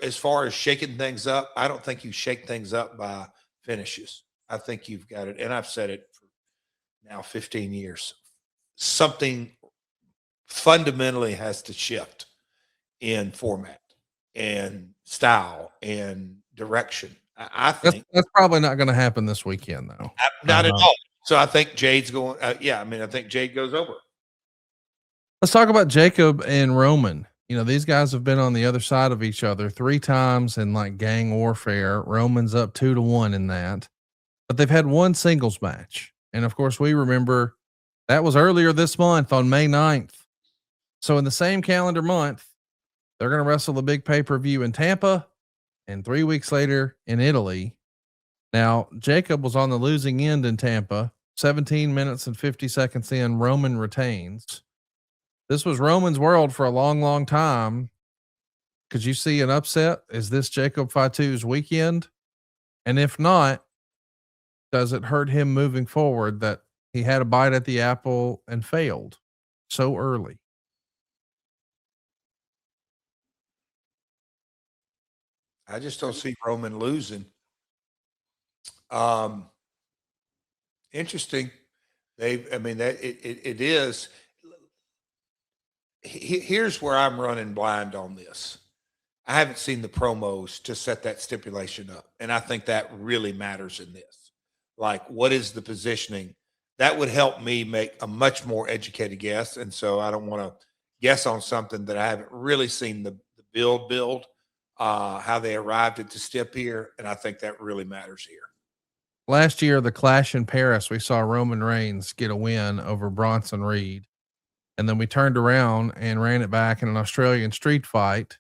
as far as shaking things up, I don't think you shake things up by finishes. I think you've got it. And I've said it for now 15 years. Something fundamentally has to shift in format and style and direction. I think that's probably not going to happen this weekend, though. Not at all. So I think Jade's going. I think Jade goes over. Let's talk about Jacob and Roman. You know, these guys have been on the other side of each other 3 times in like gang warfare. Roman's up 2-1 in that, but they've had one singles match. And of course, we remember that was earlier this month on May 9th. So in the same calendar month, they're going to wrestle the big pay-per-view in Tampa and 3 weeks later in Italy. Now, Jacob was on the losing end in Tampa, 17 minutes and 50 seconds in. Roman retains. This was Roman's world for a long, long time. Could you see an upset? Is this Jacob Fatu's weekend? And if not, does it hurt him moving forward that he had a bite at the apple and failed so early? I just don't see Roman losing. Um, Interesting. I mean, that it is. Here's where I'm running blind on this. I haven't seen the promos to set that stipulation up. And I think that really matters in this. Like, what is the positioning? That would help me make a much more educated guess. And so I don't want to guess on something that I haven't really seen the build, how they arrived at the step here. And I think that really matters here. Last year, the Clash in Paris, we saw Roman Reigns get a win over Bronson Reed. And then we turned around and ran it back in an Australian street fight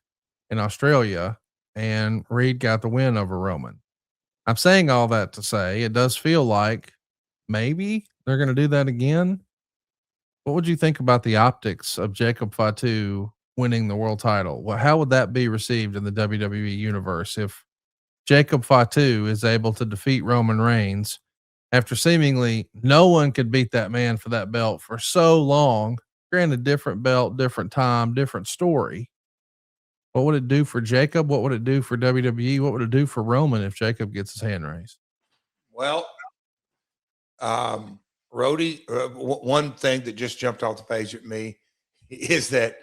in Australia, and Reed got the win over Roman. I'm saying all that to say it does feel like maybe they're going to do that again. What would you think about the optics of Jacob Fatu winning the world title? Well, how would that be received in the WWE universe if Jacob Fatu is able to defeat Roman Reigns after seemingly no one could beat that man for that belt for so long? Granted, different belt, different time, different story. What would it do for Jacob? What would it do for WWE? What would it do for Roman if Jacob gets his hand raised? Well, Rody, one thing that just jumped off the page at me is that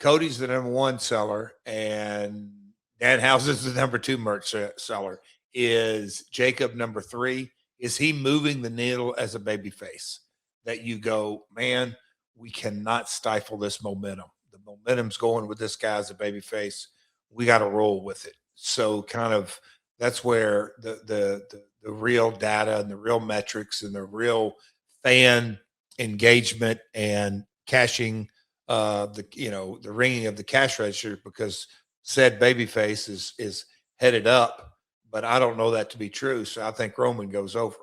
Cody's the #1 seller and Danhausen's the #2 merch seller. Is Jacob #3? Is he moving the needle as a babyface? That you go, man, we cannot stifle this momentum. The momentum's going with this guy as a babyface. We got to roll with it. So kind of that's where the real data and the real metrics and the real fan engagement and cashing the ringing of the cash register, because said babyface is headed up, but I don't know that to be true. So I think Roman goes over.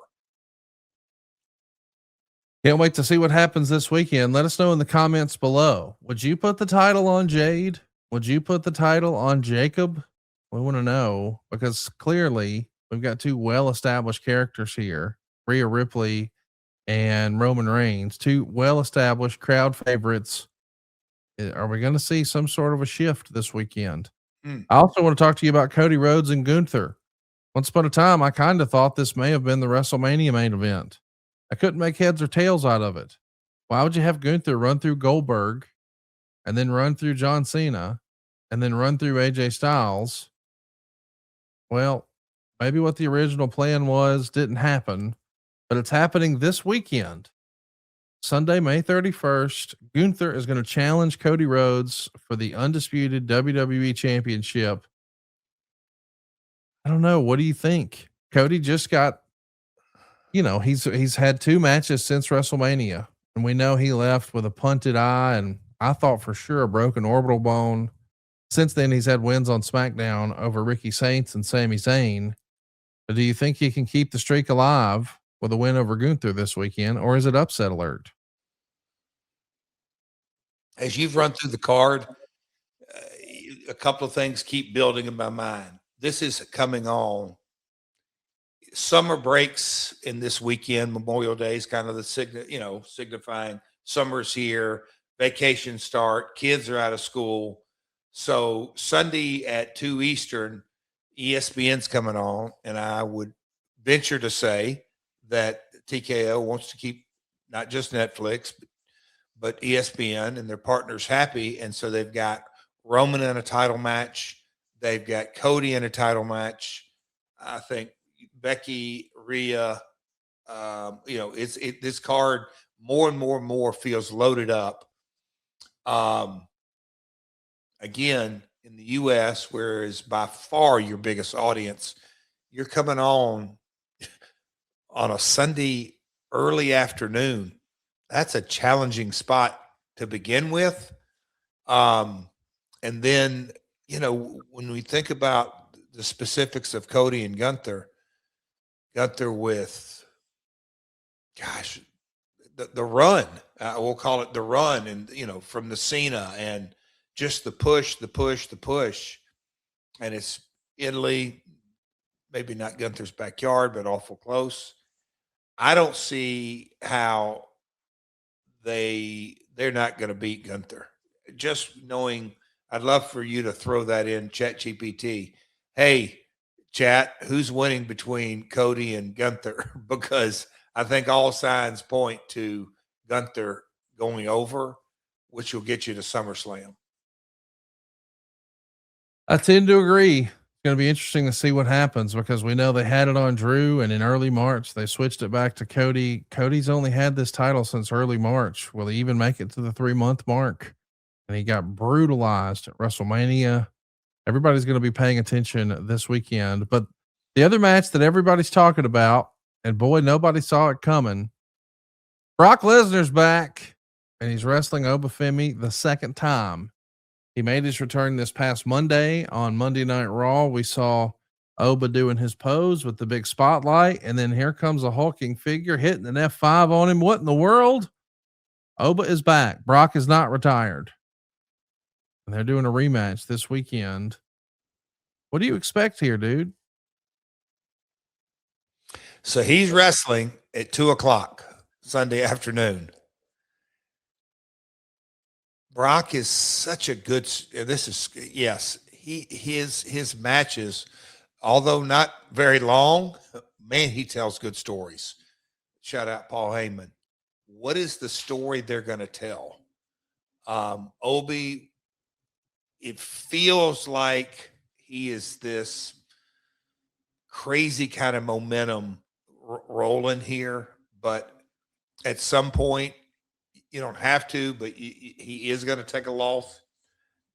Can't wait to see what happens this weekend. Let us know in the comments below. Would you put the title on Jade? Would you put the title on Jacob? We want to know, because clearly we've got 2 well-established characters here, Rhea Ripley and Roman Reigns, 2 well-established crowd favorites. Are we going to see some sort of a shift this weekend? I also want to talk to you about Cody Rhodes and Gunther. Once upon a time, I kind of thought this may have been the WrestleMania main event. I couldn't make heads or tails out of it. Why would you have Gunther run through Goldberg and then run through John Cena and then run through AJ Styles? Well, maybe what the original plan was didn't happen, but it's happening this weekend. Sunday, May 31st, Gunther is going to challenge Cody Rhodes for the undisputed WWE championship. I don't know. What do you think? Cody just got, he's had 2 matches since WrestleMania, and we know he left with a punted eye, and I thought for sure a broken orbital bone. Since then, he's had wins on SmackDown over Ricky Saints and Sami Zayn. But do you think he can keep the streak alive with a win over Gunther this weekend, or is it upset alert? As you've run through the card, a couple of things keep building in my mind. This is coming on. Summer breaks in this weekend. Memorial Day is kind of the signifying summer's here, vacation start, kids are out of school. So Sunday at 2 Eastern, ESPN's coming on, and I would venture to say that TKO wants to keep not just Netflix, but ESPN and their partners happy. And so they've got Roman in a title match. They've got Cody in a title match. I think Becky, Rhea, this card more and more feels loaded up. Again, in the U.S., where is by far your biggest audience, you're coming on a Sunday early afternoon. That's a challenging spot to begin with. And then, when we think about the specifics of Cody and Gunther with, gosh, the run, we'll call it the run, and, from the Cena and just the push. And it's Italy, maybe not Gunther's backyard, but awful close. I don't see how they're not going to beat Gunther. Just knowing, I'd love for you to throw that in Chat GPT. Hey, chat, who's winning between Cody and Gunther? Because I think all signs point to Gunther going over, which will get you to SummerSlam. I tend to agree. It's going to be interesting to see what happens because we know they had it on Drew, and in early March they switched it back to Cody. Cody's only had this title since early March. Will he even make it to the 3-month mark? And he got brutalized at WrestleMania. Everybody's going to be paying attention this weekend. But the other match that everybody's talking about, and boy, nobody saw it coming. Brock Lesnar's back, and he's wrestling Obafemi the second time. He made his return this past Monday on Monday Night Raw. We saw Oba doing his pose with the big spotlight, and then here comes a hulking figure hitting an F5 on him. What in the world? Oba is back. Brock is not retired. And they're doing a rematch this weekend. What do you expect here, dude? So he's wrestling at 2:00 Sunday afternoon. Brock is such a good. His matches, although not very long, man, he tells good stories. Shout out Paul Heyman. What is the story they're going to tell? Obi, it feels like he is this crazy kind of momentum rolling here, but at some point, you don't have to, but he is going to take a loss.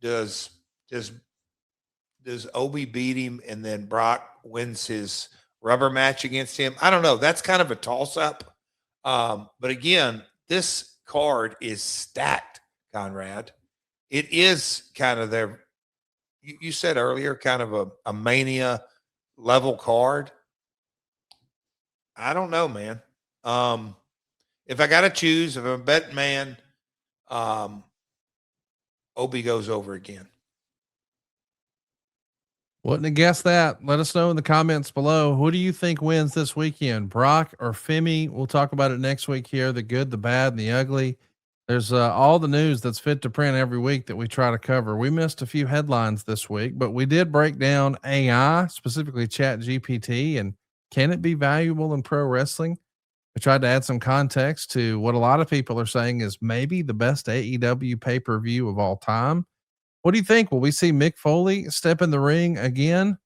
Does Obi beat him and then Brock wins his rubber match against him? I don't know. That's kind of a toss up. But again, this card is stacked, Conrad. It is kind of you said earlier, kind of a Mania level card. I don't know, man. If I got to choose, if I'm a betting man, Obi goes over again. Wouldn't have guessed that. Let us know in the comments below. Who do you think wins this weekend, Brock or Femi? We'll talk about it next week here. The good, the bad, and the ugly. There's all the news that's fit to print every week that we try to cover. We missed a few headlines this week, but we did break down AI, specifically Chat GPT, and can it be valuable in pro wrestling? We tried to add some context to what a lot of people are saying is maybe the best AEW pay-per-view of all time. What do you think? Will we see Mick Foley step in the ring again?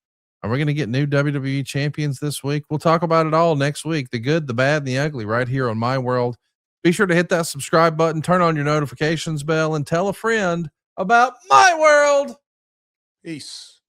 Are we going to get new WWE champions this week? We'll talk about it all next week. The good, the bad, and the ugly right here on My World. Be sure to hit that subscribe button, turn on your notifications bell, and tell a friend about My World. Peace.